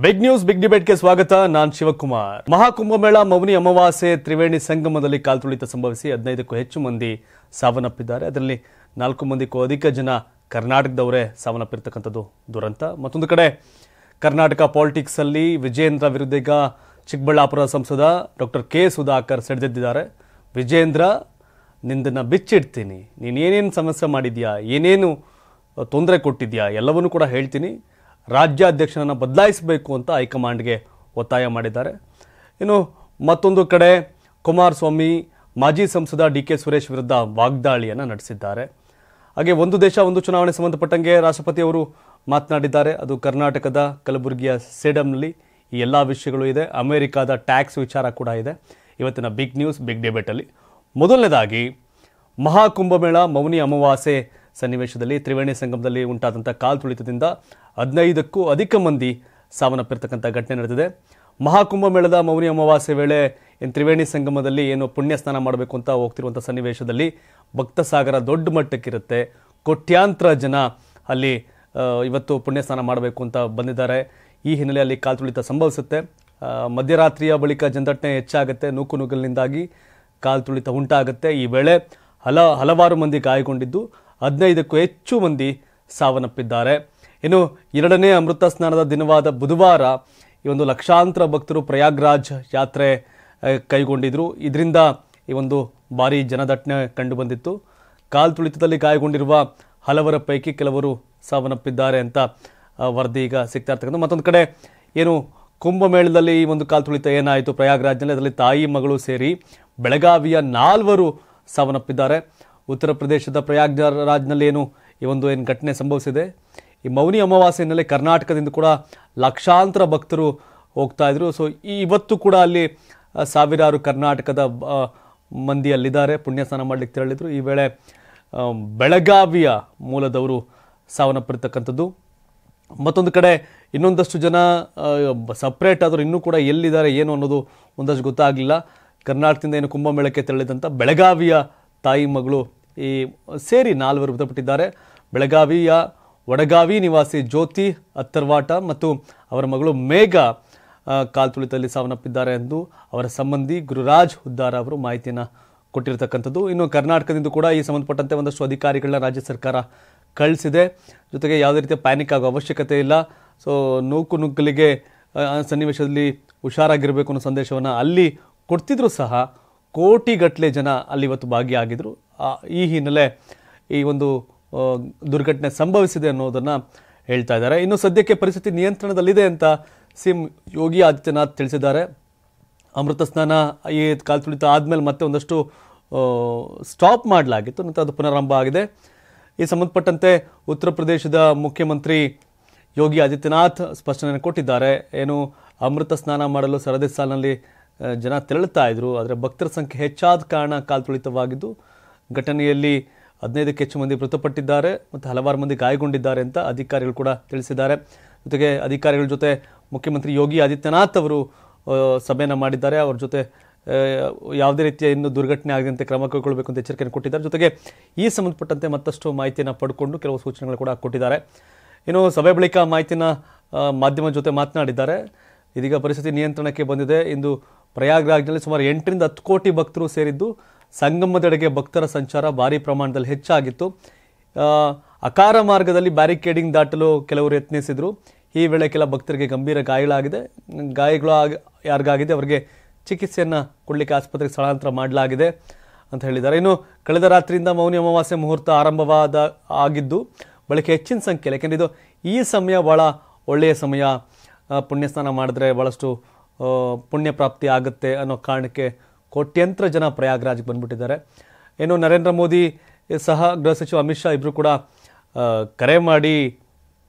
Big news big ಡಿಬೇಟ್ಗೆ ಸ್ವಾಗತ. ನಾನು ಶಿವಕುಮಾರ್. ಮಹಾಕುಂಭಮೇಳ ಮೌನಿ ಅಮಾವಾಸ್ಯೆ ತ್ರಿವೇಣಿ ಸಂಗಮದಲ್ಲಿ ಕಾಲ್ತುಳಿತ ಸಂಭವಿಸಿ 15ಕ್ಕೂ ಹೆಚ್ಚು ಮಂದಿ ಸಾವನ್ನಪ್ಪಿದ್ದಾರೆ. ಅದರಲ್ಲಿ 4 ಮಂದಿಗೂ ಅಧಿಕ ಜನ ಕರ್ನಾಟಕದವರೇ ಸಾವನ್ನಪ್ಪಿರ್ತಕ್ಕಂಥದ್ದು ದುರಂತ. ಮತ್ತೊಂದು ಕಡೆ ಕರ್ನಾಟಕ ಪಾಲಿಟಿಕ್ಸ್ ಅಲ್ಲಿ ವಿಜೇಂದ್ರ ವಿರುದ್ಧ ಈಗ ಚಿಕ್ಕಬಳ್ಳಾಪುರ ಸಂಸದ ಡಾಕ್ಟರ್ ಕೆ ಸುಧಾಕರ್ ಸೆಡೆದಿದ್ದಾರೆ. ವಿಜೇಂದ್ರ, ನಿಂದನ್ನ ಬಿಚ್ಚಿಡ್ತೀನಿ, ನೀನು ಏನೇನು ಸಮಸ್ಯೆ ಮಾಡಿದ್ಯಾ, ಏನೇನು ತೊಂದರೆ ಕೊಟ್ಟಿದ್ಯಾ ಎಲ್ಲವನ್ನೂ ಕೂಡ ಹೇಳ್ತೀನಿ, ರಾಜ್ಯಾಧ್ಯಕ್ಷನನ್ನು ಬದಲಾಯಿಸಬೇಕು ಅಂತ ಹೈಕಮಾಂಡ್ಗೆ ಒತ್ತಾಯ ಮಾಡಿದ್ದಾರೆ. ಇನ್ನು ಮತ್ತೊಂದು ಕಡೆ ಕುಮಾರಸ್ವಾಮಿ ಮಾಜಿ ಸಂಸದ ಡಿ ಕೆ ಸುರೇಶ್ ವಿರುದ್ಧ ವಾಗ್ದಾಳಿಯನ್ನು ನಡೆಸಿದ್ದಾರೆ. ಹಾಗೆ ಒಂದು ದೇಶ ಒಂದು ಚುನಾವಣೆ ಸಂಬಂಧಪಟ್ಟಂಗೆ ರಾಷ್ಟ್ರಪತಿ ಅವರು ಮಾತನಾಡಿದ್ದಾರೆ. ಅದು ಕರ್ನಾಟಕದ ಕಲಬುರಗಿಯ ಸೇಡಂನಲ್ಲಿ ಈ ಎಲ್ಲ ವಿಷಯಗಳು ಇದೆ. ಅಮೆರಿಕಾದ ಟ್ಯಾಕ್ಸ್ ವಿಚಾರ ಕೂಡ ಇದೆ ಇವತ್ತಿನ ಬಿಗ್ ನ್ಯೂಸ್ ಬಿಗ್ ಡಿಬೇಟಲ್ಲಿ. ಮೊದಲನೇದಾಗಿ ಮಹಾಕುಂಭಮೇಳ ಮೌನಿ ಅಮಾವಾಸ್ಯೆ ಸನ್ನಿವೇಶದಲ್ಲಿ ತ್ರಿವೇಣಿ ಸಂಗಮದಲ್ಲಿ ಉಂಟಾದಂಥ ಕಾಲ್ತುಳಿತದಿಂದ 15ಕ್ಕೂ ಅಧಿಕ ಮಂದಿ ಸಾವನ್ನಪ್ಪಿರ್ತಕ್ಕಂಥ ಘಟನೆ ನಡೆದಿದೆ. ಮಹಾಕುಂಭಮೇಳದ ಮೌನಿ ಅಮಾವಾಸ್ಯೆ ವೇಳೆ ತ್ರಿವೇಣಿ ಸಂಗಮದಲ್ಲಿ ಏನು ಪುಣ್ಯ ಸ್ನಾನ ಮಾಡಬೇಕು ಅಂತ ಹೋಗ್ತಿರುವಂಥ ಸನ್ನಿವೇಶದಲ್ಲಿ ಭಕ್ತ ಸಾಗರ ದೊಡ್ಡ ಮಟ್ಟಕ್ಕಿರುತ್ತೆ. ಕೋಟ್ಯಾಂತರ ಜನ ಅಲ್ಲಿ ಇವತ್ತು ಪುಣ್ಯ ಸ್ನಾನ ಮಾಡಬೇಕು ಅಂತ ಬಂದಿದ್ದಾರೆ. ಈ ಹಿನ್ನೆಲೆಯಲ್ಲಿ ಕಾಲ್ತುಳಿತ ಸಂಭವಿಸುತ್ತೆ. ಮಧ್ಯರಾತ್ರಿಯ ಬಳಿಕ ಜನದಟ್ಟಣೆ ಹೆಚ್ಚಾಗುತ್ತೆ. ನೂಕುನುಗ್ಗಲಿನಿಂದಾಗಿ ಕಾಲ್ತುಳಿತ ಉಂಟಾಗುತ್ತೆ. ಈ ವೇಳೆ ಹಲವಾರು ಮಂದಿ ಗಾಯಗೊಂಡಿದ್ದು 15ಕ್ಕೂ ಹೆಚ್ಚು ಮಂದಿ ಸಾವನ್ನಪ್ಪಿದ್ದಾರೆ. ಇನ್ನು 2ನೇ ಅಮೃತ ಸ್ನಾನದ ದಿನವಾದ ಬುಧವಾರ ಈ ಒಂದು ಲಕ್ಷಾಂತರ ಭಕ್ತರು ಪ್ರಯಾಗ್ರಾಜ್ ಯಾತ್ರೆ ಕೈಗೊಂಡಿದ್ರು. ಇದರಿಂದ ಈ ಒಂದು ಭಾರಿ ಜನದಟ್ಟಣೆ ಕಂಡು ಬಂದಿತ್ತು. ಕಾಲ್ತುಳಿತದಲ್ಲಿ ಗಾಯಗೊಂಡಿರುವ ಹಲವರ ಪೈಕಿ ಕೆಲವರು ಸಾವನ್ನಪ್ಪಿದ್ದಾರೆ ಅಂತ ವರದಿ ಈಗ ಸಿಗ್ತಾ ಇರ್ತಕ್ಕಂಥ. ಮತ್ತೊಂದು ಕಡೆ ಏನು ಕುಂಭಮೇಳದಲ್ಲಿ ಈ ಒಂದು ಕಾಲ್ತುಳಿತ ಏನಾಯಿತು ಪ್ರಯಾಗ್ರಾಜ್ನಲ್ಲಿ, ಅದರಲ್ಲಿ ತಾಯಿ ಮಗಳು ಸೇರಿ ಬೆಳಗಾವಿಯ 4 ಸಾವನ್ನಪ್ಪಿದ್ದಾರೆ. ಉತ್ತರ ಪ್ರದೇಶದ ಪ್ರಯಾಗ್ರಾಜ್ನಲ್ಲಿ ಏನು ಈ ಒಂದು ಘಟನೆ ಸಂಭವಿಸಿದೆ. ಈ ಮೌನಿ ಅಮಾವಾಸ್ಯೆಯಲ್ಲಿ ಕರ್ನಾಟಕದಿಂದ ಕೂಡ ಲಕ್ಷಾಂತರ ಭಕ್ತರು ಹೋಗ್ತಾ ಇದ್ರು. ಸೊ ಇವತ್ತು ಕೂಡ ಅಲ್ಲಿ ಸಾವಿರಾರು ಕರ್ನಾಟಕದ ಮಂದಿ ಅಲ್ಲಿದ್ದಾರೆ, ಪುಣ್ಯ ಸ್ನಾನ ಮಾಡಲಿಕ್ಕೆ ತೆರಳಿದ್ರು. ಈ ವೇಳೆ ಬೆಳಗಾವಿಯ ಮೂಲದವರು ಸಾವನ್ನಪ್ಪಿರ್ತಕ್ಕಂಥದ್ದು. ಮತ್ತೊಂದು ಕಡೆ ಇನ್ನೊಂದಷ್ಟು ಜನ ಸಪ್ರೇಟ್ ಆದರೂ ಇನ್ನೂ ಕೂಡ ಎಲ್ಲಿದ್ದಾರೆ ಏನು ಅನ್ನೋದು ಒಂದಷ್ಟು ಗೊತ್ತಾಗಲಿಲ್ಲ. ಕರ್ನಾಟಕದಿಂದ ಏನು ಕುಂಭಮೇಳಕ್ಕೆ ತೆರಳಿದಂಥ ಬೆಳಗಾವಿಯ ತಾಯಿ ಮಗಳು ಈ ಸೇರಿ 4 ಮೃತಪಟ್ಟಿದ್ದಾರೆ. ಬೆಳಗಾವಿಯ ವಡಗಾವಿ ನಿವಾಸಿ ಜ್ಯೋತಿ ಅತ್ತರ್ವಾಟ ಮತ್ತು ಅವರ ಮಗಳು ಮೇಘ ಕಾಲ್ತುಳಿತದಲ್ಲಿ ಸಾವನ್ನಪ್ಪಿದ್ದಾರೆ ಎಂದು ಅವರ ಸಂಬಂಧಿ ಗುರುರಾಜ್ ಹುದ್ದಾರ ಅವರು ಮಾಹಿತಿಯನ್ನು ಕೊಟ್ಟಿರತಕ್ಕಂಥದ್ದು. ಇನ್ನು ಕರ್ನಾಟಕದಿಂದ ಕೂಡ ಈ ಸಂಬಂಧಪಟ್ಟಂತೆ ಒಂದಷ್ಟು ಅಧಿಕಾರಿಗಳನ್ನ ರಾಜ್ಯ ಸರ್ಕಾರ ಕಳಿಸಿದೆ. ಜೊತೆಗೆ ಯಾವುದೇ ರೀತಿಯ ಪ್ಯಾನಿಕ್ ಆಗೋ ಅವಶ್ಯಕತೆ ಇಲ್ಲ. ಸೊ ನೂಕುನುಗ್ಗಲಿಗೆ ಸನ್ನಿವೇಶದಲ್ಲಿ ಹುಷಾರಾಗಿರಬೇಕು ಅನ್ನೋ ಸಂದೇಶವನ್ನು ಅಲ್ಲಿ ಕೊಡ್ತಿದ್ರು ಸಹ ಕೋಟಿಗಟ್ಟಲೆ ಜನ ಅಲ್ಲಿ ಇವತ್ತು ಭಾಗಿಯಾಗಿದ್ರು. ಈ ಹಿನ್ನೆಲೆ ಈ ಒಂದು ದುರ್ಘಟನೆ ಸಂಭವಿಸಿದೆ ಅನ್ನೋದನ್ನು ಹೇಳ್ತಾ ಇದ್ದಾರೆ. ಇನ್ನು ಸದ್ಯಕ್ಕೆ ಪರಿಸ್ಥಿತಿ ನಿಯಂತ್ರಣದಲ್ಲಿದೆ ಅಂತ ಸಿಎಂ ಯೋಗಿ ಆದಿತ್ಯನಾಥ್ ತಿಳಿಸಿದ್ದಾರೆ. ಅಮೃತ ಸ್ನಾನ ಈ ಕಾಲ್ತುಳಿತ ಆದಮೇಲೆ ಮತ್ತೆ ಒಂದಷ್ಟು ಸ್ಟಾಪ್ ಮಾಡಲಾಗಿತ್ತು, ನಂತರ ಅದು ಪುನರಾರಂಭ ಆಗಿದೆ. ಈ ಸಂಬಂಧಪಟ್ಟಂತೆ ಉತ್ತರ ಪ್ರದೇಶದ ಮುಖ್ಯಮಂತ್ರಿ ಯೋಗಿ ಆದಿತ್ಯನಾಥ್ ಸ್ಪಷ್ಟನೆ ಕೊಟ್ಟಿದ್ದಾರೆ. ಏನು ಅಮೃತ ಸ್ನಾನ ಮಾಡಲು ಸರದಿ ಸಾಲಿನಲ್ಲಿ ಜನ ತೆರಳುತ್ತಾ ಇದ್ರು, ಆದರೆ ಭಕ್ತರ ಸಂಖ್ಯೆ ಹೆಚ್ಚಾದ ಕಾರಣ ಕಾಲ್ತುಳಿತವಾಗಿದ್ದು ಘಟನೆಯಲ್ಲಿ 15ಕ್ಕೂ ಹೆಚ್ಚು ಮಂದಿ ಮೃತಪಟ್ಟಿದ್ದಾರೆ ಮತ್ತು ಹಲವಾರು ಮಂದಿ ಗಾಯಗೊಂಡಿದ್ದಾರೆ ಅಂತ ಅಧಿಕಾರಿಗಳು ಕೂಡ ತಿಳಿಸಿದ್ದಾರೆ. ಜೊತೆಗೆ ಅಧಿಕಾರಿಗಳ ಜೊತೆ ಮುಖ್ಯಮಂತ್ರಿ ಯೋಗಿ ಆದಿತ್ಯನಾಥ್ ಅವರು ಸಭೆಯನ್ನು ಮಾಡಿದ್ದಾರೆ. ಅವ್ರ ಜೊತೆ ಯಾವುದೇ ರೀತಿಯ ಇನ್ನು ದುರ್ಘಟನೆ ಆಗದಂತೆ ಕ್ರಮ ಕೈಗೊಳ್ಳಬೇಕು ಅಂತ ಎಚ್ಚರಿಕೆಯನ್ನು ಕೊಟ್ಟಿದ್ದಾರೆ. ಜೊತೆಗೆ ಈ ಸಂಬಂಧಪಟ್ಟಂತೆ ಮತ್ತಷ್ಟು ಮಾಹಿತಿಯನ್ನು ಪಡ್ಕೊಂಡು ಕೆಲವು ಸೂಚನೆಗಳು ಕೂಡ ಕೊಟ್ಟಿದ್ದಾರೆ. ಇನ್ನು ಸಭೆ ಬಳಿಕ ಮಾಹಿತಿಯನ್ನು ಮಾಧ್ಯಮದ ಜೊತೆ ಮಾತನಾಡಿದ್ದಾರೆ. ಇದೀಗ ಪರಿಸ್ಥಿತಿ ನಿಯಂತ್ರಣಕ್ಕೆ ಬಂದಿದೆ. ಇಂದು ಪ್ರಯಾಗ್ರಾಜ್ನಲ್ಲಿ ಸುಮಾರು 8ರಿಂದ 10 ಕೋಟಿ ಭಕ್ತರು ಸೇರಿದ್ದು ಸಂಗಮದೆಡೆಗೆ ಭಕ್ತರ ಸಂಚಾರ ಭಾರಿ ಪ್ರಮಾಣದಲ್ಲಿ ಹೆಚ್ಚಾಗಿತ್ತು. ಅಕಾರ ಮಾರ್ಗದಲ್ಲಿ ಬ್ಯಾರಿಕೇಡಿಂಗ್ ದಾಟಲು ಕೆಲವರು ಯತ್ನಿಸಿದ್ರು. ಈ ವೇಳೆ ಕೆಲ ಭಕ್ತರಿಗೆ ಗಂಭೀರ ಗಾಯಗಳು ಯಾರಿಗಾಗಿದೆ ಅವರಿಗೆ ಚಿಕಿತ್ಸೆಯನ್ನು ಕೊಡಲಿಕ್ಕೆ ಆಸ್ಪತ್ರೆಗೆ ಸ್ಥಳಾಂತರ ಮಾಡಲಾಗಿದೆ ಅಂತ ಹೇಳಿದ್ದಾರೆ. ಇನ್ನು ಕಳೆದ ರಾತ್ರಿಯಿಂದ ಮೌನಿ ಅಮಾವಾಸ್ಯೆ ಮುಹೂರ್ತ ಆಗಿದ್ದು ಬಳಿಕ ಹೆಚ್ಚಿನ ಸಂಖ್ಯೆಯಲ್ಲಿ, ಯಾಕೆಂದರೆ ಇದು ಈ ಸಮಯ ಭಾಳ ಒಳ್ಳೆಯ ಸಮಯ, ಪುಣ್ಯಸ್ನಾನ ಮಾಡಿದ್ರೆ ಭಾಳಷ್ಟು ಪುಣ್ಯ ಪ್ರಾಪ್ತಿ ಆಗುತ್ತೆ ಅನ್ನೋ ಕಾರಣಕ್ಕೆ ಕೋಟ್ಯಂತರ ಜನ ಪ್ರಯಾಗ್ರಾಜ್ಗೆ ಬಂದ್ಬಿಟ್ಟಿದ್ದಾರೆ. ಏನು ನರೇಂದ್ರ ಮೋದಿ ಸಹ ಗೃಹ ಸಚಿವ ಅಮಿತ್ ಶಾ ಇಬ್ಬರು ಕೂಡ ಕರೆ ಮಾಡಿ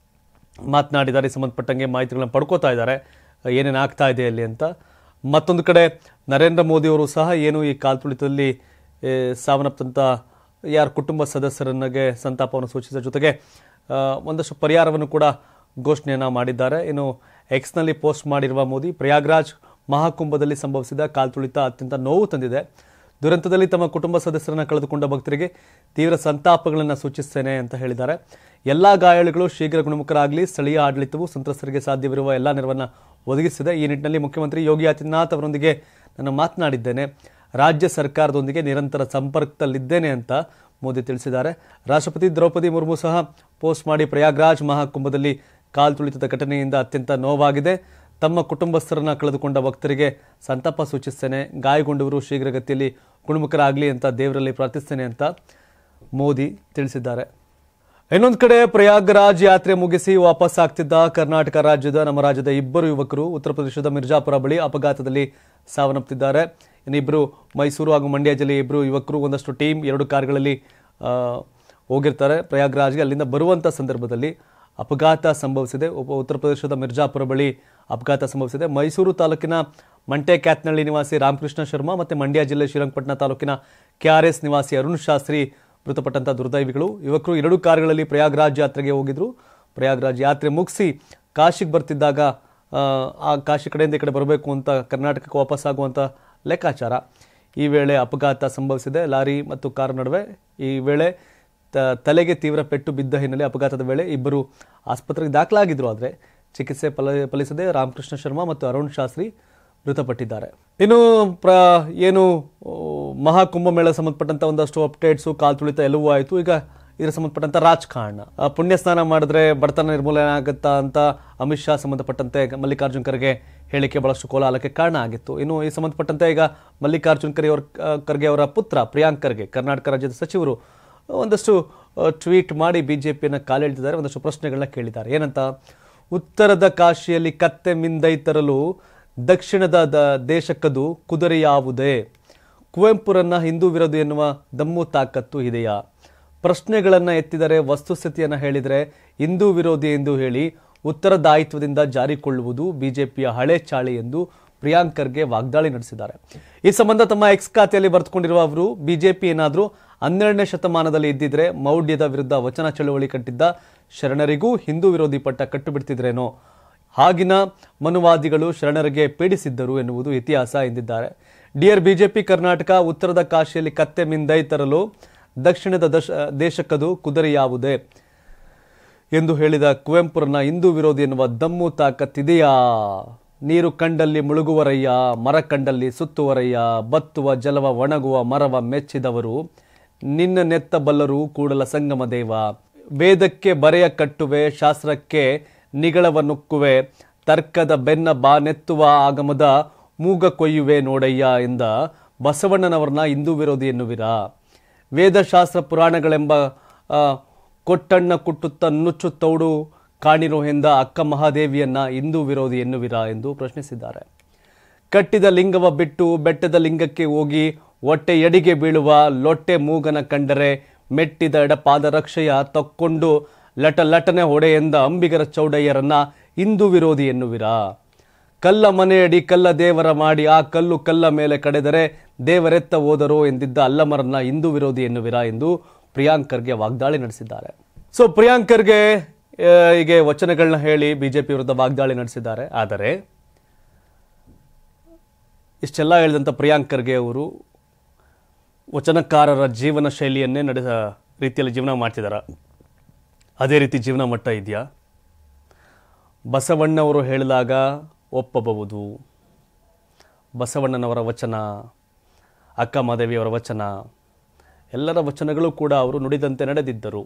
ಮಾತನಾಡಿದ್ದಾರೆ. ಸಂಬಂಧಪಟ್ಟಂಗೆ ಮಾಹಿತಿಗಳನ್ನು ಪಡ್ಕೋತಾ ಇದ್ದಾರೆ ಏನೇನು ಆಗ್ತಾ ಇದೆ ಅಲ್ಲಿ ಅಂತ. ಮತ್ತೊಂದು ಕಡೆ ನರೇಂದ್ರ ಮೋದಿ ಅವರು ಸಹ ಏನು ಈ ಕಾಲ್ತುಳಿತದಲ್ಲಿ ಸಾವನ್ನಪ್ಪಂಥ ಯಾರ ಕುಟುಂಬ ಸದಸ್ಯರನ್ನಿಗೆ ಸಂತಾಪವನ್ನು ಸೂಚಿಸಿದ ಜೊತೆಗೆ ಒಂದಷ್ಟು ಪರಿಹಾರವನ್ನು ಕೂಡ ಘೋಷಣೆಯನ್ನು ಮಾಡಿದ್ದಾರೆ. ಇನ್ನು ಎಕ್ಸ್ನಲ್ಲಿ ಪೋಸ್ಟ್ ಮಾಡಿರುವ ಮೋದಿ, ಪ್ರಯಾಗ್ರಾಜ್ ಮಹಾಕುಂಭದಲ್ಲಿ ಸಂಭವಿಸಿದ ಕಾಲ್ತುಳಿತ ಅತ್ಯಂತ ನೋವು ತಂದಿದೆ. ದುರಂತದಲ್ಲಿ ತಮ್ಮ ಕುಟುಂಬ ಸದಸ್ಯರನ್ನ ಕಳೆದುಕೊಂಡ ಭಕ್ತರಿಗೆ ತೀವ್ರ ಸಂತಾಪಗಳನ್ನು ಸೂಚಿಸುತ್ತೇನೆ ಅಂತ ಹೇಳಿದ್ದಾರೆ. ಎಲ್ಲ ಗಾಯಾಳುಗಳು ಶೀಘ್ರ ಗುಣಮುಖರಾಗಲಿ. ಸ್ಥಳೀಯ ಆಡಳಿತವು ಸಂತ್ರಸ್ತರಿಗೆ ಸಾಧ್ಯವಿರುವ ಎಲ್ಲ ನೆರವನ್ನು ಒದಗಿಸಿದೆ. ಈ ನಿಟ್ಟಿನಲ್ಲಿ ಮುಖ್ಯಮಂತ್ರಿ ಯೋಗಿ ಆದಿತ್ಯನಾಥ್ ಅವರೊಂದಿಗೆ ನಾನು ಮಾತನಾಡಿದ್ದೇನೆ. ರಾಜ್ಯ ಸರ್ಕಾರದೊಂದಿಗೆ ನಿರಂತರ ಸಂಪರ್ಕದಲ್ಲಿದ್ದೇನೆ ಅಂತ ಮೋದಿ ತಿಳಿಸಿದ್ದಾರೆ. ರಾಷ್ಟ್ರಪತಿ ದ್ರೌಪದಿ ಮುರ್ಮು ಸಹ ಪೋಸ್ಟ್ ಮಾಡಿ ಪ್ರಯಾಗ್ರಾಜ್ ಮಹಾಕುಂಭದಲ್ಲಿ ಕಾಲ್ತುಳಿತದ ಘಟನೆಯಿಂದ ಅತ್ಯಂತ ನೋವಾಗಿದೆ. ತಮ್ಮ ಕುಟುಂಬಸ್ಥರನ್ನ ಕಳೆದುಕೊಂಡ ಭಕ್ತರಿಗೆ ಸಂತಾಪ ಸೂಚಿಸ್ತೇನೆ. ಗಾಯಗೊಂಡವರು ಶೀಘ್ರಗತಿಯಲ್ಲಿ ಗುಣಮುಖರಾಗಲಿ ಅಂತ ದೇವರಲ್ಲಿ ಪ್ರಾರ್ಥಿಸ್ತೇನೆ ಅಂತ ಮೋದಿ ತಿಳಿಸಿದ್ದಾರೆ. ಇನ್ನೊಂದು ಕಡೆ ಪ್ರಯಾಗ್ರಾಜ್ ಯಾತ್ರೆ ಮುಗಿಸಿ ವಾಪಸ್ ಆಗ್ತಿದ್ದ ಕರ್ನಾಟಕ ರಾಜ್ಯದ ನಮ್ಮ ರಾಜ್ಯದ ಇಬ್ಬರು ಯುವಕರು ಉತ್ತರ ಪ್ರದೇಶದ ಮಿರ್ಜಾಪುರ ಬಳಿ ಅಪಘಾತದಲ್ಲಿ ಸಾವನ್ನಪ್ಪಿದ್ದಾರೆ. ಇನ್ನಿಬ್ಬರು ಮೈಸೂರು ಹಾಗೂ ಮಂಡ್ಯ ಜಿಲ್ಲೆಯ ಇಬ್ಬರು ಯುವಕರು ಒಂದಷ್ಟು ಟೀಮ್ 2 ಕಾರುಗಳಲ್ಲಿ ಹೋಗಿರ್ತಾರೆ ಪ್ರಯಾಗ್ರಾಜ್ಗೆ. ಅಲ್ಲಿಂದ ಬರುವಂಥ ಸಂದರ್ಭದಲ್ಲಿ ಅಪಘಾತ ಸಂಭವಿಸಿದೆ. ಉತ್ತರ ಪ್ರದೇಶದ ಮಿರ್ಜಾಪುರ ಬಳಿ ಅಪಘಾತ ಸಂಭವಿಸಿದೆ. ಮೈಸೂರು ತಾಲೂಕಿನ ಮಂಟೆ ಕ್ಯಾತ್ನಳ್ಳಿ ನಿವಾಸಿ ರಾಮಕೃಷ್ಣ ಶರ್ಮಾ ಮತ್ತು ಮಂಡ್ಯ ಜಿಲ್ಲೆ ಶ್ರೀರಂಗಪಟ್ಟಣ ತಾಲೂಕಿನ KRS ನಿವಾಸಿ ಅರುಣ್ ಶಾಸ್ತ್ರಿ ಮೃತಪಟ್ಟಂಥ ದುರ್ದೈವಿಗಳು. ಯುವಕರು 2 ಕಾರುಗಳಲ್ಲಿ ಪ್ರಯಾಗ್ರಾಜ್ ಯಾತ್ರೆಗೆ ಹೋಗಿದ್ರು. ಪ್ರಯಾಗ್ರಾಜ್ ಯಾತ್ರೆ ಮುಗಿಸಿ ಕಾಶಿಗೆ ಬರ್ತಿದ್ದಾಗ ಆ ಕಾಶಿ ಕಡೆಯಿಂದ ಈ ಕಡೆ ಬರಬೇಕು ಅಂತ ಕರ್ನಾಟಕಕ್ಕೆ ವಾಪಸ್ ಆಗುವಂಥ ಲೆಕ್ಕಾಚಾರ. ಈ ವೇಳೆ ಅಪಘಾತ ಸಂಭವಿಸಿದೆ ಲಾರಿ ಮತ್ತು ಕಾರು ನಡುವೆ. ಈ ವೇಳೆ ತಲೆಗೆ ತೀವ್ರ ಪೆಟ್ಟು ಬಿದ್ದ ಹಿನ್ನೆಲೆ ಅಪಘಾತದ ವೇಳೆ ಇಬ್ಬರು ಆಸ್ಪತ್ರೆಗೆ ದಾಖಲಾಗಿದ್ರು. ಆದರೆ ಚಿಕಿತ್ಸೆ ಫಲಿಸದೆ ರಾಮಕೃಷ್ಣ ಶರ್ಮಾ ಮತ್ತು ಅರುಣ್ ಶಾಸ್ತ್ರಿ ಮೃತಪಟ್ಟಿದ್ದಾರೆ. ಇನ್ನು ಏನು ಮಹಾಕುಂಭಮೇಳ ಸಂಬಂಧಪಟ್ಟಂಥ ಒಂದಷ್ಟು ಅಪ್ಡೇಟ್ಸು ಕಾಲ್ತುಳಿತ ಎಲ್ಲವೂ ಆಯಿತು. ಈಗ ಇದರ ಸಂಬಂಧಪಟ್ಟಂಥ ರಾಜಕಾರಣ, ಪುಣ್ಯ ಸ್ನಾನ ಮಾಡಿದ್ರೆ ಬಡತನ ನಿರ್ಮೂಲನೆ ಆಗುತ್ತಾ ಅಂತ ಅಮಿತ್ ಶಾ ಸಂಬಂಧಪಟ್ಟಂತೆ ಮಲ್ಲಿಕಾರ್ಜುನ್ ಖರ್ಗೆ ಹೇಳಿಕೆ ಬಹಳಷ್ಟು ಕೋಲಾಹಲಕ್ಕೆ ಕಾರಣ ಆಗಿತ್ತು. ಇನ್ನು ಈ ಸಂಬಂಧಪಟ್ಟಂತೆ ಈಗ ಮಲ್ಲಿಕಾರ್ಜುನ್ ಖರ್ಗೆ ಅವರ ಪುತ್ರ ಪ್ರಿಯಾಂಕ್ ಖರ್ಗೆ ಕರ್ನಾಟಕ ರಾಜ್ಯದ ಸಚಿವರು ಒಂದಷ್ಟು ಟ್ವೀಟ್ ಮಾಡಿ ಬಿಜೆಪಿಯನ್ನು ಕಾಲೆಳೆದಿದ್ದಾರೆ. ಒಂದಷ್ಟು ಪ್ರಶ್ನೆಗಳನ್ನ ಕೇಳಿದ್ದಾರೆ. ಏನಂತ, ಉತ್ತರದ ಕಾಶಿಯಲ್ಲಿ ಕತ್ತೆ ಮಿಂದೈ ತರಲು ದಕ್ಷಿಣದ ದೇಶಕ್ಕದು ಕುದುರೆ ಯಾವುದೇ? ಕುವೆಂಪುರನ್ನ ಹಿಂದೂ ವಿರೋಧಿ ಎನ್ನುವ ದಮ್ಮು ತಾಕತ್ತು ಇದೆಯಾ? ಪ್ರಶ್ನೆಗಳನ್ನು ಎತ್ತಿದರೆ ವಸ್ತುಸ್ಥಿತಿಯನ್ನು ಹೇಳಿದರೆ ಹಿಂದೂ ವಿರೋಧಿ ಎಂದು ಹೇಳಿ ಉತ್ತರ ದಾಯಿತ್ವದಿಂದ ಜಾರಿಕೊಳ್ಳುವುದು ಬಿಜೆಪಿಯ ಹಳೆ ಚಾಳಿ ಎಂದು ಪ್ರಿಯಾಂಕ್ ಖರ್ಗೆ ವಾಗ್ದಾಳಿ ನಡೆಸಿದ್ದಾರೆ. ಈ ಸಂಬಂಧ ತಮ್ಮ ಎಕ್ಸ್ ಖಾತೆಯಲ್ಲಿ ಬರೆದುಕೊಂಡಿರುವ ಅವರು, ಬಿಜೆಪಿ ಏನಾದರೂ 12ನೇ ಶತಮಾನದಲ್ಲಿ ಇದ್ದಿದ್ರೆ ಮೌಢ್ಯದ ವಿರುದ್ಧ ವಚನ ಚಳುವಳಿ ಕಟ್ಟಿದ್ದ ಶರಣರಿಗೂ ಹಿಂದೂ ವಿರೋಧಿ ಪಟ್ಟ ಕಟ್ಟುಬಿಡ್ತಿದ್ರೇನೋ. ಆಗಿನ ಮನುವಾದಿಗಳು ಶರಣರಿಗೆ ಪೀಡಿಸಿದ್ದರು ಎನ್ನುವುದು ಇತಿಹಾಸ ಎಂದಿದ್ದಾರೆ. ಡಿಯರ್ ಬಿಜೆಪಿ ಕರ್ನಾಟಕ, ಉತ್ತರದ ಕಾಶಿಯಲ್ಲಿ ಕತ್ತೆ ಮಿಂದೈ ತರಲು ದಕ್ಷಿಣದ ದೇಶಕ್ಕದು ಕುದುರೆ ಯಾವುದೇ ಎಂದು ಹೇಳಿದ ಕುವೆಂಪುರನ್ನ ಹಿಂದೂ ವಿರೋಧಿ ಎನ್ನುವ ದಮ್ಮು ತಾಕತ್ತಿದೆಯಾ? ನೀರು ಕಂಡಲ್ಲಿ ಮುಳುಗುವರಯ್ಯ, ಮರ ಕಂಡಲ್ಲಿ ಸುತ್ತುವರಯ್ಯ, ಬತ್ತುವ ಜಲವ ಒಣಗುವ ಮರವ ಮೆಚ್ಚಿದವರು ನಿನ್ನ ನೆತ್ತಬಲ್ಲರು ಕೂಡಲ ಸಂಗಮ ದೇವ. ವೇದಕ್ಕೆ ಬರೆಯ ಕಟ್ಟುವೆ, ಶಾಸ್ತ್ರಕ್ಕೆ ನಿಗಳವ ನುಕ್ಕುವೆ, ತರ್ಕದ ಬೆನ್ನ ಬಾನೆತ್ತುವ ಆಗಮದ ಮೂಗ ಕೊಯ್ಯುವೆ ನೋಡಯ್ಯ ಎಂದ ಬಸವಣ್ಣನವರನ್ನ ಹಿಂದೂ ವಿರೋಧಿ ಎನ್ನುವಿರಾ? ವೇದಶಾಸ್ತ್ರ ಪುರಾಣಗಳೆಂಬ ಕೊಟ್ಟಣ್ಣ ಕುಟ್ಟುತ್ತ ನುಚ್ಚುತ್ತೌಡು ಕಾಣಿರೋ ಎಂದ ಅಕ್ಕ ಮಹಾದೇವಿಯನ್ನ ಹಿಂದೂ ವಿರೋಧಿ ಎನ್ನುವಿರಾ ಎಂದು ಪ್ರಶ್ನಿಸಿದ್ದಾರೆ. ಕಟ್ಟಿದ ಲಿಂಗವ ಬಿಟ್ಟು ಬೆಟ್ಟದ ಲಿಂಗಕ್ಕೆ ಹೋಗಿ ಹೊಟ್ಟೆ ಎಡಿಗೆ ಬೀಳುವ ಲೊಟ್ಟೆ ಮೂಗನ ಕಂಡರೆ ಮೆಟ್ಟಿದ ಎಡಪಾದ ರಕ್ಷೆಯ ತಕ್ಕೊಂಡು ಲಟನೆ ಹೊಡೆ ಎಂದ ಅಂಬಿಗರ ಚೌಡಯ್ಯರನ್ನ ಹಿಂದೂ ವಿರೋಧಿ ಎನ್ನುವಿರಾ? ಕಲ್ಲ ಮನೆಯಡಿ ಕಲ್ಲ ದೇವರ ಮಾಡಿ ಆ ಕಲ್ಲು ಕಲ್ಲ ಮೇಲೆ ಕಡೆದರೆ ದೇವರೆತ್ತ ಹೋದರೋ ಎಂದಿದ್ದ ಅಲ್ಲಮರನ್ನ ಹಿಂದೂ ವಿರೋಧಿ ಎನ್ನುವಿರಾ ಎಂದು ಪ್ರಿಯಾಂಕ್ ಖರ್ಗೆ ವಾಗ್ದಾಳಿ ನಡೆಸಿದ್ದಾರೆ. ಸೊ ಪ್ರಿಯಾಂಕ್ ಖರ್ಗೆ ಹೀಗೆ ವಚನಗಳನ್ನ ಹೇಳಿ ಬಿಜೆಪಿ ವಿರುದ್ಧ ವಾಗ್ದಾಳಿ ನಡೆಸಿದ್ದಾರೆ. ಆದರೆ ಇಷ್ಟೆಲ್ಲ ಹೇಳಿದಂಥ ಪ್ರಿಯಾಂಕ್ ಖರ್ಗೆ ಅವರು ವಚನಕಾರರ ಜೀವನ ಶೈಲಿಯನ್ನೇ ನಡೆಸ ರೀತಿಯಲ್ಲಿ ಜೀವನ ಮಾಡ್ತಿದ್ದಾರೆ. ಅದೇ ರೀತಿ ಜೀವನ ಮಟ್ಟ ಇದೆಯಾ? ಬಸವಣ್ಣವರು ಹೇಳಿದಾಗ ಒಪ್ಪಬಹುದು. ಬಸವಣ್ಣನವರ ವಚನ, ಅಕ್ಕ ಮಾದೇವಿಯವರ ವಚನ, ಎಲ್ಲರ ವಚನಗಳು ಕೂಡ ಅವರು ನುಡಿದಂತೆ ನಡೆದಿದ್ದರು.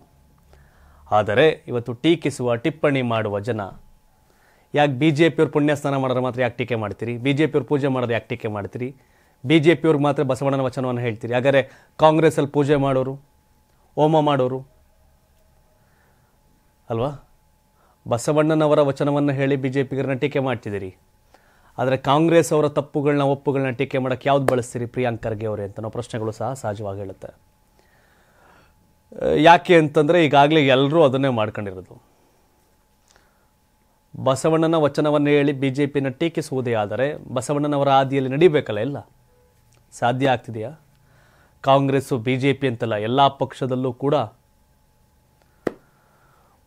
ಆದರೆ ಇವತ್ತು ಟೀಕಿಸುವ, ಟಿಪ್ಪಣಿ ಮಾಡುವ ಜನ, ಯಾಕೆ ಬಿಜೆಪಿಯವ್ರು ಪುಣ್ಯ ಸ್ನಾನ ಮಾಡೋರು ಮಾತ್ರ ಯಾಕೆ ಟೀಕೆ ಮಾಡ್ತೀರಿ? ಬಿಜೆಪಿಯವ್ರು ಪೂಜೆ ಮಾಡೋರು ಯಾಕೆ ಟೀಕೆ ಮಾಡ್ತೀರಿ? ಬಿಜೆಪಿಯವ್ರಿಗೆ ಮಾತ್ರ ಬಸವಣ್ಣನ ವಚನವನ್ನು ಹೇಳ್ತೀರಿ. ಹಾಗಾದರೆ ಕಾಂಗ್ರೆಸ್ಸಲ್ಲಿ ಪೂಜೆ ಮಾಡೋರು, ಹೋಮ ಮಾಡೋರು ಅಲ್ವಾ? ಬಸವಣ್ಣನವರ ವಚನವನ್ನು ಹೇಳಿ ಬಿಜೆಪಿಗರನ್ನ ಟೀಕೆ ಮಾಡ್ತಿದ್ದೀರಿ. ಆದರೆ ಕಾಂಗ್ರೆಸ್ ಅವರ ಒಪ್ಪುಗಳನ್ನ ಟೀಕೆ ಮಾಡೋಕ್ಕೆ ಯಾವ್ದು ಬಳಸ್ತೀರಿ ಪ್ರಿಯಾಂಕ್ ಖರ್ಗೆ ಅವರೇ ಅಂತ ನಾವು ಪ್ರಶ್ನೆಗಳು ಸಹ ಸಹಜವಾಗಿ ಹೇಳುತ್ತೆ. ಯಾಕೆ ಅಂತಂದರೆ ಈಗಾಗಲೇ ಎಲ್ಲರೂ ಅದನ್ನೇ ಮಾಡ್ಕೊಂಡಿರೋದು. ಬಸವಣ್ಣನ ವಚನವನ್ನು ಹೇಳಿ ಬಿಜೆಪಿನ ಟೀಕಿಸುವುದೇ ಆದರೆ ಬಸವಣ್ಣನವರ ಹಾದಿಯಲ್ಲಿ ನಡಿಬೇಕಲ್ಲ, ಎಲ್ಲ ಸಾಧ್ಯ ಆಗ್ತಿದೆಯಾ? ಕಾಂಗ್ರೆಸ್ಸು ಬಿಜೆಪಿ ಅಂತಲ್ಲ, ಎಲ್ಲ ಪಕ್ಷದಲ್ಲೂ ಕೂಡ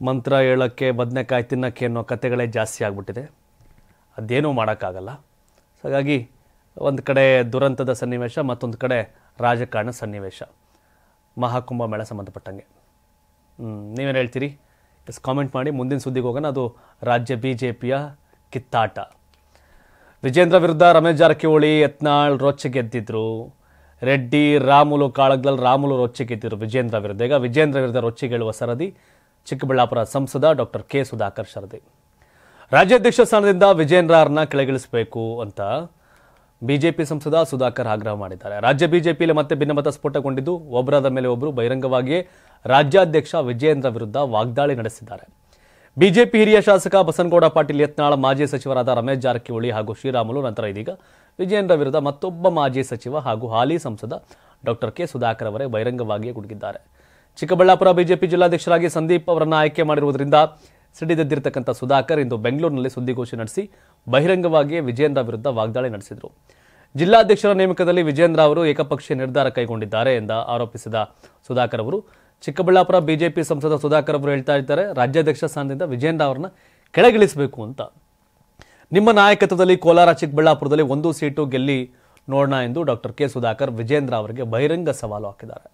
ಮಂತ್ರ ಹೇಳೋಕ್ಕೆ ಬದನೆಕಾಯಿ ತಿನ್ನೋಕ್ಕೆ ಅನ್ನೋ ಕತೆಗಳೇ ಜಾಸ್ತಿ ಆಗಿಬಿಟ್ಟಿದೆ. ಅದೇನೂ ಮಾಡೋಕ್ಕಾಗಲ್ಲ. ಹಾಗಾಗಿ ಒಂದು ಕಡೆ ದುರಂತದ ಸನ್ನಿವೇಶ, ಮತ್ತೊಂದು ಕಡೆ ರಾಜಕಾರಣ ಸನ್ನಿವೇಶ ಮಹಾಕುಂಭಮೇಳ ಸಂಬಂಧಪಟ್ಟಂಗೆ. ನೀವೇನು ಹೇಳ್ತೀರಿ? ಕಾಮೆಂಟ್ ಮಾಡಿ. ಮುಂದಿನ ಸುದ್ದಿಗೆ ಹೋಗೋಣ. ಅದು ರಾಜ್ಯ ಬಿಜೆಪಿಯ ಕಿತ್ತಾಟ. ವಿಜೇಂದ್ರ ವಿರುದ್ಧ ರಮೇಶ್ ಜಾರಕಿಹೊಳಿ, ಯತ್ನಾಳ್ ರೊಚ್ಚಿಗೆದ್ದಿದ್ರು. ರೆಡ್ಡಿ, ರಾಮುಲು ಕಾಳಗಲ್ ರಾಮುಲು ರೊಚ್ಚಿಗೆದ್ದಿದ್ರು ವಿಜೇಂದ್ರ ವಿರುದ್ಧ. ಈಗ ವಿಜೇಂದ್ರ ವಿರುದ್ಧ ರೊಚ್ಚಿಗೇಳುವ ಸರದಿ ಚಿಕ್ಕಬಳ್ಳಾಪುರ ಸಂಸದ ಡಾಕ್ಟರ್ ಕೆ ಸುಧಾಕರ್ ಸರದಿ. ರಾಜ್ಯಾಧ್ಯಕ್ಷ ಸ್ಥಾನದಿಂದ ವಿಜೇಂದ್ರರನ್ನ ಕೆಳಗಿಳಿಸಬೇಕು ಅಂತ ಬಿಜೆಪಿ ಸಂಸದ ಸುಧಾಕರ್ ಆಗ್ರಹ ಮಾಡಿದ್ದಾರೆ. ರಾಜ್ಯ ಬಿಜೆಪಿಯಲ್ಲಿ ಮತ್ತೆ ಭಿನ್ನಮತ ಸ್ಫೋಟಗೊಂಡಿದ್ದು ಒಬ್ಬರಾದ ಮೇಲೆ ಒಬ್ಬರು ಬಹಿರಂಗವಾಗಿಯೇ ರಾಜ್ಯಾಧ್ಯಕ್ಷ ವಿಜೇಂದ್ರ ವಿರುದ್ಧ ವಾಗ್ದಾಳಿ ನಡೆಸಿದ್ದಾರೆ. ಬಿಜೆಪಿ ಹಿರಿಯ ಶಾಸಕ ಬಸನಗೌಡ ಪಾಟೀಲ್ ಯತ್ನಾಳ್, ಮಾಜಿ ಸಚಿವರಾದ ರಮೇಶ್ ಜಾರಕಿಹೊಳಿ ಹಾಗೂ ಶ್ರೀರಾಮುಲು, ನಂತರ ಇದೀಗ ವಿಜೇಂದ್ರ ವಿರುದ್ಧ ಮತ್ತೊಬ್ಬ ಮಾಜಿ ಸಚಿವ ಹಾಗೂ ಹಾಲಿ ಸಂಸದ ಡಾಕ್ಟರ್ ಕೆ ಸುಧಾಕರ್ ಅವರೇ ಬಹಿರಂಗವಾಗಿಯೇ ಗುಡುಗಿದ್ದಾರೆ. ಚಿಕ್ಕಬಳ್ಳಾಪುರ ಬಿಜೆಪಿ ಜಿಲ್ಲಾಧ್ಯಕ್ಷರಾಗಿ ಸಂದೀಪ್ ಅವರನ್ನ ಆಯ್ಕೆ ಮಾಡಿರುವುದರಿಂದ ಸಿಡಿದೆದ್ದಿರತಕ್ಕಂಥ ಸುಧಾಕರ್ ಇಂದು ಬೆಂಗಳೂರಿನಲ್ಲಿ ಸುದ್ದಿಗೋಷ್ಠಿ ನಡೆಸಿ ಬಹಿರಂಗವಾಗಿಯೇ ವಿಜೇಂದ್ರ ವಿರುದ್ಧ ವಾಗ್ದಾಳಿ ನಡೆಸಿದರು. ಜಿಲ್ಲಾಧ್ಯಕ್ಷರ ನೇಮಕದಲ್ಲಿ ವಿಜೇಂದ್ರ ಅವರು ಏಕಪಕ್ಷೀಯ ನಿರ್ಧಾರ ಕೈಗೊಂಡಿದ್ದಾರೆ ಎಂದು ಆರೋಪಿಸಿದ ಸುಧಾಕರ್ ಅವರು, ಚಿಕ್ಕಬಳ್ಳಾಪುರ ಬಿಜೆಪಿ ಸಂಸದ ಸುಧಾಕರ್ ಅವರು ಹೇಳ್ತಾ ಇದ್ದಾರೆ, ರಾಜ್ಯಾಧ್ಯಕ್ಷ ಸ್ಥಾನದಿಂದ ವಿಜೇಂದ್ರ ಅವರನ್ನ ಕೆಳಗಿಳಿಸಬೇಕು ಅಂತ. ನಿಮ್ಮ ನಾಯಕತ್ವದಲ್ಲಿ ಕೋಲಾರ, ಚಿಕ್ಕಬಳ್ಳಾಪುರದಲ್ಲಿ 1 ಸೀಟು ಗೆಲ್ಲಿ ನೋಡೋಣ ಎಂದು ಡಾಕ್ಟರ್ ಕೆ ಸುಧಾಕರ್ ವಿಜೇಂದ್ರ ಅವರಿಗೆ ಬಹಿರಂಗ ಸವಾಲು ಹಾಕಿದ್ದಾರೆ.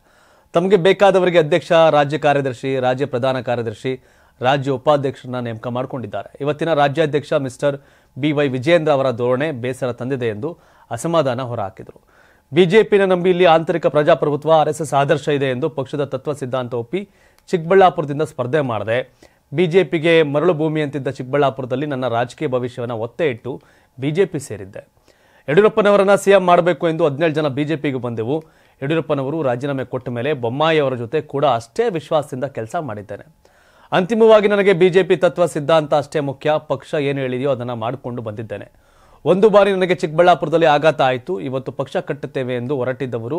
ತಮಗೆ ಬೇಕಾದವರಿಗೆ ಅಧ್ಯಕ್ಷ, ರಾಜ್ಯ ಕಾರ್ಯದರ್ಶಿ, ರಾಜ್ಯ ಪ್ರಧಾನ ಕಾರ್ಯದರ್ಶಿ, ರಾಜ್ಯ ಉಪಾಧ್ಯಕ್ಷರನ್ನ ನೇಮಕ ಮಾಡಿಕೊಂಡಿದ್ದಾರೆ. ಇವತ್ತಿನ ರಾಜ್ಯಾಧ್ಯಕ್ಷ ಮಿಸ್ಟರ್ BY ವಿಜೇಂದ್ರ ಅವರ ಧೋರಣೆ ಬೇಸರ ತಂದಿದೆ ಎಂದು ಅಸಮಾಧಾನ ಹೊರಹಾಕಿದರು. ಬಿಜೆಪಿನ ನಂಬಿ ಇಲ್ಲಿ ಆಂತರಿಕ ಪ್ರಜಾಪ್ರಭುತ್ವ, RSS ಆದರ್ಶ ಇದೆ ಎಂದು ಪಕ್ಷದ ತತ್ವ ಸಿದ್ಧಾಂತ ಒಪ್ಪಿ ಚಿಕ್ಕಬಳ್ಳಾಪುರದಿಂದ ಸ್ಪರ್ಧೆ ಮಾಡಿದೆ. ಬಿಜೆಪಿಗೆ ಮರಳು ಭೂಮಿ ಅಂತಿದ್ದ ಚಿಕ್ಕಬಳ್ಳಾಪುರದಲ್ಲಿ ನನ್ನ ರಾಜಕೀಯ ಭವಿಷ್ಯವನ್ನು ಒತ್ತೆ ಇಟ್ಟು ಬಿಜೆಪಿ ಸೇರಿದ್ದೆ. ಯಡಿಯೂರಪ್ಪನವರನ್ನ ಸಿಎಂ ಮಾಡಬೇಕು ಎಂದು 17 ಜನ ಬಿಜೆಪಿಗೆ ಬಂದೆವು. ಯಡಿಯೂರಪ್ಪನವರು ರಾಜೀನಾಮೆ ಕೊಟ್ಟ ಮೇಲೆ ಬೊಮ್ಮಾಯಿ ಅವರ ಜೊತೆ ಕೂಡ ಅಷ್ಟೇ ವಿಶ್ವಾಸದಿಂದ ಕೆಲಸ ಮಾಡಿದ್ದೇನೆ. ಅಂತಿಮವಾಗಿ ನನಗೆ ಬಿಜೆಪಿ ತತ್ವ ಸಿದ್ಧಾಂತ ಅಷ್ಟೇ ಮುಖ್ಯ. ಪಕ್ಷ ಏನು ಹೇಳಿದೆಯೋ ಅದನ್ನು ಮಾಡಿಕೊಂಡು ಬಂದಿದ್ದೇನೆ. ಒಂದು ಬಾರಿ ನನಗೆ ಚಿಕ್ಕಬಳ್ಳಾಪುರದಲ್ಲಿ ಆಘಾತ ಆಯಿತು. ಇವತ್ತು ಪಕ್ಷ ಕಟ್ಟುತ್ತೇವೆ ಎಂದು ಹೊರಟಿದ್ದವರು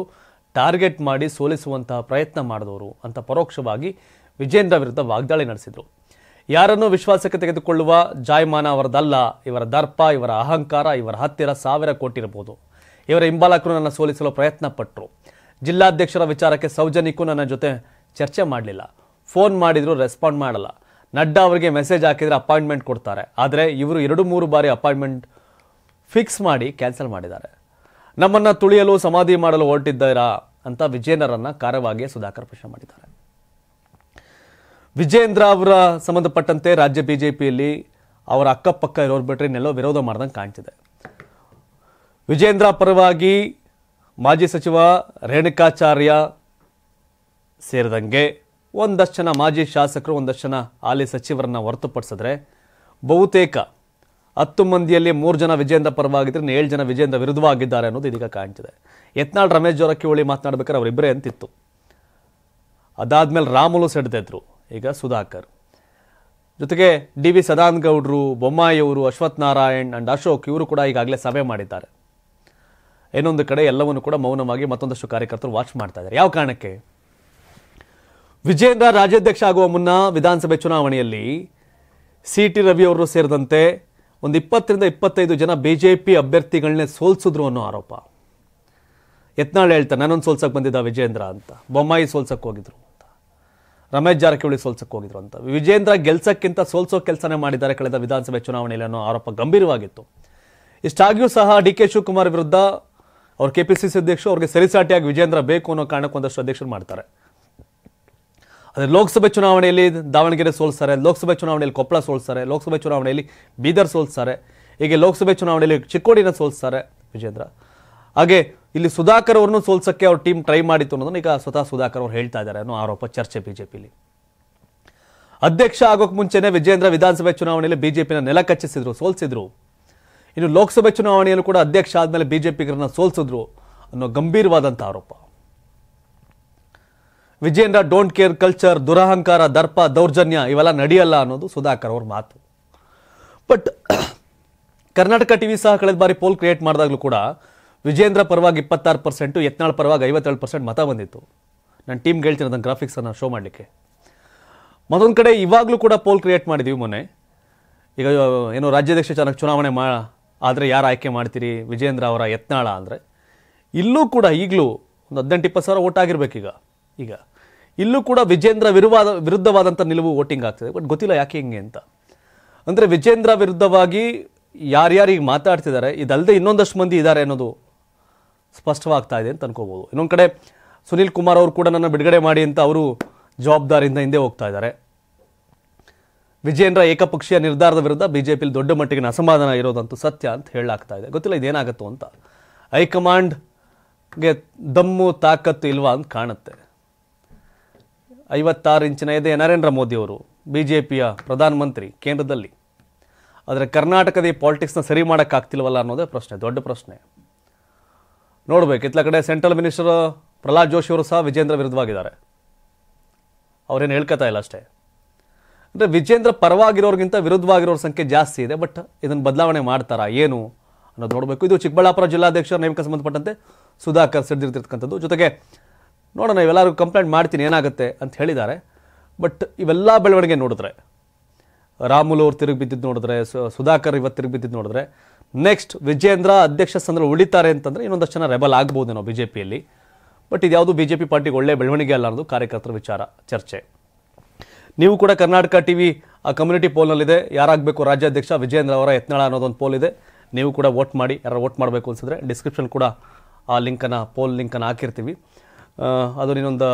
ಟಾರ್ಗೆಟ್ ಮಾಡಿ ಸೋಲಿಸುವಂತಹ ಪ್ರಯತ್ನ ಮಾಡಿದವರು ಅಂತ ಪರೋಕ್ಷವಾಗಿ ವಿಜೇಂದ್ರ ವಿರುದ್ಧ ವಾಗ್ದಾಳಿ ನಡೆಸಿದರು. ಯಾರನ್ನೂ ವಿಶ್ವಾಸಕ್ಕೆ ತೆಗೆದುಕೊಳ್ಳುವ ಜಾಯಮಾನ ಅವರದಲ್ಲ. ಇವರ ದರ್ಪ, ಇವರ ಅಹಂಕಾರ, ಇವರ ಹತ್ತಿರ 1000 ಕೋಟಿ ಇರಬಹುದು. ಇವರ ಹಿಂಬಾಲಕರು ನನ್ನ ಸೋಲಿಸಲು ಪ್ರಯತ್ನ ಪಟ್ಟರು. ಜಿಲ್ಲಾಧ್ಯಕ್ಷರ ವಿಚಾರಕ್ಕೆ ಸೌಜನ್ಯಕ್ಕೂ ನನ್ನ ಜೊತೆ ಚರ್ಚೆ ಮಾಡಲಿಲ್ಲ. ಫೋನ್ ಮಾಡಿದ್ರು ರೆಸ್ಪಾಂಡ್ ಮಾಡಲ್ಲ. ನಡ್ಡಾ ಅವರಿಗೆ ಮೆಸೇಜ್ ಹಾಕಿದ್ರೆ ಅಪಾಯಿಂಟ್ಮೆಂಟ್ ಕೊಡ್ತಾರೆ. ಆದರೆ ಇವರು 2-3 ಬಾರಿ ಅಪಾಯಿಂಟ್ಮೆಂಟ್ ಫಿಕ್ಸ್ ಮಾಡಿ ಕ್ಯಾನ್ಸಲ್ ಮಾಡಿದ್ದಾರೆ. ನಮ್ಮನ್ನ ತುಳಿಯಲು, ಸಮಾಧಿ ಮಾಡಲು ಹೊರಟಿದ್ದಾರಾ ಅಂತ ವಿಜೇಂದ್ರರನ್ನ ಖಾರವಾಗಿ ಸುಧಾಕರ್ ಪ್ರಶ್ನೆ ಮಾಡಿದ್ದಾರೆ. ವಿಜೇಂದ್ರ ಅವರ ಸಂಬಂಧಪಟ್ಟಂತೆ ರಾಜ್ಯ ಬಿಜೆಪಿಯಲ್ಲಿ ಅವರ ಅಕ್ಕಪಕ್ಕ ಇರೋರು ಬಿಟ್ಟರೆ ಇನ್ನೆಲ್ಲೋ ವಿರೋಧ ಮಾಡ್ದಂಗೆ ಕಾಣ್ತಿದೆ. ವಿಜೇಂದ್ರ ಪರವಾಗಿ ಮಾಜಿ ಸಚಿವ ರೇಣುಕಾಚಾರ್ಯ ಸೇರಿದಂಗೆ ಒಂದಷ್ಟು ಜನ ಮಾಜಿ ಶಾಸಕರು, ಒಂದಷ್ಟು ಜನ ಹಾಲಿ ಸಚಿವರನ್ನ ಹೊರತುಪಡಿಸಿದ್ರೆ ಬಹುತೇಕ 10 ಮಂದಿಯಲ್ಲಿ 3 ಜನ ವಿಜೇಂದ್ರ ಪರವಾಗಿದ್ರೆ 7 ಜನ ವಿಜೇಂದ್ರ ವಿರುದ್ಧವಾಗಿದ್ದಾರೆ ಅನ್ನೋದು ಇದೀಗ ಕಾಣ್ತಿದೆ. ಯತ್ನಾಳ್, ರಮೇಶ್ ಜಾರಕಿಹೊಳಿ ಮಾತನಾಡಬೇಕಾದ್ರೆ ಅವರಿಬ್ಬರೇ ಅಂತಿತ್ತು. ಅದಾದ್ಮೇಲೆ ರಾಮುಲು ಸೆಡ್ದಿದ್ರು. ಈಗ ಸುಧಾಕರ್ ಜೊತೆಗೆ DV ಸದಾನಗೌಡರು, ಬೊಮ್ಮಾಯಿಯವರು, ಅಶ್ವಥ್ ನಾರಾಯಣ್ ಅಂಡ್ ಅಶೋಕ್ ಇವರು ಕೂಡ ಈಗಾಗಲೇ ಸಭೆ ಮಾಡಿದ್ದಾರೆ. ಇನ್ನೊಂದು ಕಡೆ ಎಲ್ಲವನ್ನು ಕೂಡ ಮೌನವಾಗಿ ಮತ್ತೊಂದಷ್ಟು ಕಾರ್ಯಕರ್ತರು ವಾಚ್ ಮಾಡ್ತಾ ಇದ್ದಾರೆ. ಯಾವ ಕಾರಣಕ್ಕೆ? ವಿಜೇಂದ್ರ ರಾಜ್ಯಾಧ್ಯಕ್ಷ ಆಗುವ ಮುನ್ನ ವಿಧಾನಸಭೆ ಚುನಾವಣೆಯಲ್ಲಿ CT ರವಿ ಅವರು ಸೇರಿದಂತೆ ಒಂದು 20-25 ಜನ ಬಿಜೆಪಿ ಅಭ್ಯರ್ಥಿಗಳನ್ನೇ ಸೋಲ್ಸಿದ್ರು ಅನ್ನೋ ಆರೋಪ. ಯತ್ನಾಳ್ ಹೇಳ್ತಾರೆ, ನಾನೊಂದು ಸೋಲ್ಸಕ್ಕೆ ಬಂದಿದ್ದ ವಿಜೇಂದ್ರ ಅಂತ. ಬೊಮ್ಮಾಯಿ ಸೋಲ್ಸಕ್ಕೆ ಹೋಗಿದ್ರು ಅಂತ. ರಮೇಶ್ ಜಾರಕಿಹೊಳಿ ಸೋಲ್ಸಕ್ಕೆ ಹೋಗಿದ್ರು ಅಂತ. ವಿಜೇಂದ್ರ ಗೆಲ್ಸಕ್ಕಿಂತ ಸೋಲ್ಸೋ ಕೆಲಸನೇ ಮಾಡಿದ್ದಾರೆ ಕಳೆದ ವಿಧಾನಸಭೆ ಚುನಾವಣೆಯಲ್ಲಿ ಅನ್ನೋ ಆರೋಪ ಗಂಭೀರವಾಗಿತ್ತು. ಇಷ್ಟಾಗಿಯೂ ಸಹ DK ಶಿವಕುಮಾರ್ ವಿರುದ್ಧ ಅವ್ರ KPCC ಅಧ್ಯಕ್ಷರು ಅವ್ರಿಗೆ ಸರಿಸಾಟಿಯಾಗಿ ವಿಜೇಂದ್ರ ಬೇಕು ಅನ್ನೋ ಕಾರಣಕ್ಕೆ ಒಂದಷ್ಟು ಅಧ್ಯಕ್ಷರು ಮಾಡ್ತಾರೆ. ಅದೇ ಲೋಕಸಭೆ ಚುನಾವಣೆಯಲ್ಲಿ ದಾವಣಗೆರೆ ಸೋಲ್ಸ್ತಾರೆ, ಲೋಕಸಭೆ ಚುನಾವಣೆಯಲ್ಲಿ ಕೊಪ್ಪಳ ಸೋಲ್ಸ್ತಾರೆ, ಲೋಕಸಭೆ ಚುನಾವಣೆಯಲ್ಲಿ ಬೀದರ್ ಸೋಲ್ಸ್ತಾರೆ, ಹೀಗೆ ಲೋಕಸಭೆ ಚುನಾವಣೆಯಲ್ಲಿ ಚಿಕ್ಕೋಡಿನ ಸೋಲ್ಸ್ತಾರೆ ವಿಜೇಂದ್ರ. ಹಾಗೆ ಇಲ್ಲಿ ಸುಧಾಕರ್ ಅವ್ರನ್ನು ಸೋಲ್ಸಕ್ಕೆ ಅವ್ರ ಟೀಮ್ ಟ್ರೈ ಮಾಡಿತ್ತು ಅನ್ನೋದನ್ನ ಈಗ ಸ್ವತಃ ಸುಧಾಕರ್ ಅವರು ಹೇಳ್ತಾ ಇದ್ದಾರೆ ಅನ್ನೋ ಆರೋಪ ಚರ್ಚೆ ಬಿಜೆಪಿಲಿ. ಅಧ್ಯಕ್ಷ ಆಗೋಕ್ ಮುಂಚೆನೆ ವಿಜೇಂದ್ರ ವಿಧಾನಸಭೆ ಚುನಾವಣೆಯಲ್ಲಿ ಬಿಜೆಪಿನ ನೆಲ ಕಚ್ಚಿಸಿದ್ರು, ಸೋಲ್ಸಿದ್ರು. ಇನ್ನು ಲೋಕಸಭೆ ಚುನಾವಣೆಯಲ್ಲೂ ಕೂಡ ಅಧ್ಯಕ್ಷ ಆದ್ಮೇಲೆ ಬಿಜೆಪಿಗರನ್ನ ಸೋಲ್ಸಿದ್ರು ಅನ್ನೋ ಗಂಭೀರವಾದಂಥ ಆರೋಪ. ವಿಜೇಂದ್ರ ಡೋಂಟ್ ಕೇರ್ ಕಲ್ಚರ್, ದುರಹಂಕಾರ, ದರ್ಪ, ದೌರ್ಜನ್ಯ ಇವೆಲ್ಲ ನಡೆಯಲ್ಲ ಅನ್ನೋದು ಸುಧಾಕರ್ ಅವ್ರ ಮಾತು. ಬಟ್ ಕರ್ನಾಟಕ ಟಿವಿ ಸಹ ಕಳೆದ ಬಾರಿ ಪೋಲ್ ಕ್ರಿಯೇಟ್ ಮಾಡಿದಾಗಲೂ ಕೂಡ ವಿಜೇಂದ್ರ ಪರವಾಗಿ 26%, ಯತ್ನಾಳ್ ಪರವಾಗಿ 57% ಮತ ಬಂದಿತ್ತು. ನಾನು ಟೀಮ್ಗೆ ಹೇಳ್ತೀನಿ ಅದನ್ನು ಗ್ರಾಫಿಕ್ಸ್ ಅನ್ನು ಶೋ ಮಾಡಲಿಕ್ಕೆ. ಮತ್ತೊಂದು ಕಡೆ ಇವಾಗಲೂ ಕೂಡ ಪೋಲ್ ಕ್ರಿಯೇಟ್ ಮಾಡಿದ್ದೀವಿ ಮೊನ್ನೆ. ಈಗ ಏನೋ ರಾಜ್ಯಾಧ್ಯಕ್ಷ ಚುನಾವಣೆ ಆದರೆ ಯಾರು ಆಯ್ಕೆ ಮಾಡ್ತೀರಿ, ವಿಜೇಂದ್ರ ಅವರ ಯತ್ನಾಳ ಅಂದರೆ ಇಲ್ಲೂ ಕೂಡ ಈಗಲೂ ಒಂದು 18-20 ಸಾವಿರ ಓಟ್ ಆಗಿರ್ಬೇಕೀಗ. ಈಗ ಇಲ್ಲೂ ಕೂಡ ವಿಜೇಂದ್ರ ವಿರುದ್ಧವಾದಂಥ ನಿಲುವು ವೋಟಿಂಗ್ ಆಗ್ತದೆ. ಬಟ್ ಗೊತ್ತಿಲ್ಲ ಯಾಕೆ ಹಿಂಗೆ ಅಂತ. ಅಂದರೆ ವಿಜೇಂದ್ರ ವಿರುದ್ಧವಾಗಿ ಯಾರ್ಯಾರು ಈಗ ಮಾತಾಡ್ತಿದ್ದಾರೆ, ಇದಲ್ಲದೆ ಇನ್ನೊಂದಷ್ಟು ಮಂದಿ ಇದ್ದಾರೆ ಅನ್ನೋದು ಸ್ಪಷ್ಟವಾಗ್ತಾ ಇದೆ ಅಂತ ಅನ್ಕೋಬಹುದು. ಇನ್ನೊಂದು ಕಡೆ ಸುನೀಲ್ ಕುಮಾರ್ ಅವರು ಕೂಡ ನನ್ನ ಬಿಡುಗಡೆ ಮಾಡಿ ಅಂತ ಅವರು ಜವಾಬ್ದಾರಿಯಿಂದ ಹಿಂದೆ ಹೋಗ್ತಾ ಇದ್ದಾರೆ. ವಿಜೇಂದ್ರ ಏಕಪಕ್ಷೀಯ ನಿರ್ಧಾರದ ವಿರುದ್ಧ ಬಿಜೆಪಿಲಿ ದೊಡ್ಡ ಮಟ್ಟಿಗಿನ ಅಸಮಾಧಾನ ಇರೋದಂತೂ ಸತ್ಯ ಅಂತ ಹೇಳಲಾಗ್ತಾ ಇದೆ. ಗೊತ್ತಿಲ್ಲ ಇದೇನಾಗುತ್ತೋ ಅಂತ. ಹೈಕಮಾಂಡ್ಗೆ ದಮ್ಮು ತಾಕತ್ತು ಇಲ್ವಾ ಅಂತ ಕಾಣುತ್ತೆ. 56 ಇಂಚಿನ ಎದೆ ನರೇಂದ್ರ ಮೋದಿ ಅವರು ಬಿಜೆಪಿಯ ಪ್ರಧಾನಮಂತ್ರಿ ಕೇಂದ್ರದಲ್ಲಿ. ಆದರೆ ಕರ್ನಾಟಕದ ಈ ಪಾಲಿಟಿಕ್ಸ್ನ ಸರಿ ಮಾಡೋಕ್ಕಾಗ್ತಿಲ್ವಲ್ಲ ಅನ್ನೋದೇ ಪ್ರಶ್ನೆ, ದೊಡ್ಡ ಪ್ರಶ್ನೆ. ನೋಡ್ಬೇಕು. ಇತ್ಲ ಕಡೆ ಸೆಂಟ್ರಲ್ ಮಿನಿಸ್ಟರ್ ಪ್ರಹ್ಲಾದ್ ಜೋಶಿ ಅವರು ಸಹ ವಿಜೇಂದ್ರ ವಿರುದ್ಧವಾಗಿದ್ದಾರೆ. ಅವ್ರೇನು ಹೇಳ್ಕೊತಾ ಇಲ್ಲ ಅಷ್ಟೇ. ಅಂದರೆ ವಿಜೇಂದ್ರ ಪರವಾಗಿರೋರಿಗಿಂತ ವಿರುದ್ಧವಾಗಿರೋರ ಸಂಖ್ಯೆ ಜಾಸ್ತಿ ಇದೆ. ಬಟ್ ಇದನ್ನು ಬದಲಾವಣೆ ಮಾಡ್ತಾರಾ ಏನು ಅನ್ನೋದು ನೋಡಬೇಕು. ಇದು ಚಿಕ್ಕಬಳ್ಳಾಪುರ ಜಿಲ್ಲಾಧ್ಯಕ್ಷರ ನೇಮಕ ಸಂಬಂಧಪಟ್ಟಂತೆ ಸುಧಾಕರ್ ಸಿಡಿದಿರ್ತಕ್ಕಂಥದ್ದು. ಜೊತೆಗೆ ನೋಡೋಣ, ಇವೆಲ್ಲರೂ ಕಂಪ್ಲೇಂಟ್ ಮಾಡ್ತೀನಿ ಏನಾಗುತ್ತೆ ಅಂತ ಹೇಳಿದ್ದಾರೆ. ಬಟ್ ಇವೆಲ್ಲ ಬೆಳವಣಿಗೆ ನೋಡಿದ್ರೆ, ರಾಮುಲು ಅವ್ರು ತಿರುಗಿ ಬಿದ್ದಿದ್ದು ನೋಡಿದ್ರೆ, ಸುಧಾಕರ್ ಇವತ್ತು ತಿರುಗಿ ಬಿದ್ದಿದ್ದು ನೋಡಿದ್ರೆ, ನೆಕ್ಸ್ಟ್ ವಿಜೇಂದ್ರ ಅಧ್ಯಕ್ಷ ಸ್ಥಾನದಲ್ಲಿ ಉಳಿತಾರೆ ಅಂತಂದರೆ ಇನ್ನೊಂದಷ್ಟು ಜನ ರೆಬಲ್ ಆಗ್ಬೋದೇನೋ ಬಿಜೆಪಿಯಲ್ಲಿ. ಬಟ್ ಇದ್ಯಾವುದು ಬಿಜೆಪಿ ಪಾರ್ಟಿಗೆ ಒಳ್ಳೆ ಬೆಳವಣಿಗೆ ಅಲ್ಲ ಅನ್ನೋದು ಕಾರ್ಯಕರ್ತರ ವಿಚಾರ, ಚರ್ಚೆ. ನೀವು ಕೂಡ ಕರ್ನಾಟಕ ಟಿವಿ ಆ ಕಮ್ಯುನಿಟಿ ಪೋಲ್ನಲ್ಲಿದೆ, ಯಾರಾಗಬೇಕು ರಾಜ್ಯಾಧ್ಯಕ್ಷ ವಿಜೇಂದ್ರ ಅವರ ಯತ್ನಾಳ ಅನ್ನೋದೊಂದು ಪೋಲ್ ಇದೆ. ನೀವು ಕೂಡ ವೋಟ್ ಮಾಡಿ. ಯಾರು ವೋಟ್ ಮಾಡಬೇಕು ಅನ್ಸಿದ್ರೆ ಡಿಸ್ಕ್ರಿಪ್ಷನ್ ಕೂಡ ಆ ಲಿಂಕನ್ನು, ಪೋಲ್ ಲಿಂಕನ್ನು ಹಾಕಿರ್ತೀವಿ. ಅದು ಇನ್ನೊಂದು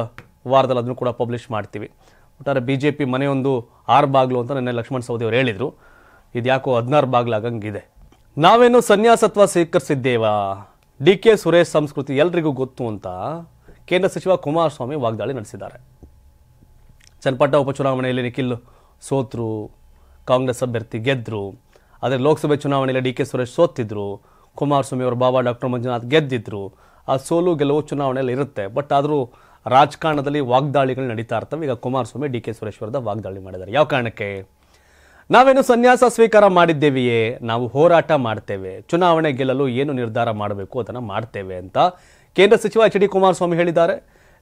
ವಾರದಲ್ಲಿ ಅದನ್ನು ಕೂಡ ಪಬ್ಲಿಷ್ ಮಾಡ್ತೀವಿ. ಒಟ್ಟಾರೆ ಬಿಜೆಪಿ ಮನೆಯೊಂದು 6 ಬಾಗಿಲು ಅಂತ ನಿನ್ನೆ ಲಕ್ಷ್ಮಣ್ ಸವದಿ ಅವರು ಹೇಳಿದರು. ಇದು ಯಾಕೋ 16 ಬಾಗಿಲು ಆಗಂಗಿದೆ. ನಾವೇನು ಸನ್ಯಾಸತ್ವ ಸ್ವೀಕರಿಸಿದ್ದೇವಾ? DK ಸುರೇಶ್ ಸಂಸ್ಕೃತಿ ಎಲ್ರಿಗೂ ಗೊತ್ತು ಅಂತ ಕೇಂದ್ರ ಸಚಿವ ಕುಮಾರಸ್ವಾಮಿ ವಾಗ್ದಾಳಿ ನಡೆಸಿದ್ದಾರೆ. ಚನ್ನಪಟ್ಟಣ ಉಪಚುನಾವಣೆಯಲ್ಲಿ ನಿಖಿಲ್ ಸೋತರು, ಕಾಂಗ್ರೆಸ್ ಅಭ್ಯರ್ಥಿ ಗೆದ್ದರು. ಆದರೆ ಲೋಕಸಭೆ ಚುನಾವಣೆಯಲ್ಲಿ DK ಸುರೇಶ್ ಸೋತಿದ್ರು, ಕುಮಾರಸ್ವಾಮಿ ಅವರ ಬಾಬಾ ಡಾಕ್ಟರ್ ಮಂಜುನಾಥ್ ಗೆದ್ದಿದ್ರು. ಆ ಸೋಲು ಗೆಲುವು ಚುನಾವಣೆಯಲ್ಲಿ ಇರುತ್ತೆ. ಬಟ್ ಆದರೂ ರಾಜಕಾರಣದಲ್ಲಿ ವಾಗ್ದಾಳಿಗಳು ನಡೀತಾ ಇರ್ತವೆ. ಈಗ ಕುಮಾರಸ್ವಾಮಿ DK ಸುರೇಶ್ ವಿರುದ್ಧ ವಾಗ್ದಾಳಿ ಮಾಡಿದ್ದಾರೆ. ಯಾವ ಕಾರಣಕ್ಕೆ? ನಾವೇನು ಸನ್ಯಾಸ ಸ್ವೀಕಾರ ಮಾಡಿದ್ದೇವೆಯೇ? ನಾವು ಹೋರಾಟ ಮಾಡ್ತೇವೆ, ಚುನಾವಣೆ ಗೆಲ್ಲಲು ಏನು ನಿರ್ಧಾರ ಮಾಡಬೇಕು ಅದನ್ನು ಮಾಡ್ತೇವೆ ಅಂತ ಕೇಂದ್ರ ಸಚಿವ HD ಕುಮಾರಸ್ವಾಮಿ ಹೇಳಿದ್ದಾರೆ.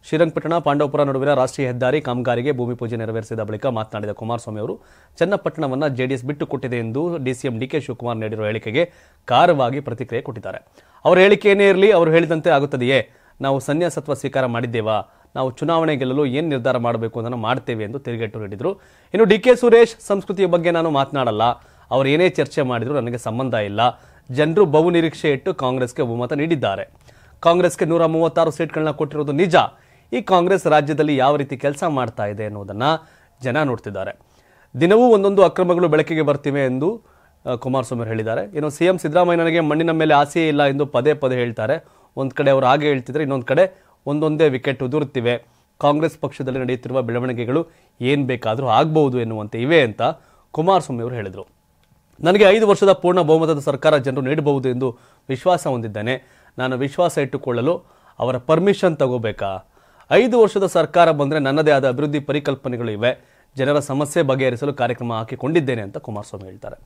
ಶ್ರೀರಂಗಪಟ್ಟಣ ಪಾಂಡವಪುರ ನಡುವಿನ ರಾಷ್ಟ್ರೀಯ ಹೆದ್ದಾರಿ ಕಾಮಗಾರಿಗೆ ಭೂಮಿ ಪೂಜೆ ನೆರವೇರಿಸಿದ ಬಳಿಕ ಮಾತನಾಡಿದ ಕುಮಾರಸ್ವಾಮಿ ಅವರು ಚನ್ನಪಟ್ಟಣವನ್ನು JDS ಬಿಟ್ಟು ಕೊಟ್ಟಿದೆ ಎಂದು DCM DK ಶಿವಕುಮಾರ್ ನೀಡಿರುವ ಹೇಳಿಕೆಗೆ ಖಾರವಾಗಿ ಪ್ರತಿಕ್ರಿಯೆ ಕೊಟ್ಟಿದ್ದಾರೆ. ಅವರ ಹೇಳಿಕೆ ಏನೇ ಇರಲಿ, ಅವರು ಹೇಳಿದಂತೆ ಆಗುತ್ತದೆಯೇ? ನಾವು ಸನ್ಯಾಸತ್ವ ಸ್ವೀಕಾರ ಮಾಡಿದ್ದೇವಾ? ನಾವು ಚುನಾವಣೆ ಗೆಲ್ಲಲು ಏನು ನಿರ್ಧಾರ ಮಾಡಬೇಕು ಅದನ್ನು ಮಾಡ್ತೇವೆ ಎಂದು ತಿರುಗೇಟು ನೀಡಿದರು. ಇನ್ನು DK ಸುರೇಶ್ ಸಂಸ್ಕೃತಿಯ ಬಗ್ಗೆ ನಾನು ಮಾತನಾಡಲ್ಲ. ಅವರು ಏನೇ ಚರ್ಚೆ ಮಾಡಿದ್ರು ನನಗೆ ಸಂಬಂಧ ಇಲ್ಲ. ಜನರು ಬಹು ನಿರೀಕ್ಷೆ ಇಟ್ಟು ಕಾಂಗ್ರೆಸ್ಗೆ ಬಹುಮತ ನೀಡಿದ್ದಾರೆ. ಕಾಂಗ್ರೆಸ್ಗೆ 136 ಸೀಟ್ಗಳನ್ನ ಕೊಟ್ಟಿರೋದು ನಿಜ. ಈ ಕಾಂಗ್ರೆಸ್ ರಾಜ್ಯದಲ್ಲಿ ಯಾವ ರೀತಿ ಕೆಲಸ ಮಾಡ್ತಾ ಇದೆ ಅನ್ನೋದನ್ನ ಜನ ನೋಡ್ತಿದ್ದಾರೆ. ದಿನವೂ ಒಂದೊಂದು ಅಕ್ರಮಗಳು ಬೆಳಕಿಗೆ ಬರ್ತಿವೆ ಎಂದು ಕುಮಾರಸ್ವಾಮಿ ಹೇಳಿದ್ದಾರೆ. ಇನ್ನು CM ಸಿದ್ದರಾಮಯ್ಯ ನನಗೆ ಮಣ್ಣಿನ ಮೇಲೆ ಆಸೆ ಇಲ್ಲ ಎಂದು ಪದೇ ಪದೇ ಹೇಳ್ತಾರೆ. ಒಂದು ಕಡೆ ಅವರು ಹಾಗೆ ಹೇಳ್ತಿದ್ರೆ, ಇನ್ನೊಂದು ಕಡೆ ಒಂದೊಂದೇ ವಿಕೆಟ್ ಉದುರುತ್ತಿವೆ. ಕಾಂಗ್ರೆಸ್ ಪಕ್ಷದಲ್ಲಿ ನಡೆಯುತ್ತಿರುವ ಬೆಳವಣಿಗೆಗಳು ಏನು ಬೇಕಾದರೂ ಆಗಬಹುದು ಎನ್ನುವಂತೆ ಇವೆ ಅಂತ ಕುಮಾರಸ್ವಾಮಿ ಅವರು ಹೇಳಿದರು. ನನಗೆ 5 ವರ್ಷದ ಪೂರ್ಣ ಬಹುಮತದ ಸರ್ಕಾರ ಜನರು ನೀಡಬಹುದು ಎಂದು ವಿಶ್ವಾಸ ಹೊಂದಿದ್ದೇನೆ. ನಾನು ವಿಶ್ವಾಸ ಇಟ್ಟುಕೊಳ್ಳಲು ಅವರ ಪರ್ಮಿಷನ್ ತಗೋಬೇಕಾ? 5 ವರ್ಷದ ಸರ್ಕಾರ ಬಂದರೆ ನನ್ನದೇ ಆದ ಅಭಿವೃದ್ಧಿ ಪರಿಕಲ್ಪನೆಗಳು ಇವೆ. ಜನರ ಸಮಸ್ಯೆ ಬಗೆಹರಿಸಲು ಕಾರ್ಯಕ್ರಮ ಹಾಕಿಕೊಂಡಿದ್ದೇನೆ ಅಂತ ಕುಮಾರಸ್ವಾಮಿ ಹೇಳ್ತಾರೆ.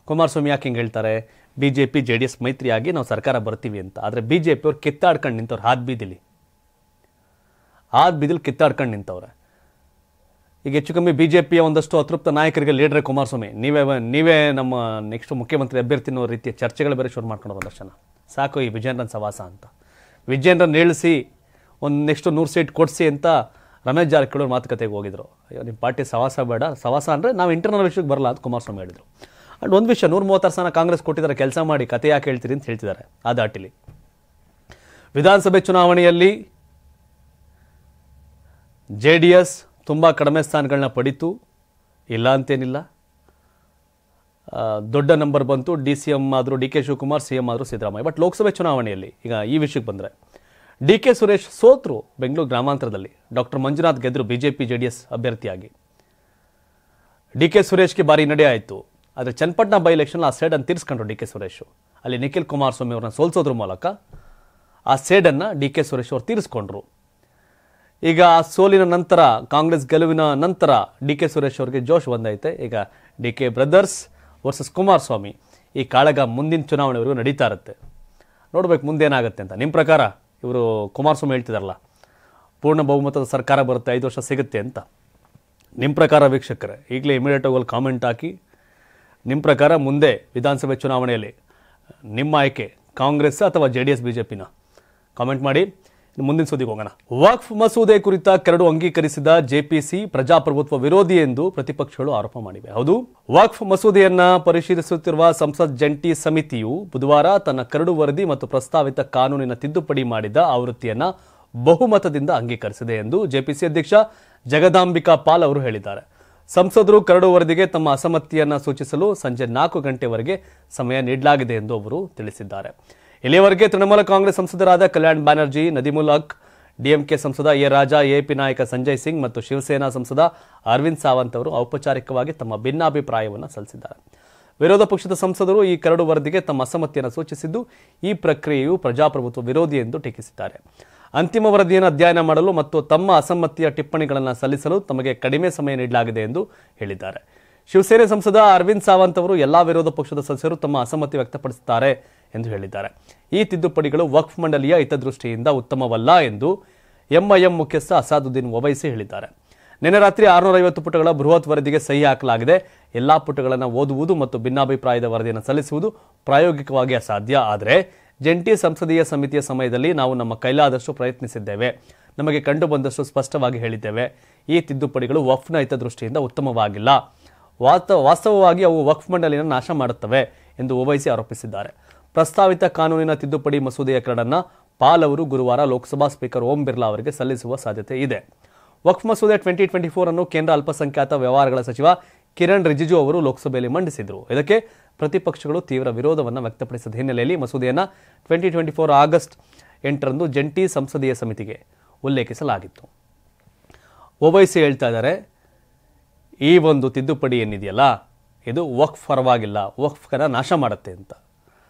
ಕುಮಾರಸ್ವಾಮಿ ಯಾಕೆ ಹಿಂಗೆ ಹೇಳ್ತಾರೆ? BJP JDS ಮೈತ್ರಿಯಾಗಿ ನಾವು ಸರ್ಕಾರ ಬರ್ತೀವಿ ಅಂತ. ಆದರೆ BJP ಅವ್ರು ಕಿತ್ತಾಡ್ಕೊಂಡು ನಿಂತವ್ರು, ಹಾದ್ ಬೀದಿಲಿ ಕಿತ್ತಾಡ್ಕೊಂಡು ನಿಂತವ್ರೆ. ಈಗ ಹೆಚ್ಚು ಕಮ್ಮಿ BJPಯ ಒಂದಷ್ಟು ಅತೃಪ್ತ ನಾಯಕರಿಗೆ ಲೀಡರ್ ಕುಮಾರಸ್ವಾಮಿ, ನೀವೇ ನಮ್ಮ ನೆಕ್ಸ್ಟ್ ಮುಖ್ಯಮಂತ್ರಿ ಅಭ್ಯರ್ಥಿ ಅನ್ನೋ ರೀತಿಯ ಚರ್ಚೆಗಳು ಬೇರೆ ಶುರು ಮಾಡ್ಕೊಂಡು ಒಂದಷ್ಟು ಜನ. ಸಾಕು ಈ ವಿಜೇಂದ್ರನ್ ಸವಾಸ ಅಂತ. ವಿಜೇಂದ್ರನ್ ನಿಲ್ಲಿಸಿ ಒಂದು ನೆಕ್ಸ್ಟ್ 100 ಸೀಟ್ ಕೊಡಿಸಿ ಅಂತ ರಮೇಶ್ ಜಾರಕಿಹೊಳಿ ಮಾತುಕತೆಗೆ ಹೋಗಿದ್ರು. ಅಯ್ಯೋ ನಿಮ್ಮ ಪಾರ್ಟಿ ಸವಾಸ ಬೇಡ, ಸವಾಸ ಅಂದರೆ ನಾವು ಇಂಟರ್ನಲ್ ವಿಷಯಕ್ಕೆ ಬರಲ್ಲ ಅಂತ ಕುಮಾರಸ್ವಾಮಿ ಹೇಳಿದರು. ಅಂಡ್ ಒಂದು ವಿಷಯ, 136 ಸ್ಥಾನ ಕಾಂಗ್ರೆಸ್ ಕೊಟ್ಟಿದ್ದಾರೆ, ಕೆಲಸ ಮಾಡಿ, ಕತೆ ಯಾಕೆ ಹೇಳ್ತೀರಿ ಅಂತ ಹೇಳ್ತಿದ್ದಾರೆ. ಆ ದಾಟಿಲಿ ವಿಧಾನಸಭೆ ಚುನಾವಣೆಯಲ್ಲಿ JDS ತುಂಬ ಕಡಿಮೆ ಸ್ಥಾನಗಳನ್ನ ಪಡೀತು, ಇಲ್ಲ ಅಂತೇನಿಲ್ಲ. ದೊಡ್ಡ ನಂಬರ್ ಬಂತು. DCM ಆದರೂ DK ಶಿವಕುಮಾರ್, CM ಆದರೂ ಸಿದ್ದರಾಮಯ್ಯ. ಬಟ್ ಲೋಕಸಭೆ ಚುನಾವಣೆಯಲ್ಲಿ ಈಗ ಈ ವಿಷಯಕ್ಕೆ ಬಂದರೆ DK ಸುರೇಶ್ ಸೋತರು ಬೆಂಗಳೂರು ಗ್ರಾಮಾಂತರದಲ್ಲಿ. ಡಾಕ್ಟರ್ ಮಂಜುನಾಥ್ ಗೆದ್ದರು BJP JDS ಅಭ್ಯರ್ಥಿಯಾಗಿ. DK ಸುರೇಶ್ಗೆ ಭಾರಿ ನಡೆ ಆಯಿತು. ಆದರೆ ಚನ್ನಪಟ್ಟಣ ಬೈ ಎಲೆಕ್ಷನ್ ಆ ಸೇಡನ್ನು ತೀರಿಸ್ಕೊಂಡ್ರು DK ಸುರೇಶ್. ಅಲ್ಲಿ ನಿಖಿಲ್ ಕುಮಾರಸ್ವಾಮಿ ಅವ್ರನ್ನ ಸೋಲಿಸೋದ್ರ ಮೂಲಕ ಆ ಸೇಡನ್ನು DK ಸುರೇಶ್ ಅವರು ತೀರಿಸ್ಕೊಂಡ್ರು. ಈಗ ಆ ಸೋಲಿನ ನಂತರ, ಕಾಂಗ್ರೆಸ್ ಗೆಲುವಿನ ನಂತರ DK ಸುರೇಶ್ ಅವರಿಗೆ ಜೋಶ್ ಬಂದೈತೆ. ಈಗ DK ಬ್ರದರ್ಸ್ ವರ್ಸಸ್ ಕುಮಾರಸ್ವಾಮಿ ಈ ಕಾಳಗ ಮುಂದಿನ ಚುನಾವಣೆವರೆಗೂ ನಡೀತಾ ಇರುತ್ತೆ. ನೋಡ್ಬೇಕು ಮುಂದೇನಾಗುತ್ತೆ ಅಂತ. ನಿಮ್ಮ ಪ್ರಕಾರ ಇವರು ಕುಮಾರಸ್ವಾಮಿ ಹೇಳ್ತಿದಾರಲ್ಲ, ಪೂರ್ಣ ಬಹುಮತದ ಸರ್ಕಾರ ಬರುತ್ತೆ, 5 ವರ್ಷ ಸಿಗುತ್ತೆ ಅಂತ. ನಿಮ್ಮ ಪ್ರಕಾರ ವೀಕ್ಷಕರೇ ಈಗಲೇ ಇಮಿಡಿಯೇಟ್ ಆಗಿ ಕಾಮೆಂಟ್ ಹಾಕಿ. ನಿಮ್ಮ ಪ್ರಕಾರ ಮುಂದೆ ವಿಧಾನಸಭೆ ಚುನಾವಣೆಯಲ್ಲಿ ನಿಮ್ಮ ಆಯ್ಕೆ ಕಾಂಗ್ರೆಸ್ ಅಥವಾ JDS BJPನ ಕಾಮೆಂಟ್ ಮಾಡಿ. ಮುಂದಿನ ಸುದ್ದಿಗೆ ಹೋಗೋಣ. ವಕ್ಫ್ ಮಸೂದೆ ಕುರಿತ ಕರಡು ಅಂಗೀಕರಿಸಿದ ಜೆಪಿಸಿ ಪ್ರಜಾಪ್ರಭುತ್ವ ವಿರೋಧಿ ಎಂದು ಪ್ರತಿಪಕ್ಷಗಳು ಆರೋಪ ಮಾಡಿವೆ. ಹೌದು, ವಕ್ಫ್ ಮಸೂದೆಯನ್ನ ಪರಿಶೀಲಿಸುತ್ತಿರುವ ಸಂಸತ್ ಜಂಟಿ ಸಮಿತಿಯು ಬುಧವಾರ ತನ್ನ ಕರಡು ವರದಿ ಮತ್ತು ಪ್ರಸ್ತಾವಿತ ಕಾನೂನಿನ ತಿದ್ದುಪಡಿ ಮಾಡಿದ ಆವೃತ್ತಿಯನ್ನ ಬಹುಮತದಿಂದ ಅಂಗೀಕರಿಸಿದೆ ಎಂದು ಜೆಪಿಸಿ ಅಧ್ಯಕ್ಷ ಜಗದಾಂಬಿಕಾ ಪಾಲ್ ಅವರು ಹೇಳಿದ್ದಾರೆ. ಸಂಸದರು ಕರಡು ವರದಿಗೆ ತಮ್ಮ ಅಸಮ್ಮತಿಯನ್ನ ಸೂಚಿಸಲು ಸಂಜೆ 4 ಗಂಟೆವರೆಗೆ ಸಮಯ ನೀಡಲಾಗಿದೆ ಎಂದು ಅವರು ತಿಳಿಸಿದ್ದಾರೆ. ಇಲ್ಲಿಯವರೆಗೆ ತೃಣಮೂಲ ಕಾಂಗ್ರೆಸ್ ಸಂಸದರಾದ ಕಲ್ಯಾಣ್ ಬ್ಯಾನರ್ಜಿ, ನದೀಮುಲ್ ಹಕ್, ಡಿಎಂಕೆ ಸಂಸದ ಎ ರಾಜಾ, ಎಪಿ ನಾಯಕ ಸಂಜಯ್ ಸಿಂಗ್ ಮತ್ತು ಶಿವಸೇನಾ ಸಂಸದ ಅರವಿಂದ್ ಸಾವಂತ್ ಅವರು ಔಪಚಾರಿಕವಾಗಿ ತಮ್ಮ ಭಿನ್ನಾಭಿಪ್ರಾಯವನ್ನು ಸಲ್ಲಿಸಿದ್ದಾರೆ. ವಿರೋಧ ಪಕ್ಷದ ಸಂಸದರು ಈ ಕರಡು ವರದಿಗೆ ತಮ್ಮ ಅಸಮ್ಮತಿಯನ್ನು ಸೂಚಿಸಿದ್ದು, ಈ ಪ್ರಕ್ರಿಯೆಯು ಪ್ರಜಾಪ್ರಭುತ್ವ ವಿರೋಧಿ ಎಂದು ಟೀಕಿಸಿದ್ದಾರೆ. ಅಂತಿಮ ವರದಿಯನ್ನು ಅಧ್ಯಯನ ಮಾಡಲು ಮತ್ತು ತಮ್ಮ ಅಸಮ್ಮತಿಯ ಟಿಪ್ಪಣಿಗಳನ್ನು ಸಲ್ಲಿಸಲು ತಮಗೆ ಕಡಿಮೆ ಸಮಯ ನೀಡಲಾಗಿದೆ ಎಂದು ಹೇಳಿದ್ದಾರೆ. ಶಿವಸೇನೆ ಸಂಸದ ಅರವಿಂದ್ ಸಾವಂತ್ ಅವರು ಎಲ್ಲಾ ವಿರೋಧ ಪಕ್ಷದ ಸದಸ್ಯರು ತಮ್ಮ ಅಸಮ್ಮತಿ ವ್ಯಕ್ತಪಡಿಸುತ್ತಾರೆ ಎಂದು ಹೇಳಿದ್ದಾರೆ. ಈ ತಿದ್ದುಪಡಿಗಳು ವಕ್ಫ್ ಮಂಡಳಿಯ ಹಿತದೃಷ್ಟಿಯಿಂದ ಉತ್ತಮವಲ್ಲ ಎಂದು ಎಂಐಎಂ ಮುಖ್ಯಸ್ಥ ಅಸಾದುದ್ದೀನ್ ಒವೈಸಿ ಹೇಳಿದ್ದಾರೆ. ನಿನ್ನೆ ರಾತ್ರಿ 650 ಪುಟಗಳ ಬೃಹತ್ ವರದಿಗೆ ಸಹಿ ಹಾಕಲಾಗಿದೆ. ಎಲ್ಲಾ ಪುಟಗಳನ್ನು ಓದುವುದು ಮತ್ತು ಭಿನ್ನಾಭಿಪ್ರಾಯದ ವರದಿಯನ್ನು ಸಲ್ಲಿಸುವುದು ಪ್ರಾಯೋಗಿಕವಾಗಿ ಅಸಾಧ್ಯ. ಆದರೆ ಜಂಟಿ ಸಂಸದೀಯ ಸಮಿತಿಯ ಸಮಯದಲ್ಲಿ ನಾವು ನಮ್ಮ ಕೈಲಾದಷ್ಟು ಪ್ರಯತ್ನಿಸಿದ್ದೇವೆ. ನಮಗೆ ಕಂಡು ಬಂದಷ್ಟು ಸ್ಪಷ್ಟವಾಗಿ ಹೇಳಿದ್ದೇವೆ. ಈ ತಿದ್ದುಪಡಿಗಳು ವಕ್ಫ್ನ ಹಿತದೃಷ್ಟಿಯಿಂದ ಉತ್ತಮವಾಗಿಲ್ಲ. ವಾಸ್ತವವಾಗಿ ಅವು ವಕ್ಫ್ ಮಂಡಳಿಯನ್ನು ನಾಶ ಮಾಡುತ್ತವೆ ಎಂದು ಒವೈಸಿ ಆರೋಪಿಸಿದ್ದಾರೆ. ಪ್ರಸ್ತಾವಿತ ಕಾನೂನಿನ ತಿದ್ದುಪಡಿ ಮಸೂದೆಯ ಕರಡನ್ನು ಪಾಲ್ ಅವರು ಗುರುವಾರ ಲೋಕಸಭಾ ಸ್ಪೀಕರ್ ಓಂ ಬಿರ್ಲಾ ಅವರಿಗೆ ಸಲ್ಲಿಸುವ ಸಾಧ್ಯತೆ ಇದೆ. ವಕ್ಫ್ ಮಸೂದೆ 2024 ಅನ್ನು ಕೇಂದ್ರ ಅಲ್ಪಸಂಖ್ಯಾತ ವ್ಯವಹಾರಗಳ ಸಚಿವ ಕಿರಣ್ ರಿಜಿಜು ಅವರು ಲೋಕಸಭೆಯಲ್ಲಿ ಮಂಡಿಸಿದರು. ಇದಕ್ಕೆ ಪ್ರತಿಪಕ್ಷಗಳು ತೀವ್ರ ವಿರೋಧವನ್ನು ವ್ಯಕ್ತಪಡಿಸಿದ ಹಿನ್ನೆಲೆಯಲ್ಲಿ ಮಸೂದೆಯನ್ನು 2024 ಆಗಸ್ಟ್ 8ರಂದು ಜಂಟಿ ಸಂಸದೀಯ ಸಮಿತಿಗೆ ಉಲ್ಲೇಖಿಸಲಾಗಿತ್ತು. ಒವೈಸಿ ಹೇಳ್ತಾ ಇದ್ದಾರೆ, ಈ ಒಂದು ತಿದ್ದುಪಡಿ ಏನಿದೆಯಲ್ಲ ಇದು ವಕ್ಫ್ ಪರವಾಗಿಲ್ಲ, ವಕ್ಫ್ನ ನಾಶ ಮಾಡುತ್ತೆ ಅಂತ.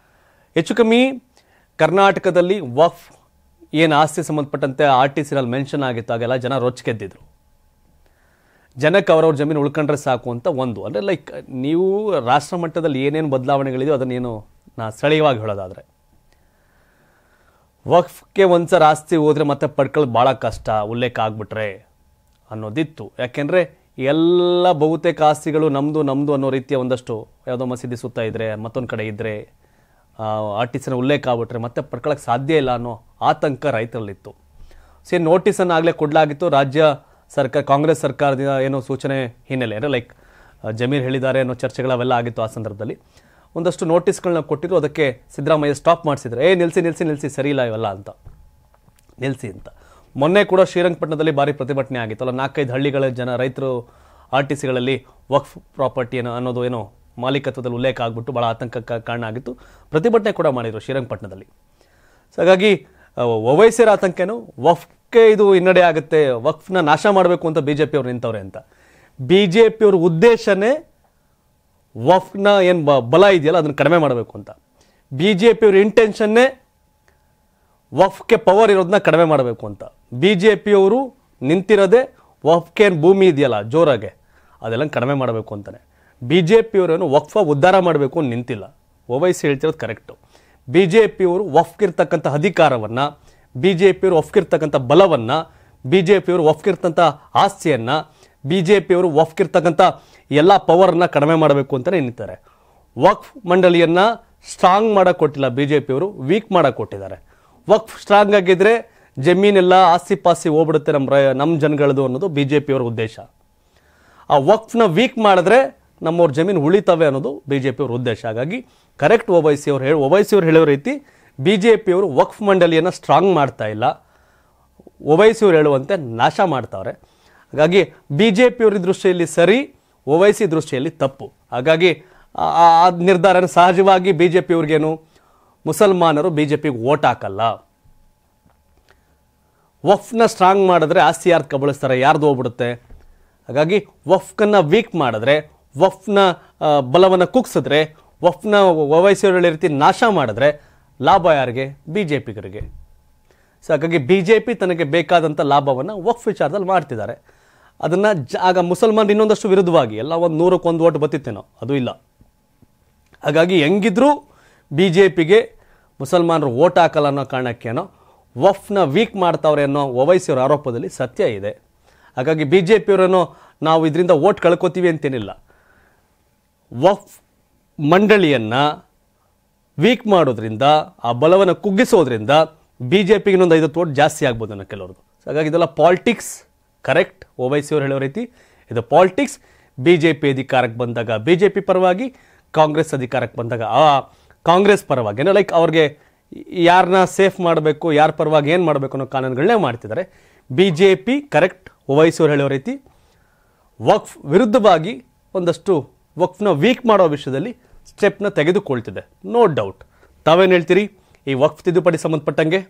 ಹೆಚ್ಚು ಕಮ್ಮಿ ಕರ್ನಾಟಕದಲ್ಲಿ ವಕ್ಫ್ ಏನು ಆಸ್ತಿ ಸಂಬಂಧಪಟ್ಟಂತೆ RTCನಲ್ಲಿ ಮೆನ್ಷನ್ ಆಗಿತ್ತು, ಆಗೆಲ್ಲ ಜನ ರೊಚ್ಚಿಗೆದ್ದಿದ್ರು. ಜನಕ್ಕೆ ಅವರವ್ರ ಜಮೀನು ಉಳ್ಕೊಂಡ್ರೆ ಸಾಕು ಅಂತ ಒಂದು. ಅಂದರೆ ಲೈಕ್ ನೀವು ರಾಷ್ಟ್ರ ಮಟ್ಟದಲ್ಲಿ ಏನೇನು ಬದಲಾವಣೆಗಳಿದೆಯೋ ಅದನ್ನೇನು ಸ್ಥಳೀಯವಾಗಿ ಹೇಳೋದಾದರೆ, ವಕ್ಫ್ಗೆ ಒಂದ್ಸಲ ಆಸ್ತಿ ಹೋದರೆ ಮತ್ತೆ ಪಡ್ಕೊಳ್ಳೋದು ಭಾಳ ಕಷ್ಟ, ಉಲ್ಲೇಖ ಆಗ್ಬಿಟ್ರೆ ಅನ್ನೋದಿತ್ತು. ಯಾಕೆಂದರೆ ಎಲ್ಲ ಬಹುತೇಕ ಆಸ್ತಿಗಳು ನಮ್ಮದು ಅನ್ನೋ ರೀತಿಯ ಒಂದಷ್ಟು ಯಾವುದೋ ಮಸೀದಿ ಸುತ್ತ ಇದ್ದರೆ, ಮತ್ತೊಂದು ಕಡೆ ಇದ್ದರೆ, RTCನ ಉಲ್ಲೇಖ ಆಗ್ಬಿಟ್ರೆ ಮತ್ತೆ ಪಡ್ಕೊಳ್ಳೋಕ್ಕೆ ಸಾಧ್ಯ ಇಲ್ಲ ಅನ್ನೋ ಆತಂಕ ರೈತರಲ್ಲಿತ್ತು. ನೋಟಿಸನ್ನು ಆಗಲೇ ಕೊಡಲಾಗಿತ್ತು. ರಾಜ್ಯ ಸರ್ಕಾರ, ಕಾಂಗ್ರೆಸ್ ಸರ್ಕಾರದಿಂದ ಏನೋ ಸೂಚನೆ ಹಿನ್ನೆಲೆ ಅಂದರೆ ಲೈಕ್ ಜಮೀರ್ ಹೇಳಿದ್ದಾರೆ ಅನ್ನೋ ಚರ್ಚೆಗಳವೆಲ್ಲ ಆಗಿತ್ತು. ಆ ಸಂದರ್ಭದಲ್ಲಿ ಒಂದಷ್ಟು ನೋಟಿಸ್ಗಳನ್ನ ಕೊಟ್ಟಿದ್ರು. ಅದಕ್ಕೆ ಸಿದ್ದರಾಮಯ್ಯ ಸ್ಟಾಪ್ ಮಾಡಿಸಿದ್ರು. ನಿಲ್ಲಿಸಿ ಸರಿ ಇಲ್ಲ ಇವೆಲ್ಲ ಅಂತ, ನಿಲ್ಲಿಸಿ ಅಂತ. ಮೊನ್ನೆ ಕೂಡ ಶ್ರೀರಂಗಪಟ್ಟಣದಲ್ಲಿ ಭಾರಿ ಪ್ರತಿಭಟನೆ ಆಗಿತ್ತು ಅಲ್ಲ. 4-5 ಹಳ್ಳಿಗಳ ರೈತರು RTCಗಳಲ್ಲಿ ವಕ್ಫ್ ಪ್ರಾಪರ್ಟಿ ಅನ್ನೋದು ಏನೋ ಮಾಲೀಕತ್ವದಲ್ಲಿ ಉಲ್ಲೇಖ ಆಗಿಬಿಟ್ಟು ಭಾಳ ಆತಂಕಕ್ಕೆ ಕಾರಣ ಆಗಿತ್ತು. ಪ್ರತಿಭಟನೆ ಕೂಡ ಮಾಡಿದರು ಶ್ರೀರಂಗಪಟ್ಟಣದಲ್ಲಿ. ಸೊ ಹಾಗಾಗಿ ಒವೈಸಿರ ಆತಂಕೇನು ವಕ್ಫ್ಗೆ ಇದು ಹಿನ್ನಡೆ ಆಗುತ್ತೆ, ವಕ್ಫ್ನ ನಾಶ ಮಾಡಬೇಕು ಅಂತ BJP ಅವರು ನಿಂತವ್ರೆ ಅಂತ. BJP ಅವ್ರ ಉದ್ದೇಶನೇ ವಕ್ಫ್ನ ಏನು ಬಲ ಇದೆಯಲ್ಲ ಅದನ್ನು ಕಡಿಮೆ ಮಾಡಬೇಕು ಅಂತ. BJP ಅವ್ರ ಇಂಟೆನ್ಷನ್ನೇ ವಕ್ಫ್ಗೆ ಪವರ್ ಇರೋದನ್ನ ಕಡಿಮೆ ಮಾಡಬೇಕು ಅಂತ. BJP ಅವರು ನಿಂತಿರೋದೇ ವಕ್ಫ್ಗೆ ಏನು ಭೂಮಿ ಇದೆಯಲ್ಲ ಜೋರಾಗೆ ಅದೆಲ್ಲ ಕಡಿಮೆ ಮಾಡಬೇಕು ಅಂತಾನೆ. BJP ಅವರೇನು ವಕ್ಫ ಉದ್ಧಾರ ಮಾಡಬೇಕು ಅಂತ ನಿಂತಿಲ್ಲ. ಒವೈಸಿ ಹೇಳ್ತಿರೋದು ಕರೆಕ್ಟು. BJP ಅವರು ವಕ್ಫ್ಗಿರ್ತಕ್ಕಂಥ ಅಧಿಕಾರವನ್ನು, BJP ಅವರು ವಕ್ಫ್ಗಿರ್ತಕ್ಕಂಥ ಬಲವನ್ನು, BJP ಅವರು ವಕ್ಫ್ಗಿರ್ತಕ್ಕಂಥ ಆಸ್ತಿಯನ್ನು, BJP ಅವರು ವಕ್ಫ್ಗಿರ್ತಕ್ಕಂಥ ಎಲ್ಲ ಪವರನ್ನು ಕಡಿಮೆ ಮಾಡಬೇಕು ಅಂತಲೇ ನಿಂತಾರೆ. ವಕ್ಫ್ ಮಂಡಳಿಯನ್ನು ಸ್ಟ್ರಾಂಗ್ ಮಾಡಕ್ಕೆ ಕೊಟ್ಟಿಲ್ಲ BJP ಅವರು, ವೀಕ್ ಮಾಡಕ್ಕೆ ಕೊಟ್ಟಿದ್ದಾರೆ. ವಕ್ಫ್ ಸ್ಟ್ರಾಂಗ್ ಆಗಿದ್ರೆ ಜಮೀನೆಲ್ಲ ಆಸ್ತಿ ಪಾಸ್ತಿ ಹೋಗ್ಬಿಡುತ್ತೆ ನಮ್ಮ ಜನಗಳದು ಅನ್ನೋದು BJP ಅವರ ಉದ್ದೇಶ. ಆ ವಕ್ಫ್ನ ವೀಕ್ ಮಾಡಿದ್ರೆ ನಮ್ಮವ್ರ ಜಮೀನು ಉಳಿತವೆ ಅನ್ನೋದು BJP ಅವ್ರ ಉದ್ದೇಶ. ಹಾಗಾಗಿ ಕರೆಕ್ಟ್ ಒವೈಸಿ ಅವ್ರು ಹೇಳೋ ರೀತಿ BJP ಅವರು ವಕ್ಫ್ ಮಂಡಳಿಯನ್ನು ಸ್ಟ್ರಾಂಗ್ ಮಾಡ್ತಾ ಇಲ್ಲ, ಒವೈಸಿ ಅವ್ರು ಹೇಳುವಂತೆ ನಾಶ ಮಾಡ್ತಾವ್ರೆ. ಹಾಗಾಗಿ BJP ಅವ್ರ ದೃಷ್ಟಿಯಲ್ಲಿ ಸರಿ, ಒವೈಸಿ ದೃಷ್ಟಿಯಲ್ಲಿ ತಪ್ಪು. ಹಾಗಾಗಿ ಆ ನಿರ್ಧಾರನ ಸಹಜವಾಗಿ BJP ಅವ್ರಿಗೇನು ಮುಸಲ್ಮಾನರು BJPಗೆ ವೋಟ್ ಹಾಕಲ್ಲ. ವಕ್ಫ್ನ ಸ್ಟ್ರಾಂಗ್ ಮಾಡಿದ್ರೆ ಆಸ್ತಿ ಯಾರ್ದು ಕಬಳಿಸ್ತಾರೆ, ಯಾರ್ದು ಹೋಗ್ಬಿಡುತ್ತೆ. ಹಾಗಾಗಿ ವಕ್ಫ್ನ ವೀಕ್ ಮಾಡಿದ್ರೆ, ವಕ್ಫ್ನ ಬಲವನ್ನು ಕುಗ್ಸಿದ್ರೆ, ವಕ್ಫ್ನ ಒವೈಸಿಯವರ ರೀತಿ ನಾಶ ಮಾಡಿದ್ರೆ ಲಾಭ ಯಾರಿಗೆ? BJPಗರಿಗೆ. ಸೊ ಹಾಗಾಗಿ BJP ತನಗೆ ಬೇಕಾದಂಥ ಲಾಭವನ್ನು ವಕ್ಫ್ ವಿಚಾರದಲ್ಲಿ ಮಾಡ್ತಿದ್ದಾರೆ. ಅದನ್ನು ಆಗ ಮುಸಲ್ಮಾನರು ಇನ್ನೊಂದಷ್ಟು ವಿರುದ್ಧವಾಗಿ ಎಲ್ಲ 100ಕ್ಕೆ 1 ಓಟ್ ಬತ್ತಿತ್ತೇನೋ, ಅದು ಇಲ್ಲ. ಹಾಗಾಗಿ ಹೆಂಗಿದ್ರೂ BJPಗೆ ಮುಸಲ್ಮಾನರು ವೋಟ್ ಹಾಕಲ್ಲ ಅನ್ನೋ ಕಾರಣಕ್ಕೇನೋ ವಕ್ಫ್ನ ವೀಕ್ ಮಾಡ್ತಾವ್ರೆ ಅನ್ನೋ ಒವೈಸಿಯವರ ಆರೋಪದಲ್ಲಿ ಸತ್ಯ ಇದೆ. ಹಾಗಾಗಿ BJP ಅವರೇನೋ ನಾವು ಇದರಿಂದ ವೋಟ್ ಕಳ್ಕೊತೀವಿ ಅಂತೇನಿಲ್ಲ. ವಕ್ಫ್ ಮಂಡಳಿಯನ್ನು ವೀಕ್ ಮಾಡೋದ್ರಿಂದ, ಆ ಬಲವನ್ನು ಕುಗ್ಗಿಸೋದ್ರಿಂದ BJPಗೆ ಇನ್ನೊಂದು 50 ವೋಟ್ ಜಾಸ್ತಿ ಆಗ್ಬೋದು ಅನ್ನೋ ಕೆಲವ್ರದ್ದು. ಹಾಗಾಗಿ ಇದೆಲ್ಲ ಪಾಲಿಟಿಕ್ಸ್. ಕರೆಕ್ಟ್, ಓವೈಸಿ ಅವರು ಹೇಳೋ ರೀತಿ ಇದು ಪಾಲಿಟಿಕ್ಸ್. BJP ಅಧಿಕಾರಕ್ಕೆ ಬಂದಾಗ BJP ಪರವಾಗಿ, ಕಾಂಗ್ರೆಸ್ ಅಧಿಕಾರಕ್ಕೆ ಬಂದಾಗ ಕಾಂಗ್ರೆಸ್ ಪರವಾಗಿ, ಏನೋ ಲೈಕ್ ಅವ್ರಿಗೆ ಯಾರನ್ನ ಸೇಫ್ ಮಾಡಬೇಕು, ಯಾರ ಪರವಾಗಿ ಏನು ಮಾಡಬೇಕು ಅನ್ನೋ ಕಾನೂನುಗಳನ್ನೇ ಮಾಡ್ತಿದ್ದಾರೆ. BJP ಕರೆಕ್ಟ್, ಓವೈಸಿ ಅವರು ಹೇಳೋ ರೀತಿ ವಕ್ಫ್ ವಿರುದ್ಧವಾಗಿ ಒಂದಷ್ಟು ವಕ್ಫ್ನ ವೀಕ್ ಮಾಡೋ ವಿಷಯದಲ್ಲಿ ಸ್ಟೆಪ್ನ ತೆಗೆದುಕೊಳ್ತಿದೆ, ನೋ ಡೌಟ್. ತಾವೇನು ಹೇಳ್ತೀರಿ ಈ ವಕ್ಫ್ ತಿದ್ದುಪಡಿ ಸಂಬಂಧಪಟ್ಟಂಗೆ?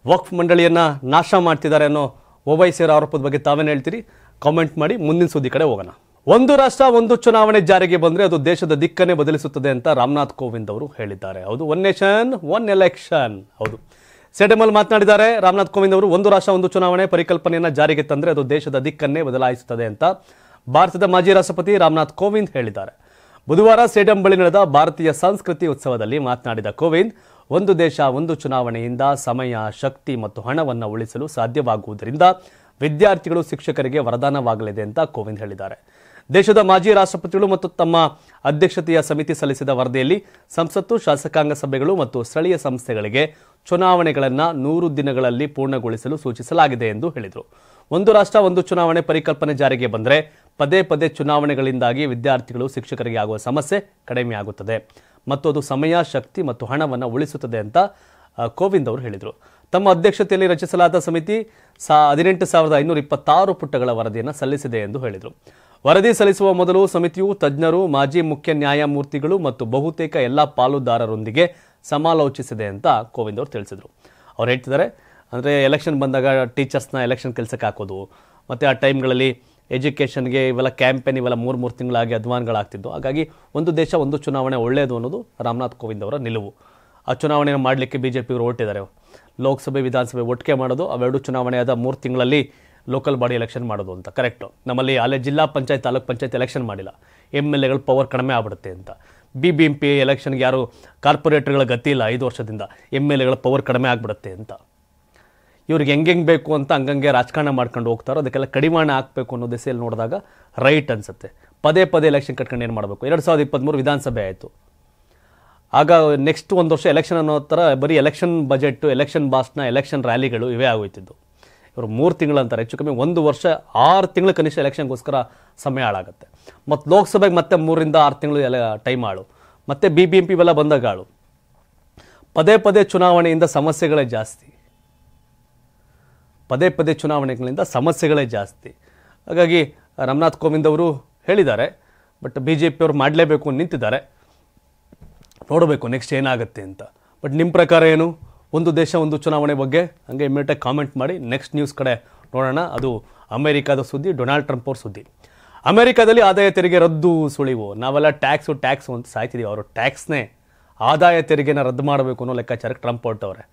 ವಕ್ಫ್ ಮಂಡಳಿಯನ್ನು ನಾಶ ಮಾಡ್ತಿದ್ದಾರೆ ಅನ್ನೋ ಓವೈಸಿ ಅವರ ಆರೋಪದ ಬಗ್ಗೆ ತಾವೇನು ಹೇಳ್ತೀರಿ? ಕಾಮೆಂಟ್ ಮಾಡಿ. ಮುಂದಿನ ಸುದ್ದಿ ಕಡೆ ಹೋಗೋಣ. ಒಂದು ರಾಷ್ಟ್ರ ಒಂದು ಚುನಾವಣೆ ಜಾರಿಗೆ ಬಂದರೆ ಅದು ದೇಶದ ದಿಕ್ಕನ್ನೇ ಬದಲಿಸುತ್ತದೆ ಅಂತ ರಾಮನಾಥ್ ಕೋವಿಂದ್ ಅವರು ಹೇಳಿದ್ದಾರೆ. ಹೌದು, ಒನ್ ನೇಷನ್ ಒನ್ ಎಲೆಕ್ಷನ್. ಹೌದು, ಸೆಟೆಮಲ್ ಮಾತನಾಡಿದ್ದಾರೆ ರಾಮನಾಥ್ ಕೋವಿಂದ್ ಅವರು. ಒಂದು ರಾಷ್ಟ್ರ ಒಂದು ಚುನಾವಣೆ ಪರಿಕಲ್ಪನೆಯನ್ನು ಜಾರಿಗೆ ತಂದರೆ ಅದು ದೇಶದ ದಿಕ್ಕನ್ನೇ ಬದಲಾಯಿಸುತ್ತದೆ ಅಂತ ಭಾರತದ ಮಾಜಿ ರಾಷ್ಟ್ರಪತಿ ರಾಮನಾಥ್ ಕೋವಿಂದ್ ಹೇಳಿದ್ದಾರೆ. ಬುಧವಾರ ಸ್ಟೇಡಿಯಂ ಬಳಿ ನಡೆದ ಭಾರತೀಯ ಸಂಸ್ಕೃತಿ ಉತ್ಸವದಲ್ಲಿ ಮಾತನಾಡಿದ ಕೋವಿಂದ್, ಒಂದು ದೇಶ ಒಂದು ಚುನಾವಣೆಯಿಂದ ಸಮಯ, ಶಕ್ತಿ ಮತ್ತು ಹಣವನ್ನು ಉಳಿಸಲು ಸಾಧ್ಯವಾಗುವುದರಿಂದ ವಿದ್ಯಾರ್ಥಿಗಳು ಶಿಕ್ಷಕರಿಗೆ ವರದಾನವಾಗಲಿದೆ ಅಂತ ಕೋವಿಂದ್ ಹೇಳಿದ್ದಾರೆ. ದೇಶದ ಮಾಜಿ ರಾಷ್ಟ್ರಪತಿಗಳು ಮತ್ತು ತಮ್ಮ ಅಧ್ಯಕ್ಷತೆಯ ಸಮಿತಿ ಸಲ್ಲಿಸಿದ ವರದಿಯಲ್ಲಿ ಸಂಸತ್ತು, ಶಾಸಕಾಂಗ ಸಭೆಗಳು ಮತ್ತು ಸ್ಥಳೀಯ ಸಂಸ್ಥೆಗಳಿಗೆ ಚುನಾವಣೆಗಳನ್ನು 100 ದಿನಗಳಲ್ಲಿ ಪೂರ್ಣಗೊಳಿಸಲು ಸೂಚಿಸಲಾಗಿದೆ ಎಂದು ಹೇಳಿದರು. ಒಂದು ರಾಷ್ಟ್ರ ಒಂದು ಚುನಾವಣೆ ಪರಿಕಲ್ಪನೆ ಜಾರಿಗೆ ಬಂದರೆ ಪದೇ ಪದೇ ಚುನಾವಣೆಗಳಿಂದಾಗಿ ವಿದ್ಯಾರ್ಥಿಗಳು ಶಿಕ್ಷಕರಿಗೆ ಆಗುವ ಸಮಸ್ಯೆ ಕಡಿಮೆಯಾಗುತ್ತದೆ ಮತ್ತು ಅದು ಸಮಯ, ಶಕ್ತಿ ಮತ್ತು ಹಣವನ್ನು ಉಳಿಸುತ್ತದೆ ಅಂತ ಕೋವಿಂದ್ ಅವರು ಹೇಳಿದರು. ತಮ್ಮ ಅಧ್ಯಕ್ಷತೆಯಲ್ಲಿ ರಚಿಸಲಾದ ಸಮಿತಿ 18,526 ಪುಟಗಳ ವರದಿಯನ್ನು ಸಲ್ಲಿಸಿದೆ ಎಂದು ಹೇಳಿದರು. ವರದಿ ಸಲ್ಲಿಸುವ ಮೊದಲು ಸಮಿತಿಯು ತಜ್ಞರು, ಮಾಜಿ ಮುಖ್ಯ ನ್ಯಾಯಮೂರ್ತಿಗಳು ಮತ್ತು ಬಹುತೇಕ ಎಲ್ಲ ಪಾಲುದಾರರೊಂದಿಗೆ ಸಮಾಲೋಚಿಸಿದೆ ಅಂತ ಕೋವಿಂದ್ ಅವರು ತಿಳಿಸಿದರು. ಅವ್ರು ಹೇಳ್ತಿದ್ದಾರೆ, ಅಂದರೆ ಎಲೆಕ್ಷನ್ ಬಂದಾಗ ಟೀಚರ್ಸ್ನ ಎಲೆಕ್ಷನ್ ಕೆಲಸಕ್ಕೆ ಹಾಕೋದು, ಮತ್ತು ಆ ಟೈಮ್ಗಳಲ್ಲಿ ಎಜುಕೇಷನ್ಗೆ ಇವೆಲ್ಲ ಕ್ಯಾಂಪೇನ್ ಇವೆಲ್ಲ 3 ತಿಂಗಳಾಗಿ ಅಧ್ವಾನಗಳಾಗ್ತಿದ್ದು. ಹಾಗಾಗಿ ಒಂದು ದೇಶ ಒಂದು ಚುನಾವಣೆ ಒಳ್ಳೆಯದು ಅನ್ನೋದು ರಾಮನಾಥ್ ಕೋವಿಂದ್ ಅವರ ನಿಲುವು. ಆ ಚುನಾವಣೆಯನ್ನು ಮಾಡಲಿಕ್ಕೆ BJP ಅವರು ಹೊರಟಿದ್ದಾರೆ. ಲೋಕಸಭೆ, ವಿಧಾನಸಭೆ ಒಟ್ಟಿಗೆ ಮಾಡೋದು, ಅವೆರಡು ಚುನಾವಣೆಯಾದ 3 ತಿಂಗಳಲ್ಲಿ ಲೋಕಲ್ ಬಾಡಿ ಎಲೆಕ್ಷನ್ ಮಾಡೋದು ಅಂತ. ಕರೆಕ್ಟು. ನಮ್ಮಲ್ಲಿ ಅಲ್ಲೇ ಜಿಲ್ಲಾ ಪಂಚಾಯತ್, ತಾಲೂಕ್ ಪಂಚಾಯತ್ ಎಲೆಕ್ಷನ್ ಮಾಡಿಲ್ಲ, MLAಗಳ ಪವರ್ ಕಡಿಮೆ ಆಗ್ಬಿಡುತ್ತೆ ಅಂತ. BBMP ಎಲೆಕ್ಷನ್ಗೆ ಯಾರು ಕಾರ್ಪೊರೇಟರ್ಗಳ ಗತಿ ಇಲ್ಲ 5 ವರ್ಷದಿಂದ, MLAಗಳ ಪವರ್ ಕಡಿಮೆ ಆಗ್ಬಿಡುತ್ತೆ ಅಂತ. ಇವ್ರಿಗೆ ಹೆಂಗೆ ಬೇಕು ಅಂತ ಹಂಗಂಗೆ ರಾಜಕಾರಣ ಮಾಡ್ಕೊಂಡು ಹೋಗ್ತಾರೋ, ಅದಕ್ಕೆಲ್ಲ ಕಡಿವಾಣ ಹಾಕಬೇಕು ಅನ್ನೋ ದಿಸೆಯಲ್ಲಿ ನೋಡಿದಾಗ ರೈಟ್ ಅನ್ಸುತ್ತೆ. ಪದೇ ಪದೇ ಎಲೆಕ್ಷನ್ ಕಟ್ಕೊಂಡು ಏನು ಮಾಡಬೇಕು? 2023 ವಿಧಾನಸಭೆ ಆಯಿತು. ಆಗ ನೆಕ್ಸ್ಟ್ 1 ವರ್ಷ ಎಲೆಕ್ಷನ್ ಅನ್ನೋ ಥರ ಬರೀ ಎಲೆಕ್ಷನ್ ಬಜೆಟ್, ಎಲೆಕ್ಷನ್ ಭಾಷಣ, ಎಲೆಕ್ಷನ್ ರ್ಯಾಲಿಗಳು ಇವೇ ಆಗೋಯ್ತಿದ್ದು. ಇವರು 3 ತಿಂಗಳು ಅಂತಾರೆ, ಹೆಚ್ಚು ಕಮ್ಮಿ 1 ವರ್ಷ 6 ತಿಂಗಳು ಕನಿಷ್ಠ ಎಲೆಕ್ಷನ್ಗೋಸ್ಕರ ಸಮಯ ಹಾಳಾಗುತ್ತೆ. ಮತ್ತು ಲೋಕಸಭೆಗೆ ಮತ್ತೆ 3 ರಿಂದ 6 ತಿಂಗಳು ಟೈಮ್ ಹಾಳು, ಮತ್ತೆ BBMP ಇವೆಲ್ಲ ಬಂದಾಗ ಹಾಳು. ಪದೇ ಪದೇ ಚುನಾವಣೆಯಿಂದ ಸಮಸ್ಯೆಗಳೇ ಜಾಸ್ತಿ, ಪದೇ ಪದೇ ಚುನಾವಣೆಗಳಿಂದ ಸಮಸ್ಯೆಗಳೇ ಜಾಸ್ತಿ. ಹಾಗಾಗಿ ರಾಮನಾಥ್ ಕೋವಿಂದ್ ಅವರು ಹೇಳಿದ್ದಾರೆ, ಬಟ್ BJP ಅವರು ಮಾಡಲೇಬೇಕು ನಿಂತಿದ್ದಾರೆ. ನೋಡಬೇಕು ನೆಕ್ಸ್ಟ್ ಏನಾಗುತ್ತೆ ಅಂತ. ಬಟ್ ನಿಮ್ಮ ಪ್ರಕಾರ ಏನು? ಒಂದು ದೇಶ ಒಂದು ಚುನಾವಣೆ ಬಗ್ಗೆ ಹಂಗೆ ಇಮಿಡಿಯೇಟಾಗಿ ಕಾಮೆಂಟ್ ಮಾಡಿ. ನೆಕ್ಸ್ಟ್ ನ್ಯೂಸ್ ಕಡೆ ನೋಡೋಣ. ಅದು ಅಮೆರಿಕಾದ ಸುದ್ದಿ, ಡೊನಾಲ್ಡ್ ಟ್ರಂಪ್ ಅವ್ರ ಸುದ್ದಿ. ಅಮೆರಿಕಾದಲ್ಲಿ ಆದಾಯ ತೆರಿಗೆ ರದ್ದು ಸುಳಿವು. ನಾವೆಲ್ಲ ಟ್ಯಾಕ್ಸು ಅಂತ ಸಾಯ್ತಿದ್ದೀವಿ. ಅವರು ಟ್ಯಾಕ್ಸ್ನೇ, ಆದಾಯ ತೆರಿಗೆನ ರದ್ದು ಮಾಡಬೇಕು ಅನ್ನೋ ಲೆಕ್ಕಾಚಾರಕ್ಕೆ ಟ್ರಂಪ್ ಹೊರಟವ್ರೆ.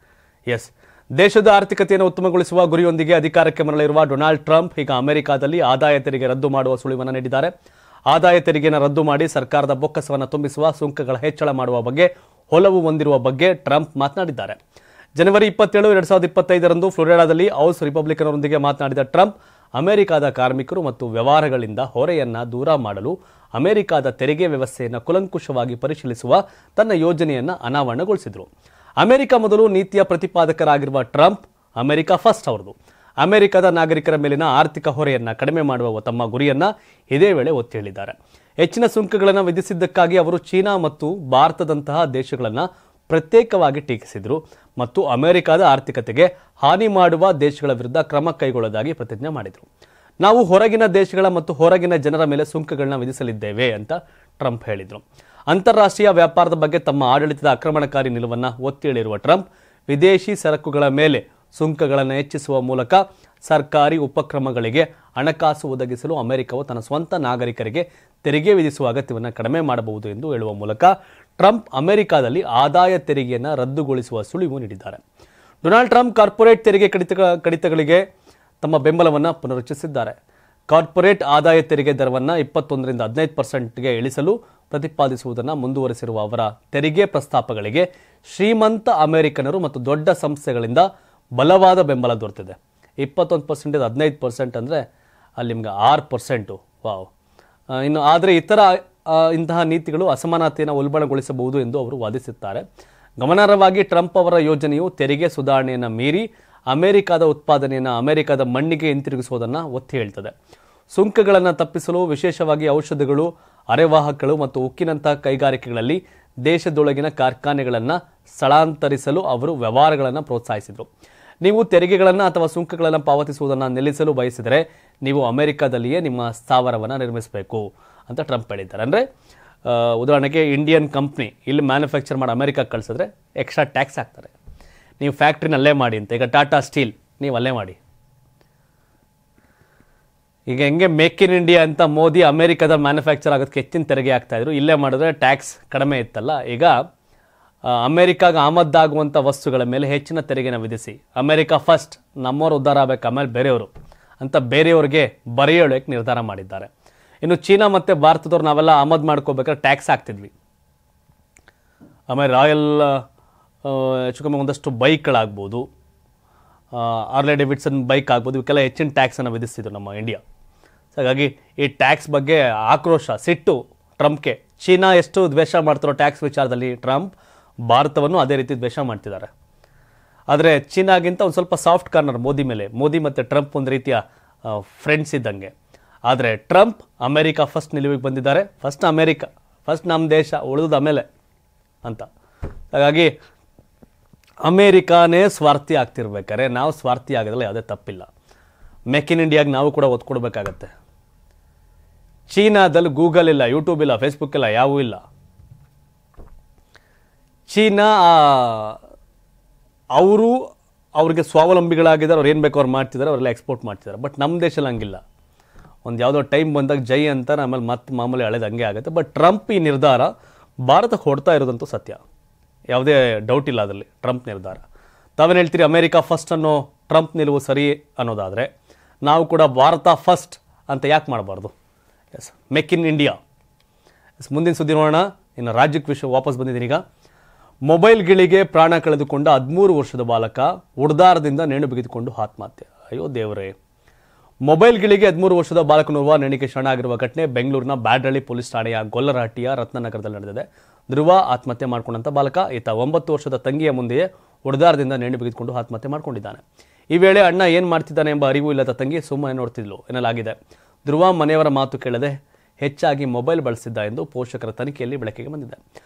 ಎಸ್, ದೇಶದ ಆರ್ಥಿಕತೆಯನ್ನು ಉತ್ತಮಗೊಳಿಸುವ ಗುರಿಯೊಂದಿಗೆ ಅಧಿಕಾರಕ್ಕೆ ಮರಳಿರುವ ಡೊನಾಲ್ಡ್ ಟ್ರಂಪ್ ಈಗ ಅಮೆರಿಕಾದಲ್ಲಿ ಆದಾಯ ತೆರಿಗೆ ರದ್ದು ಮಾಡುವ ಸುಳಿವನ್ನು ನೀಡಿದ್ದಾರೆ. ಆದಾಯ ತೆರಿಗೆಯನ್ನು ರದ್ದು ಮಾಡಿ ಸರ್ಕಾರದ ಬೊಕ್ಕಸವನ್ನು ತುಂಬಿಸುವ, ಸುಂಕಗಳ ಹೆಚ್ಚಳ ಮಾಡುವ ಬಗ್ಗೆ ಒಲವು ಹೊಂದಿರುವ ಬಗ್ಗೆ ಟ್ರಂಪ್ ಮಾತನಾಡಿದ್ದಾರೆ. ಜನವರಿ 27, 2025 ಫ್ಲೋರಿಡಾದಲ್ಲಿ ಹೌಸ್ ರಿಪಬ್ಲಿಕನ್ನರೊಂದಿಗೆ ಮಾತನಾಡಿದ ಟ್ರಂಪ್, ಅಮೆರಿಕಾದ ಕಾರ್ಮಿಕರು ಮತ್ತು ವ್ಯವಹಾರಗಳಿಂದ ಹೊರೆಯನ್ನು ದೂರ ಮಾಡಲು ಅಮೆರಿಕಾದ ತೆರಿಗೆ ವ್ಯವಸ್ಥೆಯನ್ನು ಕೂಲಂಕುಷವಾಗಿ ಪರಿಶೀಲಿಸುವ ತನ್ನ ಯೋಜನೆಯನ್ನು ಅನಾವರಣಗೊಳಿಸಿದರು. ಅಮೆರಿಕ ಮೊದಲು ನೀತಿಯ ಪ್ರತಿಪಾದಕರಾಗಿರುವ ಟ್ರಂಪ್, ಅಮೆರಿಕ ಫಸ್ಟ್ ಅವರದು. ಅಮೆರಿಕದ ನಾಗರಿಕರ ಮೇಲಿನ ಆರ್ಥಿಕ ಹೊರೆಯನ್ನು ಕಡಿಮೆ ಮಾಡುವ ತಮ್ಮ ಗುರಿಯನ್ನು ಇದೇ ವೇಳೆ ಒತ್ತಿ ಹೇಳಿದ್ದಾರೆ. ಹೆಚ್ಚಿನ ಸುಂಕಗಳನ್ನು ವಿಧಿಸಿದ್ದಕ್ಕಾಗಿ ಅವರು ಚೀನಾ ಮತ್ತು ಭಾರತದಂತಹ ದೇಶಗಳನ್ನು ಪ್ರತ್ಯೇಕವಾಗಿ ಟೀಕಿಸಿದರು ಮತ್ತು ಅಮೆರಿಕದ ಆರ್ಥಿಕತೆಗೆ ಹಾನಿ ಮಾಡುವ ದೇಶಗಳ ವಿರುದ್ಧ ಕ್ರಮ ಕೈಗೊಳ್ಳೋದಾಗಿ ಪ್ರತಿಜ್ಞೆ ಮಾಡಿದರು. ನಾವು ಹೊರಗಿನ ದೇಶಗಳ ಮತ್ತು ಹೊರಗಿನ ಜನರ ಮೇಲೆ ಸುಂಕಗಳನ್ನ ವಿಧಿಸಲಿದ್ದೇವೆ ಅಂತ ಟ್ರಂಪ್ ಹೇಳಿದರು. ಅಂತಾರಾಷ್ಟ್ರೀಯ ವ್ಯಾಪಾರದ ಬಗ್ಗೆ ತಮ್ಮ ಆಡಳಿತದ ಆಕ್ರಮಣಕಾರಿ ನಿಲುವನ್ನು ಒತ್ತಿ ಹೇಳಿರುವ ಟ್ರಂಪ್, ವಿದೇಶಿ ಸರಕುಗಳ ಮೇಲೆ ಸುಂಕಗಳನ್ನು ಹೆಚ್ಚಿಸುವ ಮೂಲಕ ಸರ್ಕಾರಿ ಉಪಕ್ರಮಗಳಿಗೆ ಹಣಕಾಸು ಒದಗಿಸಲು ಅಮೆರಿಕವು ತನ್ನ ಸ್ವಂತ ನಾಗರಿಕರಿಗೆ ತೆರಿಗೆ ವಿಧಿಸುವ ಅಗತ್ಯವನ್ನು ಕಡಿಮೆ ಮಾಡಬಹುದು ಎಂದು ಹೇಳುವ ಮೂಲಕ ಟ್ರಂಪ್ ಅಮೆರಿಕಾದಲ್ಲಿ ಆದಾಯ ತೆರಿಗೆಯನ್ನು ರದ್ದುಗೊಳಿಸುವ ಸುಳಿವು ನೀಡಿದ್ದಾರೆ. ಡೊನಾಲ್ಡ್ ಟ್ರಂಪ್ ಕಾರ್ಪೊರೇಟ್ ತೆರಿಗೆ ಕಡಿತಗಳಿಗೆ ತಮ್ಮ ಬೆಂಬಲವನ್ನು ಪುನರುಚ್ಚರಿಸಿದ್ದಾರೆ. ಕಾರ್ಪೊರೇಟ್ ಆದಾಯ ತೆರಿಗೆ ದರವನ್ನು 21 ರಿಂದ 15% ಇಳಿಸಲು ಪ್ರತಿಪಾದಿಸುವುದನ್ನು ಮುಂದುವರೆಸಿರುವ ಅವರ ತೆರಿಗೆ ಪ್ರಸ್ತಾಪಗಳಿಗೆ ಶ್ರೀಮಂತ ಅಮೆರಿಕನರು ಮತ್ತು ದೊಡ್ಡ ಸಂಸ್ಥೆಗಳಿಂದ ಬಲವಾದ ಬೆಂಬಲ ದೊರೆತಿದೆ. 21% 15% ಅಂದರೆ ಅಲ್ಲಿ ನಿಮ್ಗೆ 6%. ವಾವ್. ಇನ್ನು ಆದರೆ ಇಂತಹ ನೀತಿಗಳು ಅಸಮಾನತೆಯನ್ನು ಉಲ್ಬಣಗೊಳಿಸಬಹುದು ಎಂದು ಅವರು ವಾದಿಸುತ್ತಾರೆ. ಗಮನಾರ್ಹವಾಗಿ ಟ್ರಂಪ್ ಅವರ ಯೋಜನೆಯು ತೆರಿಗೆ ಸುಧಾರಣೆಯನ್ನು ಮೀರಿ ಅಮೆರಿಕದ ಉತ್ಪಾದನೆಯನ್ನು ಅಮೆರಿಕದ ಮಣ್ಣಿಗೆ ಹಿಂತಿರುಗಿಸುವುದನ್ನು ಒತ್ತಿ ಹೇಳ್ತದೆ. ಸುಂಕಗಳನ್ನು ತಪ್ಪಿಸಲು ವಿಶೇಷವಾಗಿ ಔಷಧಗಳು, ಅರೆವಾಹಕಗಳು ಮತ್ತು ಉಕ್ಕಿನಂತಹ ಕೈಗಾರಿಕೆಗಳಲ್ಲಿ ದೇಶದೊಳಗಿನ ಕಾರ್ಖಾನೆಗಳನ್ನು ಸ್ಥಳಾಂತರಿಸಲು ಅವರು ವ್ಯವಹಾರಗಳನ್ನು ಪ್ರೋತ್ಸಾಹಿಸಿದರು. ನೀವು ತೆರಿಗೆಗಳನ್ನು ಅಥವಾ ಸುಂಕಗಳನ್ನು ಪಾವತಿಸುವುದನ್ನು ನಿಲ್ಲಿಸಲು ಬಯಸಿದರೆ ನೀವು ಅಮೆರಿಕದಲ್ಲಿಯೇ ನಿಮ್ಮ ಸ್ಥಾವರವನ್ನು ನಿರ್ಮಿಸಬೇಕು ಅಂತ ಟ್ರಂಪ್ ಹೇಳಿದ್ದಾರೆ. ಅಂದರೆ ಉದಾಹರಣೆಗೆ ಇಂಡಿಯನ್ ಕಂಪ್ನಿ ಇಲ್ಲಿ ಮ್ಯಾನುಫ್ಯಾಕ್ಚರ್ ಮಾಡಿ ಅಮೆರಿಕಕ್ಕೆ ಕಳಿಸಿದ್ರೆ ಎಕ್ಸ್ಟ್ರಾ ಟ್ಯಾಕ್ಸ್ ಹಾಕ್ತಾರೆ. ನೀವು ಫ್ಯಾಕ್ಟ್ರಿನ ಅಲ್ಲೇ ಮಾಡಿ ಅಂತ. ಈಗ ಟಾಟಾ ಸ್ಟೀಲ್ ನೀವು ಅಲ್ಲೇ ಮಾಡಿ. ಈಗ ಹೆಂಗೆ ಮೇಕ್ ಇನ್ ಇಂಡಿಯಾ ಅಂತ ಮೋದಿ ಅಮೆರಿಕದ ಮ್ಯಾನುಫ್ಯಾಕ್ಚರ್ ಆಗೋದಕ್ಕೆ ಹೆಚ್ಚಿನ ತೆರಿಗೆ ಆಗ್ತಾಯಿದ್ರು, ಇಲ್ಲೇ ಮಾಡಿದ್ರೆ ಟ್ಯಾಕ್ಸ್ ಕಡಿಮೆ ಇತ್ತಲ್ಲ. ಈಗ ಅಮೆರಿಕಾಗೆ ಆಮದಾಗುವಂಥ ವಸ್ತುಗಳ ಮೇಲೆ ಹೆಚ್ಚಿನ ತೆರಿಗೆನ ವಿಧಿಸಿ ಅಮೆರಿಕ ಫಸ್ಟ್, ನಮ್ಮವ್ರು ಉದ್ಧಾರ ಆಗಬೇಕು, ಆಮೇಲೆ ಬೇರೆಯವರು ಅಂತ ಬೇರೆಯವ್ರಿಗೆ ಬರೆಯೋಳಕ್ಕೆ ನಿರ್ಧಾರ ಮಾಡಿದ್ದಾರೆ. ಇನ್ನು ಚೀನಾ ಮತ್ತು ಭಾರತದವ್ರು ನಾವೆಲ್ಲ ಆಮದು ಮಾಡ್ಕೋಬೇಕಾದ್ರೆ ಟ್ಯಾಕ್ಸ್ ಹಾಕ್ತಿದ್ವಿ. ಆಮೇಲೆ ರಾಯಲ್ ಹೆಚ್ಚು ಕಮ್ಮಿ ಒಂದಷ್ಟು ಬೈಕ್ಗಳಾಗ್ಬೋದು, ಆರ್ಲೆ ಡೇವಿಡ್ಸನ್ ಬೈಕ್ ಆಗ್ಬೋದು, ಇವಕ್ಕೆಲ್ಲ ಹೆಚ್ಚಿನ ಟ್ಯಾಕ್ಸನ್ನು ವಿಧಿಸ್ತಿದ್ರು ನಮ್ಮ ಇಂಡಿಯಾ. ಹಾಗಾಗಿ ಈ ಟ್ಯಾಕ್ಸ್ ಬಗ್ಗೆ ಆಕ್ರೋಶ, ಸಿಟ್ಟು ಟ್ರಂಪ್ಗೆ. ಚೀನಾ ಎಷ್ಟು ದ್ವೇಷ ಮಾಡ್ತಾರೋ ಟ್ಯಾಕ್ಸ್ ವಿಚಾರದಲ್ಲಿ, ಟ್ರಂಪ್ ಭಾರತವನ್ನು ಅದೇ ರೀತಿ ದ್ವೇಷ ಮಾಡ್ತಿದ್ದಾರೆ. ಆದರೆ ಚೀನಾಗಿಂತ ಒಂದು ಸ್ವಲ್ಪ ಸಾಫ್ಟ್ ಕಾರ್ನರ್ ಮೋದಿ ಮೇಲೆ. ಮೋದಿ ಮತ್ತು ಟ್ರಂಪ್ ಒಂದು ರೀತಿಯ ಫ್ರೆಂಡ್ಸ್ ಇದ್ದಂಗೆ. ಆದರೆ ಟ್ರಂಪ್ ಅಮೆರಿಕ ಫಸ್ಟ್ ನಿಲುವಿಗೆ ಬಂದಿದ್ದಾರೆ. ಫಸ್ಟ್ ಅಮೆರಿಕ, ಫಸ್ಟ್ ನಮ್ಮ ದೇಶ, ಉಳಿದು ಆಮೇಲೆ ಅಂತ. ಹಾಗಾಗಿ ಅಮೇರಿಕಾನೇ ಸ್ವಾರ್ಥಿ ಆಗ್ತಿರ್ಬೇಕಾದ್ರೆ ನಾವು ಸ್ವಾರ್ಥಿ ಆಗೋದ್ರಲ್ಲಿ ಯಾವುದೇ ತಪ್ಪಿಲ್ಲ. ಮೇಕ್ ಇನ್ ಇಂಡಿಯಾಗೆ ನಾವು ಕೂಡ ಒತ್ತು ಕೊಡಬೇಕಾಗತ್ತೆ. ಚೀನಾದಲ್ಲಿ ಗೂಗಲ್ ಇಲ್ಲ, ಯೂಟ್ಯೂಬ್ ಇಲ್ಲ, ಫೇಸ್ಬುಕ್ ಇಲ್ಲ, ಯಾವೂ ಇಲ್ಲ. ಚೀನಾ ಅವ್ರಿಗೆ ಸ್ವಾವಲಂಬಿಗಳಾಗಿದ್ದಾರೆ, ಅವ್ರು ಏನು ಬೇಕು ಅವ್ರು ಮಾಡ್ತಿದ್ದಾರೆ, ಅವರೆಲ್ಲ ಎಕ್ಸ್ಪೋರ್ಟ್ ಮಾಡ್ತಿದ್ದಾರೆ. ಬಟ್ ನಮ್ಮ ದೇಶದಲ್ಲಿ ಹಂಗಿಲ್ಲ. ಒಂದು ಯಾವುದೋ ಟೈಮ್ ಬಂದಾಗ ಜೈ ಅಂತಾರೆ, ಆಮೇಲೆ ಮತ್ತೆ ಮಾಮೂಲಿ ಹಳೇದು ಹಂಗೆ ಆಗುತ್ತೆ. ಬಟ್ ಟ್ರಂಪ್ ಈ ನಿರ್ಧಾರ ಭಾರತಕ್ಕೆ ಹೊಡ್ತಾ ಇರೋದಂತೂ ಸತ್ಯ, ಯಾವುದೇ ಡೌಟ್ ಇಲ್ಲ ಅದರಲ್ಲಿ. ಟ್ರಂಪ್ ನಿರ್ಧಾರ ತಾವೇನು ಹೇಳ್ತೀರಿ, ಅಮೆರಿಕ ಫಸ್ಟ್ ಅನ್ನೋ ಟ್ರಂಪ್ ನಿಲುವು ಸರಿ ಅನ್ನೋದಾದರೆ ನಾವು ಕೂಡ ಭಾರತ ಫಸ್ಟ್ ಅಂತ ಯಾಕೆ ಮಾಡಬಾರ್ದು? Yes, make in India. Yes, ಮುಂದಿನ ಸುದ್ದಿ ನೋಡೋಣ. ಇನ್ನು ರಾಜ್ಯಕ್ಕೆ ವಿಷಯ ವಾಪಸ್ ಬಂದಿದ್ದೀನಿ. ಈಗ ಮೊಬೈಲ್ಗಳಿಗೆ ಪ್ರಾಣ ಕಳೆದುಕೊಂಡ 13 ವರ್ಷದ ಬಾಲಕ ಉಡ್ದಾರದಿಂದ ನೇಣು ಬಿಗಿದುಕೊಂಡು ಆತ್ಮಹತ್ಯೆ. ಅಯ್ಯೋ ದೇವರೇ. ಮೊಬೈಲ್ಗಳಿಗೆ 13 ವರ್ಷದ ಬಾಲಕನೋರ್ವ ನೇಣಿಗೆ ಶರಣಾಗಿರುವ ಘಟನೆ ಬೆಂಗಳೂರಿನ ಬ್ಯಾಡಳ್ಳಿ ಪೊಲೀಸ್ ಠಾಣೆಯ ಗೊಲ್ಲರಹಟ್ಟಿಯ ರತ್ನನಗರದಲ್ಲಿ ನಡೆದಿದೆ. ಧ್ರುವ ಆತ್ಮಹತ್ಯೆ ಮಾಡಿಕೊಂಡಂಥ ಬಾಲಕ ಈತ 9 ವರ್ಷದ ತಂಗಿಯ ಮುಂದೆಯೇ ಉಡ್ದಾರದಿಂದ ನೇಣು ಬಿಗಿದುಕೊಂಡು ಆತ್ಮಹತ್ಯೆ ಮಾಡಿಕೊಂಡಿದ್ದಾನೆ. ಈ ವೇಳೆ ಅಣ್ಣ ಏನು ಮಾಡ್ತಿದ್ದಾನೆ ಎಂಬ ಅರಿವು ಇಲ್ಲದ ತಂಗಿ ಸುಮ್ಮನೆ ನೋಡ್ತಿದ್ಲು ಎನ್ನಲಾಗಿದೆ. ಧ್ರುವ ಮನೆಯವರ ಮಾತು ಕೇಳದೆ ಹೆಚ್ಚಾಗಿ ಮೊಬೈಲ್ ಬಳಸಿದ್ದ ಎಂದು ಪೋಷಕರ ತನಿಖೆಯಲ್ಲಿ ಬೆಳಕಿಗೆ ಬಂದಿದೆ.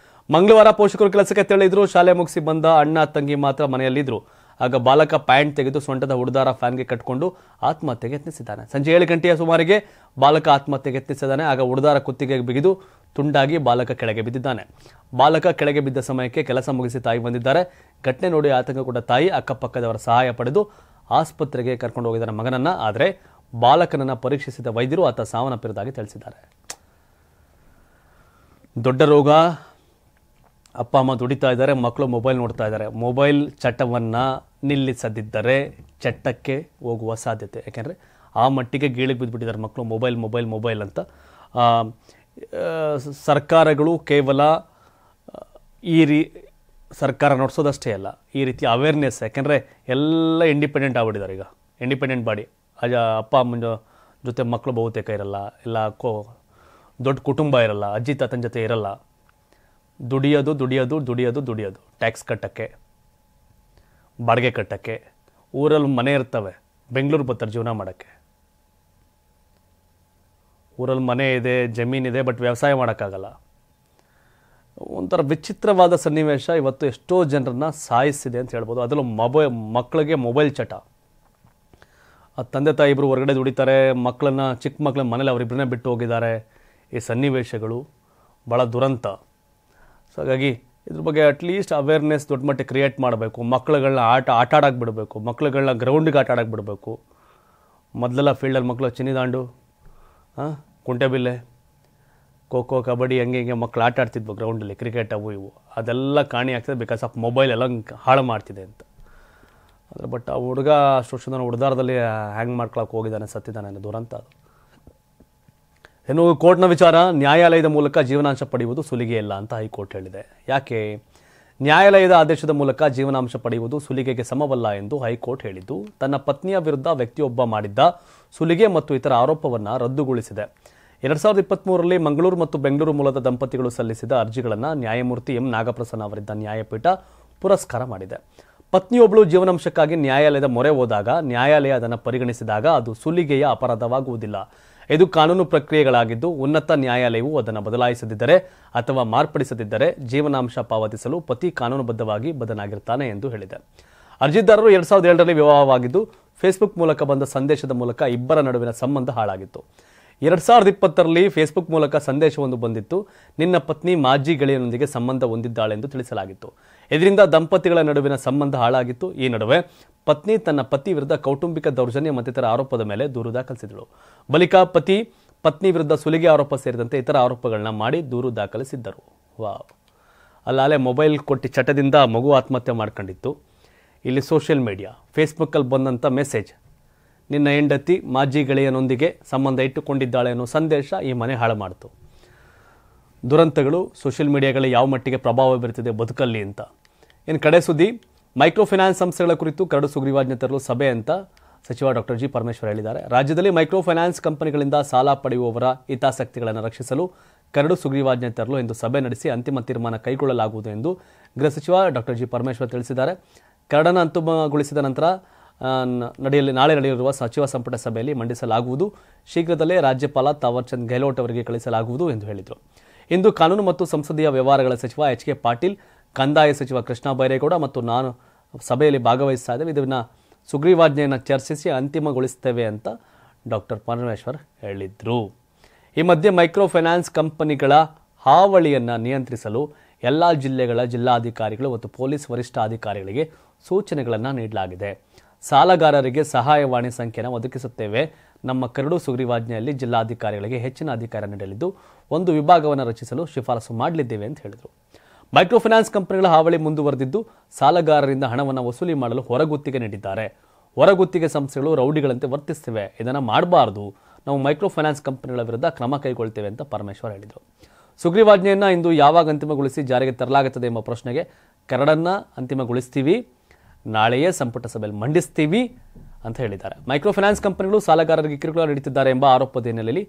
ಮಂಗಳವಾರ ಪೋಷಕರು ಕೆಲಸಕ್ಕೆ ತೆರಳಿದ್ರು. ಶಾಲೆ ಮುಗಿಸಿ ಬಂದ ಅಣ್ಣ ತಂಗಿ ಮಾತ್ರ ಮನೆಯಲ್ಲಿದ್ದರು. ಆಗ ಬಾಲಕ ಪ್ಯಾಂಟ್ ತೆಗೆದು ಸೊಂಟದ ಉಡ್ದಾರ ಫ್ಯಾನ್ಗೆ ಕಟ್ಟಿಕೊಂಡು ಆತ್ಮಹತ್ಯೆಗೆ ಯತ್ನಿಸಿದ್ದಾನೆ. ಸಂಜೆ 7 ಗಂಟೆಯ ಸುಮಾರಿಗೆ ಬಾಲಕ ಆತ್ಮಹತ್ಯೆಗೆ ಯತ್ನಿಸಿದ್ದಾನೆ. ಆಗ ಉಡ್ದಾರ ಕುತ್ತಿಗೆಗೆ ಬಿಗಿದು ತುಂಡಾಗಿ ಬಾಲಕ ಕೆಳಗೆ ಬಿದ್ದಿದ್ದಾನೆ. ಬಾಲಕ ಕೆಳಗೆ ಬಿದ್ದ ಸಮಯಕ್ಕೆ ಕೆಲಸ ಮುಗಿಸಿ ತಾಯಿ ಬಂದಿದ್ದಾರೆ. ಘಟನೆ ನೋಡಿ ಆತಂಕಗೊಂಡ ತಾಯಿ ಅಕ್ಕಪಕ್ಕದವರ ಸಹಾಯ ಪಡೆದು ಆಸ್ಪತ್ರೆಗೆ ಕರ್ಕೊಂಡು ಹೋಗಿದ್ದಾರೆ ಮಗನನ್ನ. ಆದರೆ ಬಾಲಕನನ್ನ ಪರೀಕ್ಷಿಸಿದ ವೈದ್ಯರು ಆತ ಸಾವನ್ನಪ್ಪಿರುವುದಾಗಿ ತಿಳಿಸಿದ್ದಾರೆ. ದೊಡ್ಡ ರೋಗ. ಅಪ್ಪ ಅಮ್ಮ ದುಡಿತಾ ಇದ್ದಾರೆ, ಮಕ್ಕಳು ಮೊಬೈಲ್ ನೋಡ್ತಾ ಇದ್ದಾರೆ. ಮೊಬೈಲ್ ಚಟವನ್ನು ನಿಲ್ಲಿಸದಿದ್ದರೆ ಚಟ್ಟಕ್ಕೆ ಹೋಗುವ ಸಾಧ್ಯತೆ. ಯಾಕೆಂದರೆ ಆ ಮಟ್ಟಿಗೆ ಗೀಳಿಗೆ ಬಿದ್ದುಬಿಟ್ಟಿದ್ದಾರೆ ಮಕ್ಕಳು. ಮೊಬೈಲ್ ಅಂತ. ಸರ್ಕಾರಗಳು ಕೇವಲ ಸರ್ಕಾರ ನಡೆಸೋದಷ್ಟೇ ಅಲ್ಲ, ಈ ರೀತಿ ಅವೇರ್ನೆಸ್. ಯಾಕೆಂದರೆ ಎಲ್ಲ ಇಂಡಿಪೆಂಡೆಂಟ್ ಆಗ್ಬಿಟ್ಟಿದ್ದಾರೆ ಈಗ. Independent body. ಅಪ್ಪ ಅಮ್ಮನ ಜೊತೆ ಮಕ್ಕಳು ಬಹುತೇಕ ಇರಲ್ಲ, ಎಲ್ಲ ದೊಡ್ಡ ಕುಟುಂಬ ಇರಲ್ಲ, ಅಜ್ಜಿ ತಾತನ ಜೊತೆ ಇರಲ್ಲ. ದುಡಿಯೋದು ಟ್ಯಾಕ್ಸ್ ಕಟ್ಟಕ್ಕೆ, ಬಾಡಿಗೆ ಕಟ್ಟಕ್ಕೆ. ಊರಲ್ಲಿ ಮನೆ ಇರ್ತವೆ, ಬೆಂಗಳೂರು ಬರ್ತಾರೆ ಜೀವನ ಮಾಡೋಕ್ಕೆ. ಊರಲ್ಲಿ ಮನೆ ಇದೆ, ಜಮೀನಿದೆ, ಬಟ್ ವ್ಯವಸಾಯ ಮಾಡೋಕ್ಕಾಗಲ್ಲ. ಒಂಥರ ವಿಚಿತ್ರವಾದ ಸನ್ನಿವೇಶ ಇವತ್ತು ಎಷ್ಟೋ ಜನರನ್ನ ಸಾಯಿಸಿದೆ ಅಂತ ಹೇಳ್ಬೋದು. ಅದರಲ್ಲೂ ಮಕ್ಕಳಿಗೆ ಮೊಬೈಲ್ ಚಟ. ಆ ತಂದೆ ತಾಯಿ ಇಬ್ಬರು ಹೊರಗಡೆ ದುಡಿತಾರೆ, ಚಿಕ್ಕ ಮಕ್ಕಳನ್ನ ಮನೇಲಿ ಅವರಿಬ್ಬರನ್ನೇ ಬಿಟ್ಟು ಹೋಗಿದ್ದಾರೆ. ಈ ಸನ್ನಿವೇಶಗಳು ಭಾಳ ದುರಂತ. ಸೊ ಹಾಗಾಗಿ ಇದ್ರ ಬಗ್ಗೆ ಅಟ್ಲೀಸ್ಟ್ ಅವೇರ್ನೆಸ್ ದೊಡ್ಡ ಮಟ್ಟಿಗೆ ಕ್ರಿಯೇಟ್ ಮಾಡಬೇಕು. ಮಕ್ಕಳುಗಳನ್ನ ಆಟ ಆಡೋಕ್ಕೆ ಬಿಡಬೇಕು, ಮಕ್ಕಳುಗಳನ್ನ ಗ್ರೌಂಡಿಗೆ ಆಟ ಆಡೋಕ್ಕೆ ಬಿಡಬೇಕು. ಮೊದಲೆಲ್ಲ ಫೀಲ್ಡಲ್ಲಿ ಮಕ್ಕಳು ಚಿನ್ನಿದಾಂಡು, ಕುಂಟೆಬಿಲ್ಲೆ, ಖೋ ಖೋ, ಕಬಡ್ಡಿ ಹಿಂಗೆ ಮಕ್ಕಳು ಆಟ ಆಡ್ತಿದ್ವು ಗ್ರೌಂಡಲ್ಲಿ, ಕ್ರಿಕೆಟ್ ಅವು ಇವು. ಅದೆಲ್ಲ ಕಾಣಿ ಆಗ್ತದೆ ಬಿಕಾಸ್ ಆಫ್ ಮೊಬೈಲ್ ಎಲ್ಲ ಹಾಳು ಮಾಡ್ತಿದೆ ಅಂತ. ಆದರೆ ಬಟ್ ಆ ಹುಡುಗ ಅಷ್ಟು ವರ್ಷದ ಉಡ್ದಾರದಲ್ಲಿ ಹ್ಯಾಂಗ್ ಮಾಡ್ಕೊಳಕ್ಕೆ ಹೋಗಿದ್ದಾನೆ, ಸತ್ತಿದ್ದಾನೆ ಅನ್ನೋ ದುರಂತ ಅದು. ಇನ್ನು ಕೋರ್ಟ್ನ ವಿಚಾರ. ನ್ಯಾಯಾಲಯದ ಮೂಲಕ ಜೀವನಾಂಶ ಪಡೆಯುವುದು ಸುಲಿಗೆ ಇಲ್ಲ ಅಂತ ಹೈಕೋರ್ಟ್ ಹೇಳಿದೆ. ಯಾಕೆ? ನ್ಯಾಯಾಲಯದ ಆದೇಶದ ಮೂಲಕ ಜೀವನಾಂಶ ಪಡೆಯುವುದು ಸುಲಿಗೆಗೆ ಸಮವಲ್ಲ ಎಂದು ಹೈಕೋರ್ಟ್ ಹೇಳಿದ್ದು, ತನ್ನ ಪತ್ನಿಯ ವಿರುದ್ಧ ವ್ಯಕ್ತಿಯೊಬ್ಬ ಮಾಡಿದ್ದ ಸುಲಿಗೆ ಮತ್ತು ಇತರ ಆರೋಪವನ್ನು ರದ್ದುಗೊಳಿಸಿದೆ. 2023ರಲ್ಲಿ ಮಂಗಳೂರು ಮತ್ತು ಬೆಂಗಳೂರು ಮೂಲದ ದಂಪತಿಗಳು ಸಲ್ಲಿಸಿದ ಅರ್ಜಿಗಳನ್ನು ನ್ಯಾಯಮೂರ್ತಿ ಎಂ ನಾಗಪ್ರಸನ್ನ ಅವರಿದ್ದ ನ್ಯಾಯಪೀಠ ಪುರಸ್ಕಾರ ಮಾಡಿದೆ. ಪತ್ನಿಯೊಬ್ಬಳು ಜೀವನಾಂಶಕ್ಕಾಗಿ ನ್ಯಾಯಾಲಯದ ಮೊರೆ ಹೋದಾಗ ನ್ಯಾಯಾಲಯ ಅದನ್ನು ಪರಿಗಣಿಸಿದಾಗ ಅದು ಸುಲಿಗೆಯ ಅಪರಾಧವಾಗುವುದಿಲ್ಲ. ಇದು ಕಾನೂನು ಪ್ರಕ್ರಿಯೆಗಳಾಗಿದ್ದು ಉನ್ನತ ನ್ಯಾಯಾಲಯವು ಅದನ್ನು ಬದಲಾಯಿಸದಿದ್ದರೆ ಅಥವಾ ಮಾರ್ಪಡಿಸದಿದ್ದರೆ ಜೀವನಾಂಶ ಪಾವತಿಸಲು ಪತಿ ಕಾನೂನುಬದ್ಧವಾಗಿ ಬದ್ಧನಾಗಿರ್ತಾನೆ ಎಂದು ಹೇಳಿದೆ. ಅರ್ಜಿದಾರರು 2007ರಲ್ಲಿ ವಿವಾಹವಾಗಿದ್ದು ಫೇಸ್ಬುಕ್ ಮೂಲಕ ಬಂದ ಸಂದೇಶದ ಮೂಲಕ ಇಬ್ಬರ ನಡುವಿನ ಸಂಬಂಧ ಹಾಳಾಗಿತ್ತು. 2020ರಲ್ಲಿ ಫೇಸ್ಬುಕ್ ಮೂಲಕ ಸಂದೇಶವೊಂದು ಬಂದಿತ್ತು. ನಿನ್ನ ಪತ್ನಿ ಮಾಜಿ ಗೆಳೆಯನೊಂದಿಗೆ ಸಂಬಂಧ ಹೊಂದಿದ್ದಾಳೆಂದು ತಿಳಿಸಲಾಗಿತ್ತು. ಇದರಿಂದ ದಂಪತಿಗಳ ನಡುವಿನ ಸಂಬಂಧ ಹಾಳಾಗಿತ್ತು. ಈ ನಡುವೆ ಪತ್ನಿ ತನ್ನ ಪತಿ ವಿರುದ್ಧ ಕೌಟುಂಬಿಕ ದೌರ್ಜನ್ಯ ಮತ್ತಿತರ ಆರೋಪದ ಮೇಲೆ ದೂರು ದಾಖಲಿಸಿದಳು. ಬಳಿಕ ಪತ್ನಿ ವಿರುದ್ಧ ಸುಲಿಗೆ ಆರೋಪ ಸೇರಿದಂತೆ ಇತರ ಆರೋಪಗಳನ್ನ ಮಾಡಿ ದೂರು ದಾಖಲಿಸಿದ್ದರು. ವಾವ್, ಅಲ್ಲಾಲೆ ಮೊಬೈಲ್ ಕೊಟ್ಟು ಚಟದಿಂದ ಮಗು ಆತ್ಮಹತ್ಯೆ ಮಾಡ್ಕೊಂಡಿತ್ತು. ಇಲ್ಲಿ ಸೋಷಿಯಲ್ ಮೀಡಿಯಾ ಫೇಸ್ಬುಕ್ಕಲ್ಲಿ ಬಂದಂಥ ಮೆಸೇಜ್, ನಿನ್ನ ಹೆಂಡತಿ ಮಾಜಿ ಗೆಳೆಯನೊಂದಿಗೆ ಸಂಬಂಧ ಇಟ್ಟುಕೊಂಡಿದ್ದಾಳೆ ಅನ್ನೋ ಸಂದೇಶ ಈ ಮನೆ ಹಾಳು ಮಾಡಿತು. ದುರಂತಗಳು ಸೋಷಿಯಲ್ ಮೀಡಿಯಾಗಳ ಯಾವ ಮಟ್ಟಿಗೆ ಪ್ರಭಾವ ಬೀರುತ್ತಿದೆ ಬದುಕಲ್ಲಿ ಅಂತ. ಇನ್ನು ಕಡೆ ಸುದ್ದಿ, ಮೈಕ್ರೋ ಫೈನಾನ್ಸ್ ಸಂಸ್ಥೆಗಳ ಕುರಿತು ಕರಡು ಸುಗ್ರೀವಾಜ್ಞೆ ತರಲು ಸಭೆ ಅಂತ ಸಚಿವ ಡಾಕ್ಟರ್ ಜಿ ಪರಮೇಶ್ವರ್ ಹೇಳಿದ್ದಾರೆ. ರಾಜ್ಯದಲ್ಲಿ ಮೈಕ್ರೋ ಫೈನಾನ್ಸ್ ಕಂಪನಿಗಳಿಂದ ಸಾಲ ಪಡೆಯುವವರ ಹಿತಾಸಕ್ತಿಗಳನ್ನು ರಕ್ಷಿಸಲು ಕರಡು ಸುಗ್ರೀವಾಜ್ಞೆ ತರಲು ಇಂದು ಸಭೆ ನಡೆಸಿ ಅಂತಿಮ ತೀರ್ಮಾನ ಕೈಗೊಳ್ಳಲಾಗುವುದು ಎಂದು ಗೃಹ ಸಚಿವ ಡಾಕ್ಟರ್ ಜಿ ಪರಮೇಶ್ವರ್ ತಿಳಿಸಿದ್ದಾರೆ. ಕರಡನ್ನು ಅಂತಿಮಗೊಳಿಸಿದ ನಂತರ ನಾಳೆ ನಡೆಯಲಿರುವ ಸಚಿವ ಸಂಪುಟ ಸಭೆಯಲ್ಲಿ ಮಂಡಿಸಲಾಗುವುದು. ಶೀಘ್ರದಲ್ಲೇ ರಾಜ್ಯಪಾಲ ತಾವರ್ಚಂದ್ ಗೆಹ್ಲೋಟ್ ಅವರಿಗೆ ಕಳಿಸಲಾಗುವುದು ಎಂದು ಹೇಳಿದರು. ಇಂದು ಕಾನೂನು ಮತ್ತು ಸಂಸದೀಯ ವ್ಯವಹಾರಗಳ ಸಚಿವ ಎಚ್ ಕೆ ಪಾಟೀಲ್, ಕಂದಾಯ ಸಚಿವ ಕೃಷ್ಣ ಬೈರೇಗೌಡ ಮತ್ತು ನಾನು ಸಭೆಯಲ್ಲಿ ಭಾಗವಹಿಸ್ತಾ ಇದ್ದೇವೆ. ಇದನ್ನು ಸುಗ್ರೀವಾಜ್ಞೆಯನ್ನು ಚರ್ಚಿಸಿ ಅಂತಿಮಗೊಳಿಸುತ್ತೇವೆ ಅಂತ ಡಾಕ್ಟರ್ ಪರಮೇಶ್ವರ್ ಹೇಳಿದರು. ಈ ಮಧ್ಯೆ ಮೈಕ್ರೋ ಫೈನಾನ್ಸ್ ಕಂಪನಿಗಳ ಹಾವಳಿಯನ್ನು ನಿಯಂತ್ರಿಸಲು ಎಲ್ಲ ಜಿಲ್ಲೆಗಳ ಜಿಲ್ಲಾಧಿಕಾರಿಗಳು ಮತ್ತು ಪೊಲೀಸ್ ವರಿಷ್ಠಾಧಿಕಾರಿಗಳಿಗೆ ಸೂಚನೆಗಳನ್ನು ನೀಡಲಾಗಿದೆ. ಸಾಲಗಾರರಿಗೆ ಸಹಾಯವಾಣಿ ಸಂಖ್ಯೆಯನ್ನು ಒದಗಿಸುತ್ತೇವೆ. ನಮ್ಮ ಕರಡು ಸುಗ್ರೀವಾಜ್ಞೆಯಲ್ಲಿ ಜಿಲ್ಲಾಧಿಕಾರಿಗಳಿಗೆ ಹೆಚ್ಚಿನ ಅಧಿಕಾರ ನೀಡಲಿದ್ದು ಒಂದು ವಿಭಾಗವನ್ನು ರಚಿಸಲು ಶಿಫಾರಸು ಮಾಡಲಿದ್ದೇವೆ ಅಂತ ಹೇಳಿದರು. ಮೈಕ್ರೋ ಫೈನಾನ್ಸ್ ಕಂಪನಿಗಳ ಹಾವಳಿ ಮುಂದುವರೆದಿದ್ದು ಸಾಲಗಾರರಿಂದ ಹಣವನ್ನು ವಸೂಲಿ ಮಾಡಲು ಹೊರಗುತ್ತಿಗೆ ನೀಡಿದ್ದಾರೆ. ಹೊರಗುತ್ತಿಗೆ ಸಂಸ್ಥೆಗಳು ರೌಡಿಗಳಂತೆ ವರ್ತಿಸುತ್ತಿವೆ. ಇದನ್ನು ಮಾಡಬಾರದು. ನಾವು ಮೈಕ್ರೋ ಫೈನಾನ್ಸ್ ಕಂಪನಿಗಳ ವಿರುದ್ಧ ಕ್ರಮ ಕೈಗೊಳ್ತೇವೆ ಅಂತ ಪರಮೇಶ್ವರ್ ಹೇಳಿದರು. ಸುಗ್ರೀವಾಜ್ಞೆಯನ್ನು ಇಂದು ಯಾವಾಗ ಅಂತಿಮಗೊಳಿಸಿ ಜಾರಿಗೆ ತರಲಾಗುತ್ತದೆ ಎಂಬ ಪ್ರಶ್ನೆಗೆ ಕರಡನ್ನು ಅಂತಿಮಗೊಳಿಸ್ತೀವಿ, ನಾಳೆಯೇ ಸಂಪುಟ ಸಭೆಯಲ್ಲಿ ಮಂಡಿಸ್ತೀವಿ ಅಂತ ಹೇಳಿದ್ದಾರೆ. ಮೈಕ್ರೋ ಫೈನಾನ್ಸ್ ಕಂಪನಿಗಳು ಸಾಲಗಾರರಿಗೆ ಕಿರುಕುಳ ನೀಡುತ್ತಿದ್ದಾರೆ ಎಂಬ ಆರೋಪದ ಹಿನ್ನೆಲೆಯಲ್ಲಿ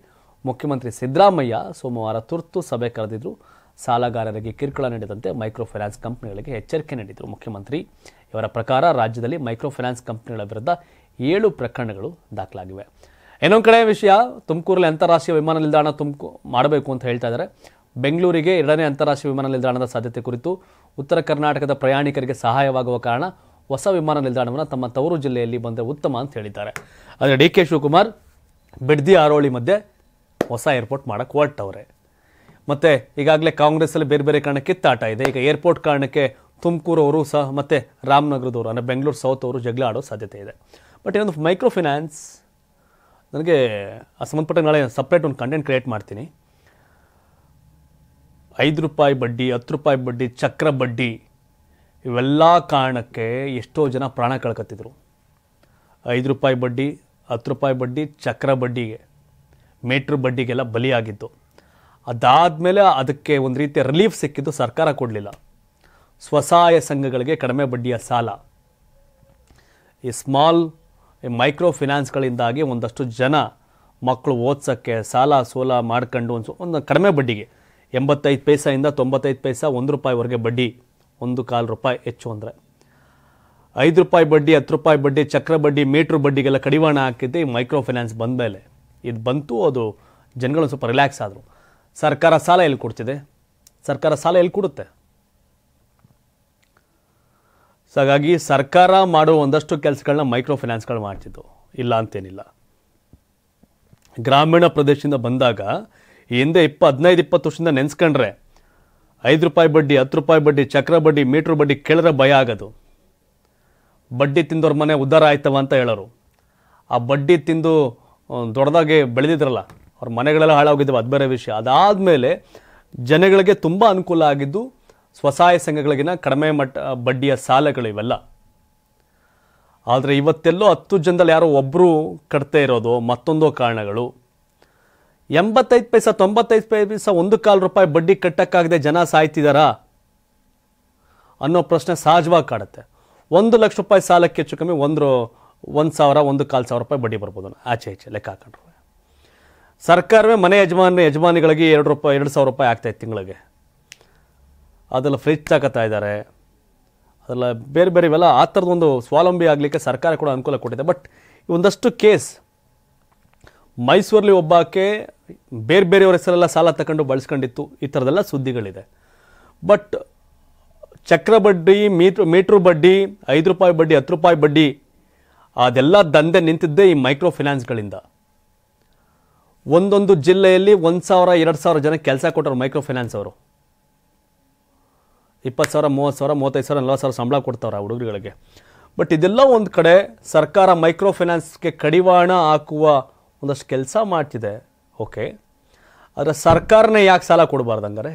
ಮುಖ್ಯಮಂತ್ರಿ ಸಿದ್ದರಾಮಯ್ಯ ಸೋಮವಾರ ತುರ್ತು ಸಭೆ ಕರೆದಿದ್ರು. ಸಾಲಗಾರರಿಗೆ ಕಿರುಕುಳ ನೀಡಿದಂತೆ ಮೈಕ್ರೋ ಫೈನಾನ್ಸ್ ಕಂಪನಿಗಳಿಗೆ ಎಚ್ಚರಿಕೆ ನೀಡಿದರು ಮುಖ್ಯಮಂತ್ರಿ. ಇವರ ಪ್ರಕಾರ ರಾಜ್ಯದಲ್ಲಿ ಮೈಕ್ರೋ ಫೈನಾನ್ಸ್ ಕಂಪನಿಗಳ ವಿರುದ್ಧ 7 ಪ್ರಕರಣಗಳು ದಾಖಲಾಗಿವೆ. ಇನ್ನೊಂದು ಕಡೆ ವಿಷಯ, ತುಮಕೂರಲ್ಲಿ ಅಂತಾರಾಷ್ಟ್ರೀಯ ವಿಮಾನ ನಿಲ್ದಾಣ ಮಾಡಬೇಕು ಅಂತ ಹೇಳ್ತಾ ಇದ್ದಾರೆ. ಬೆಂಗಳೂರಿಗೆ 2ನೇ ಅಂತಾರಾಷ್ಟ್ರೀಯ ವಿಮಾನ ನಿಲ್ದಾಣದ ಸಾಧ್ಯತೆ ಕುರಿತು ಉತ್ತರ ಕರ್ನಾಟಕದ ಪ್ರಯಾಣಿಕರಿಗೆ ಸಹಾಯವಾಗುವ ಕಾರಣ ಹೊಸ ವಿಮಾನ ನಿಲ್ದಾಣವನ್ನು ತಮ್ಮ ತವರು ಜಿಲ್ಲೆಯಲ್ಲಿ ಬಂದರೆ ಉತ್ತಮ ಅಂತ ಹೇಳಿದ್ದಾರೆ. ಆದರೆ ಡಿ ಕೆ ಶಿವಕುಮಾರ್ ಬಿಡ್ದಿ ಆರೋಳಿ ಮಧ್ಯೆ ಹೊಸ ಏರ್ಪೋರ್ಟ್ ಮಾಡಕ್ಕೆ ಹೊರಟವ್ರೆ. ಮತ್ತು ಈಗಾಗಲೇ ಕಾಂಗ್ರೆಸ್ಸಲ್ಲಿ ಬೇರೆ ಬೇರೆ ಕಾರಣ ಕಿತ್ತಾಟ ಇದೆ. ಈಗ ಏರ್ಪೋರ್ಟ್ ಕಾರಣಕ್ಕೆ ತುಮಕೂರವರು ಸಹ ಮತ್ತು ರಾಮನಗರದವರು ಅಂದರೆ ಬೆಂಗಳೂರು ಸೌತ್ ಅವರು ಜಗಳ ಆಡೋ ಸಾಧ್ಯತೆ ಇದೆ. ಬಟ್ ಇನ್ನೊಂದು ಮೈಕ್ರೋ ಫೈನಾನ್ಸ್, ನನಗೆ ಸಂಬಂಧಪಟ್ಟ ನಾಳೆ ಸಪ್ರೇಟ್ ಒಂದು ಕಂಟೆಂಟ್ ಕ್ರಿಯೇಟ್ ಮಾಡ್ತೀನಿ. 5 ರೂಪಾಯಿ ಬಡ್ಡಿ, 10 ರೂಪಾಯಿ ಬಡ್ಡಿ, ಚಕ್ರ ಬಡ್ಡಿ, ಇವೆಲ್ಲ ಕಾರಣಕ್ಕೆ ಎಷ್ಟೋ ಜನ ಪ್ರಾಣ ಕಳ್ಕೊತಿದ್ರು. 5 ರೂಪಾಯಿ ಬಡ್ಡಿ, 10 ರೂಪಾಯಿ ಬಡ್ಡಿ, ಚಕ್ರ ಬಡ್ಡಿಗೆ, ಮೀಟ್ರ್ ಬಡ್ಡಿಗೆಲ್ಲ ಬಲಿಯಾಗಿತ್ತು. ಅದಾದಮೇಲೆ ಅದಕ್ಕೆ ಒಂದು ರೀತಿಯ ರಿಲೀಫ್ ಸಿಕ್ಕಿದ್ದು ಸರ್ಕಾರ ಕೊಡಲಿಲ್ಲ. ಸ್ವಸಹಾಯ ಸಂಘಗಳಿಗೆ ಕಡಿಮೆ ಬಡ್ಡಿಯ ಸಾಲ, ಈ ಮೈಕ್ರೋ ಫೈನಾನ್ಸ್ಗಳಿಂದಾಗಿ ಒಂದಷ್ಟು ಜನ ಮಕ್ಕಳು ಓದ್ಸೋಕ್ಕೆ ಸಾಲ ಸೋಲ ಮಾಡ್ಕೊಂಡು ಒಂದು ಕಡಿಮೆ ಬಡ್ಡಿಗೆ 85 ಪೈಸೆಯಿಂದ 95 ಪೈಸೆ, 1 ರೂಪಾಯಿವರೆಗೆ ಬಡ್ಡಿ, 1.25 ರೂಪಾಯಿ ಹೆಚ್ಚು ಅಂದರೆ 5 ರೂಪಾಯಿ ಬಡ್ಡಿ, 10 ರೂಪಾಯಿ ಬಡ್ಡಿ, ಚಕ್ರ ಬಡ್ಡಿ, ಮೀಟ್ರ್ ಬಡ್ಡಿಗೆಲ್ಲ ಕಡಿವಾಣ ಹಾಕಿದ್ದೆ ಈ ಮೈಕ್ರೋ ಫೈನಾನ್ಸ್ ಬಂದ ಮೇಲೆ. ಇದು ಬಂತು, ಅದು ಜನಗಳು ಸ್ವಲ್ಪ ರಿಲ್ಯಾಕ್ಸ್ ಆದರು. ಸರ್ಕಾರ ಸಾಲ ಎಲ್ಲಿ ಕೊಡ್ತಿದೆ? ಸರ್ಕಾರ ಸಾಲ ಎಲ್ಲಿ ಕೊಡುತ್ತೆ? ಸೊ ಹಾಗಾಗಿ ಸರ್ಕಾರ ಮಾಡೋ ಒಂದಷ್ಟು ಕೆಲಸಗಳನ್ನ ಮೈಕ್ರೋ ಫೈನಾನ್ಸ್ಗಳು ಮಾಡ್ತಿದ್ದು, ಇಲ್ಲ ಅಂತೇನಿಲ್ಲ. ಗ್ರಾಮೀಣ ಪ್ರದೇಶದಿಂದ ಬಂದಾಗ ಹಿಂದೆ 15-20 ವರ್ಷದಿಂದ ನೆನೆಸ್ಕೊಂಡ್ರೆ 5 ರೂಪಾಯಿ ಬಡ್ಡಿ, 10 ರೂಪಾಯಿ ಬಡ್ಡಿ, ಚಕ್ರ ಬಡ್ಡಿ, ಮೀಟ್ರ್ ಬಡ್ಡಿ ಕೇಳಿದ್ರೆ ಭಯ ಆಗೋದು. ಬಡ್ಡಿ ತಿಂದವ್ರ ಮನೆ ಉದ್ಧಾರ ಆಯ್ತವ ಅಂತ ಹೇಳೋರು. ಆ ಬಡ್ಡಿ ತಿಂದು ದೊಡ್ಡದಾಗಿ ಬೆಳೆದಿದ್ರಲ್ಲ, ಅವ್ರ ಮನೆಗಳೆಲ್ಲ ಹಾಳಾಗಿದ್ದವು, ಅದು ಬೇರೆ ವಿಷಯ. ಅದಾದಮೇಲೆ ಜನಗಳಿಗೆ ತುಂಬ ಅನುಕೂಲ ಆಗಿದ್ದು ಸ್ವಸಹಾಯ ಸಂಘಗಳಿಗಿನ ಕಡಿಮೆ ಬಡ್ಡಿಯ ಸಾಲಗಳು ಇವೆಲ್ಲ. ಆದರೆ ಇವತ್ತೆಲ್ಲೋ 10 ಜನದಲ್ಲಿ ಯಾರೋ ಒಬ್ಬರು ಕಟ್ತಾ ಇರೋದು, ಮತ್ತೊಂದು ಕಾರಣಗಳು. 85 ಪೈಸೆ 95 ಪೈಸೆ, 1.25 ರೂಪಾಯಿ ಬಡ್ಡಿ ಕಟ್ಟಕ್ಕಾಗದೆ ಜನ ಸಾಯ್ತಿದಾರಾ ಅನ್ನೋ ಪ್ರಶ್ನೆ ಸಹಜವಾಗಿ ಕಾಡುತ್ತೆ. 1 ಲಕ್ಷ ರೂಪಾಯಿ ಸಾಲಕ್ಕೆ ಹೆಚ್ಚು ಕಮ್ಮಿ 1,000, 1,400 ರೂಪಾಯಿ ಬಡ್ಡಿ ಬರ್ಬೋದು ಆಚೆ ಈಚೆ ಲೆಕ್ಕ ಹಾಕೊಂಡ್ರೆ. ಸರ್ಕಾರವೇ ಮನೆ ಯಜಮಾನಿಗಳಿಗೆ 2,000 ರೂಪಾಯಿ ಆಗ್ತಾಯಿತ್ತು ತಿಂಗಳಿಗೆ. ಅದೆಲ್ಲ ಫ್ರಿಜ್ ತಗೋತಾ ಇದ್ದಾರೆ, ಅದೆಲ್ಲ ಬೇರೆ ಬೇರೆ ಇವೆಲ್ಲ ಆ ಥರದೊಂದು ಸ್ವಾವಲಂಬಿ ಆಗಲಿಕ್ಕೆ ಸರ್ಕಾರ ಕೂಡ ಅನುಕೂಲ ಕೊಟ್ಟಿದೆ. ಬಟ್ ಒಂದಷ್ಟು ಕೇಸ್ ಮೈಸೂರಲ್ಲಿ ಒಬ್ಬಾಕೆ ಬೇರೆ ಬೇರೆಯವ್ರ ಹೆಸರೆಲ್ಲ ಸಾಲ ತಗೊಂಡು ಬಳಸ್ಕೊಂಡಿತ್ತು, ಈ ಥರದೆಲ್ಲ ಸುದ್ದಿಗಳಿದೆ. ಬಟ್ ಚಕ್ರ ಬಡ್ಡಿ, ಮೀಟ್ರ್ ಬಡ್ಡಿ, 5 ರೂಪಾಯಿ ಬಡ್ಡಿ, 10 ರೂಪಾಯಿ ಬಡ್ಡಿ, ಅದೆಲ್ಲ ದಂಧೆ ನಿಂತಿದ್ದೇ ಈ ಮೈಕ್ರೋ ಫೈನಾನ್ಸ್ಗಳಿಂದ. ಒಂದೊಂದು ಜಿಲ್ಲೆಯಲ್ಲಿ 1,000, 2,000 ಜನಕ್ಕೆ ಕೆಲಸ ಕೊಟ್ಟರು ಮೈಕ್ರೋ ಫೈನಾನ್ಸ್ ಅವರು. 20,000, 30,000, 35,000, 40,000 ಸಂಬಳ ಕೊಡ್ತಾವ್ರೆ ಆ ಹುಡುಗರುಗಳಿಗೆ. ಬಟ್ ಇದೆಲ್ಲ ಒಂದು ಕಡೆ ಸರ್ಕಾರ ಮೈಕ್ರೋ ಫೈನಾನ್ಸ್ಗೆ ಕಡಿವಾಣ ಹಾಕುವ ಒಂದಷ್ಟು ಕೆಲಸ ಮಾಡ್ತಿದೆ. ಓಕೆ, ಆದರೆ ಸರ್ಕಾರನೇ ಯಾಕೆ ಸಾಲ ಕೊಡಬಾರ್ದು ಹಂಗಾರೆ?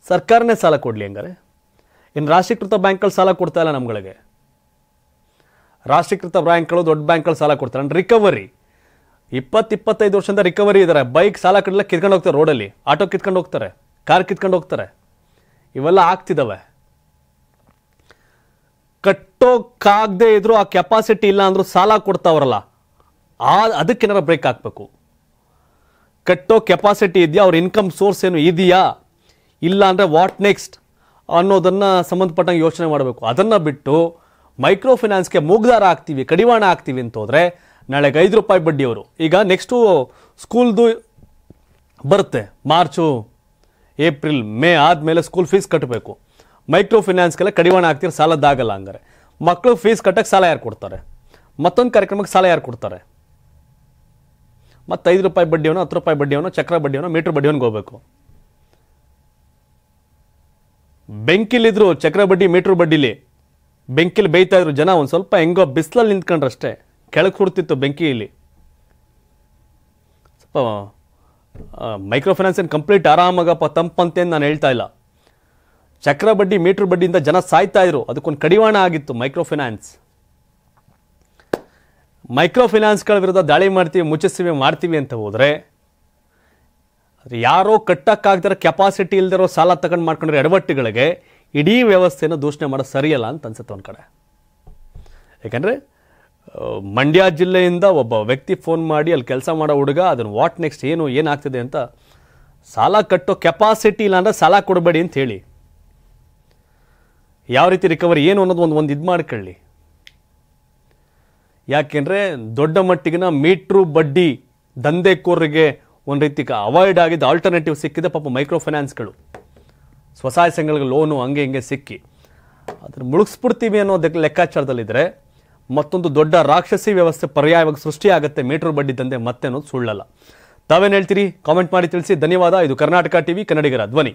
ಸರ್ಕಾರನೇ ಸಾಲ ಕೊಡಲಿ ಹಂಗಾರೆ? ಇನ್ನು ರಾಷ್ಟ್ರೀಕೃತ ಬ್ಯಾಂಕ್ಗಳು ಸಾಲ ಕೊಡ್ತಾ ಇಲ್ಲ ನಮ್ಗಳಿಗೆ. ರಾಷ್ಟ್ರೀಕೃತ ಬ್ಯಾಂಕ್ಗಳು, ದೊಡ್ಡ ಬ್ಯಾಂಕ್ಗಳು ಸಾಲ ಕೊಡ್ತಾರೆ. ರಿಕವರಿ 20-25 ವರ್ಷದಿಂದ ರಿಕವರಿ ಇದ್ದಾರೆ. ಬೈಕ್ ಸಾಲ ಕಟ್ಟಲಿಕ್ಕೆ ಕಿತ್ಕೊಂಡು ಹೋಗ್ತಾರೆ, ರೋಡಲ್ಲಿ ಆಟೋ ಕಿತ್ಕೊಂಡು ಹೋಗ್ತಾರೆ, ಕಾರ್ ಕಿತ್ಕೊಂಡು ಹೋಗ್ತಾರೆ. ಇವೆಲ್ಲ ಆಗ್ತಿದ್ದಾವೆ. ಕಟ್ಟೋಕ್ಕಾಗದೇ ಇದ್ರು, ಆ ಕೆಪಾಸಿಟಿ ಇಲ್ಲ ಅಂದ್ರೂ ಸಾಲ ಕೊಡ್ತಾವ್ರಲ್ಲ, ಅದಕ್ಕೇನಾರ ಬ್ರೇಕ್ ಹಾಕಬೇಕು. ಕಟ್ಟೋ ಕೆಪಾಸಿಟಿ ಇದೆಯಾ, ಅವ್ರ ಇನ್ಕಮ್ ಸೋರ್ಸ್ ಏನು ಇದೆಯಾ, ಇಲ್ಲ ಅಂದರೆ ವಾಟ್ ನೆಕ್ಸ್ಟ್ ಅನ್ನೋದನ್ನು ಸಂಬಂಧಪಟ್ಟಂಗೆ ಯೋಚನೆ ಮಾಡಬೇಕು. ಅದನ್ನು ಬಿಟ್ಟು ಮೈಕ್ರೋ ಫೈನಾನ್ಸ್ಗೆ ಮೂಗ್ದಾರ ಆಗ್ತೀವಿ, ಕಡಿವಾಣ ಆಗ್ತೀವಿ ಅಂತ ಹೋದರೆ ನಾಳೆಗೆ 5 ರೂಪಾಯಿ ಬಡ್ಡಿಯವರು. ಈಗ ನೆಕ್ಸ್ಟು ಸ್ಕೂಲ್ದು ಬರುತ್ತೆ, ಮಾರ್ಚು, ಏಪ್ರಿಲ್, ಮೇ ಆದಮೇಲೆ ಸ್ಕೂಲ್ ಫೀಸ್ ಕಟ್ಟಬೇಕು. ಮೈಕ್ರೋ ಫೈನಾನ್ಸ್ಗೆಲ್ಲ ಕಡಿವಾಣ ಆಗ್ತಿರೋ ಸಾಲದ್ದಾಗಲ್ಲ. ಹಂಗಾರೆ ಮಕ್ಕಳು ಫೀಸ್ ಕಟ್ಟಕ್ಕೆ ಸಾಲ ಯಾರು ಕೊಡ್ತಾರೆ? ಮತ್ತೊಂದು ಕಾರ್ಯಕ್ರಮಕ್ಕೆ ಸಾಲ ಯಾರು ಕೊಡ್ತಾರೆ? ಮತ್ತು 5 ರೂಪಾಯಿ ಬಡ್ಡಿಯವನು, 10 ರೂಪಾಯಿ ಬಡ್ಡಿಯವನು, ಚಕ್ರ ಬಡ್ಡಿಯವನು, ಮೀಟ್ರ್ ಬಡ್ಡಿಯವನಿಗೆ ಹೋಗ್ಬೇಕು. ಬೆಂಕಿಲಿದ್ರು ಚಕ್ರ ಬಡ್ಡಿ, ಮೀಟ್ರ್ ಬಡ್ಡಿಲಿ ಬೆಂಕಿಲಿ ಬೇಯ್ತಾ ಇದ್ರು ಜನ. ಒಂದು ಸ್ವಲ್ಪ ಹೆಂಗೋ ಬಿಸಿಲಲ್ಲಿ ನಿಂತ್ಕೊಂಡ್ರಷ್ಟೇ, ಕೆಳಗೆ ಹುಡ್ತಿತ್ತು ಬೆಂಕಿಯಲ್ಲಿ. ಸ್ವಲ್ಪ ಮೈಕ್ರೋ ಫೈನಾನ್ಸ್ ಏನು ಕಂಪ್ಲೀಟ್ ಆರಾಮಾಗಪ್ಪ ತಂಪಂತೇನು ನಾನು ಹೇಳ್ತಾ ಇಲ್ಲ. ಚಕ್ರ ಬಡ್ಡಿ, ಮೀಟ್ರ್ ಬಡ್ಡಿಯಿಂದ ಜನ ಸಾಯ್ತಾ ಇದ್ರು, ಅದಕ್ಕೊಂದು ಕಡಿವಾಣ ಆಗಿತ್ತು ಮೈಕ್ರೋ ಫೈನಾನ್ಸ್. ಮೈಕ್ರೋ ಫೈನಾನ್ಸ್ಗಳ ವಿರುದ್ಧ ದಾಳಿ ಮಾಡ್ತೀವಿ ಅಂತ ಹೋದರೆ, ಯಾರೋ ಕಟ್ಟಕ್ಕಾಗ್ದಿರೋ ಕೆಪಾಸಿಟಿ ಇಲ್ದಿರೋ ಸಾಲ ತಗೊಂಡು ಮಾಡ್ಕೊಂಡಿರೋ ಎಡವಟ್ಟುಗಳಿಗೆ ಇಡೀ ವ್ಯವಸ್ಥೆಯನ್ನು ದೂಷಣೆ ಮಾಡೋದು ಸರಿಯಲ್ಲ ಅಂತ ಅನ್ಸುತ್ತೆ ಒಂದು ಕಡೆ. ಯಾಕಂದರೆ ಮಂಡ್ಯ ಜಿಲ್ಲೆಯಿಂದ ಒಬ್ಬ ವ್ಯಕ್ತಿ ಫೋನ್ ಮಾಡಿ ಅಲ್ಲಿ ಕೆಲಸ ಮಾಡೋ ಹುಡುಗ ಅದನ್ನು ವಾಟ್ ನೆಕ್ಸ್ಟ್ ಏನಾಗ್ತಿದೆ ಅಂತ, ಸಾಲ ಕಟ್ಟೋ ಕೆಪಾಸಿಟಿ ಇಲ್ಲ ಅಂದರೆ ಸಾಲ ಕೊಡಬೇಡಿ ಅಂತ ಹೇಳಿ, ಯಾವ ರೀತಿ ರಿಕವರಿ ಏನು ಅನ್ನೋದು ಒಂದು ಇದು ಮಾಡ್ಕೊಳ್ಳಿ. ಯಾಕೆಂದರೆ ದೊಡ್ಡ ಮಟ್ಟಿಗಿನ ಮೀಟ್ರು ಬಡ್ಡಿ ದಂಧೆಕೋರರಿಗೆ ಒಂದು ರೀತಿ ಅವಾಯ್ಡ್ ಆಗಿದ್ದ ಆಲ್ಟರ್ನೇಟಿವ್ ಸಿಕ್ಕಿದೆ ಪಾಪ ಮೈಕ್ರೋ ಫೈನಾನ್ಸ್ಗಳು. ಸ್ವಸಹಾಯ ಸಂಘಗಳಿಗೆ ಲೋನು ಹಂಗೆ ಹಿಂಗೆ ಸಿಕ್ಕಿ ಅದನ್ನು ಮುಳುಗಿಸ್ಬಿಡ್ತೀವಿ ಅನ್ನೋದಕ್ಕೆ ಲೆಕ್ಕಾಚಾರದಲ್ಲಿದ್ದರೆ ಮತ್ತೊಂದು ದೊಡ್ಡ ರಾಕ್ಷಸಿ ವ್ಯವಸ್ಥೆ ಪರ್ಯಾಯವಾಗಿ ಸೃಷ್ಟಿಯಾಗುತ್ತೆ ಮೀಟ್ರ್ ಬಡ್ಡಿ ದಂಧೆ ಮತ್ತೆ ಅನ್ನೋದು ಸುಳ್ಳಲ್ಲ. ತಾವೇನು ಹೇಳ್ತೀರಿ? ಕಾಮೆಂಟ್ ಮಾಡಿ ತಿಳಿಸಿ. ಧನ್ಯವಾದ. ಇದು ಕರ್ನಾಟಕ ಟಿವಿ, ಕನ್ನಡಿಗರ ಧ್ವನಿ.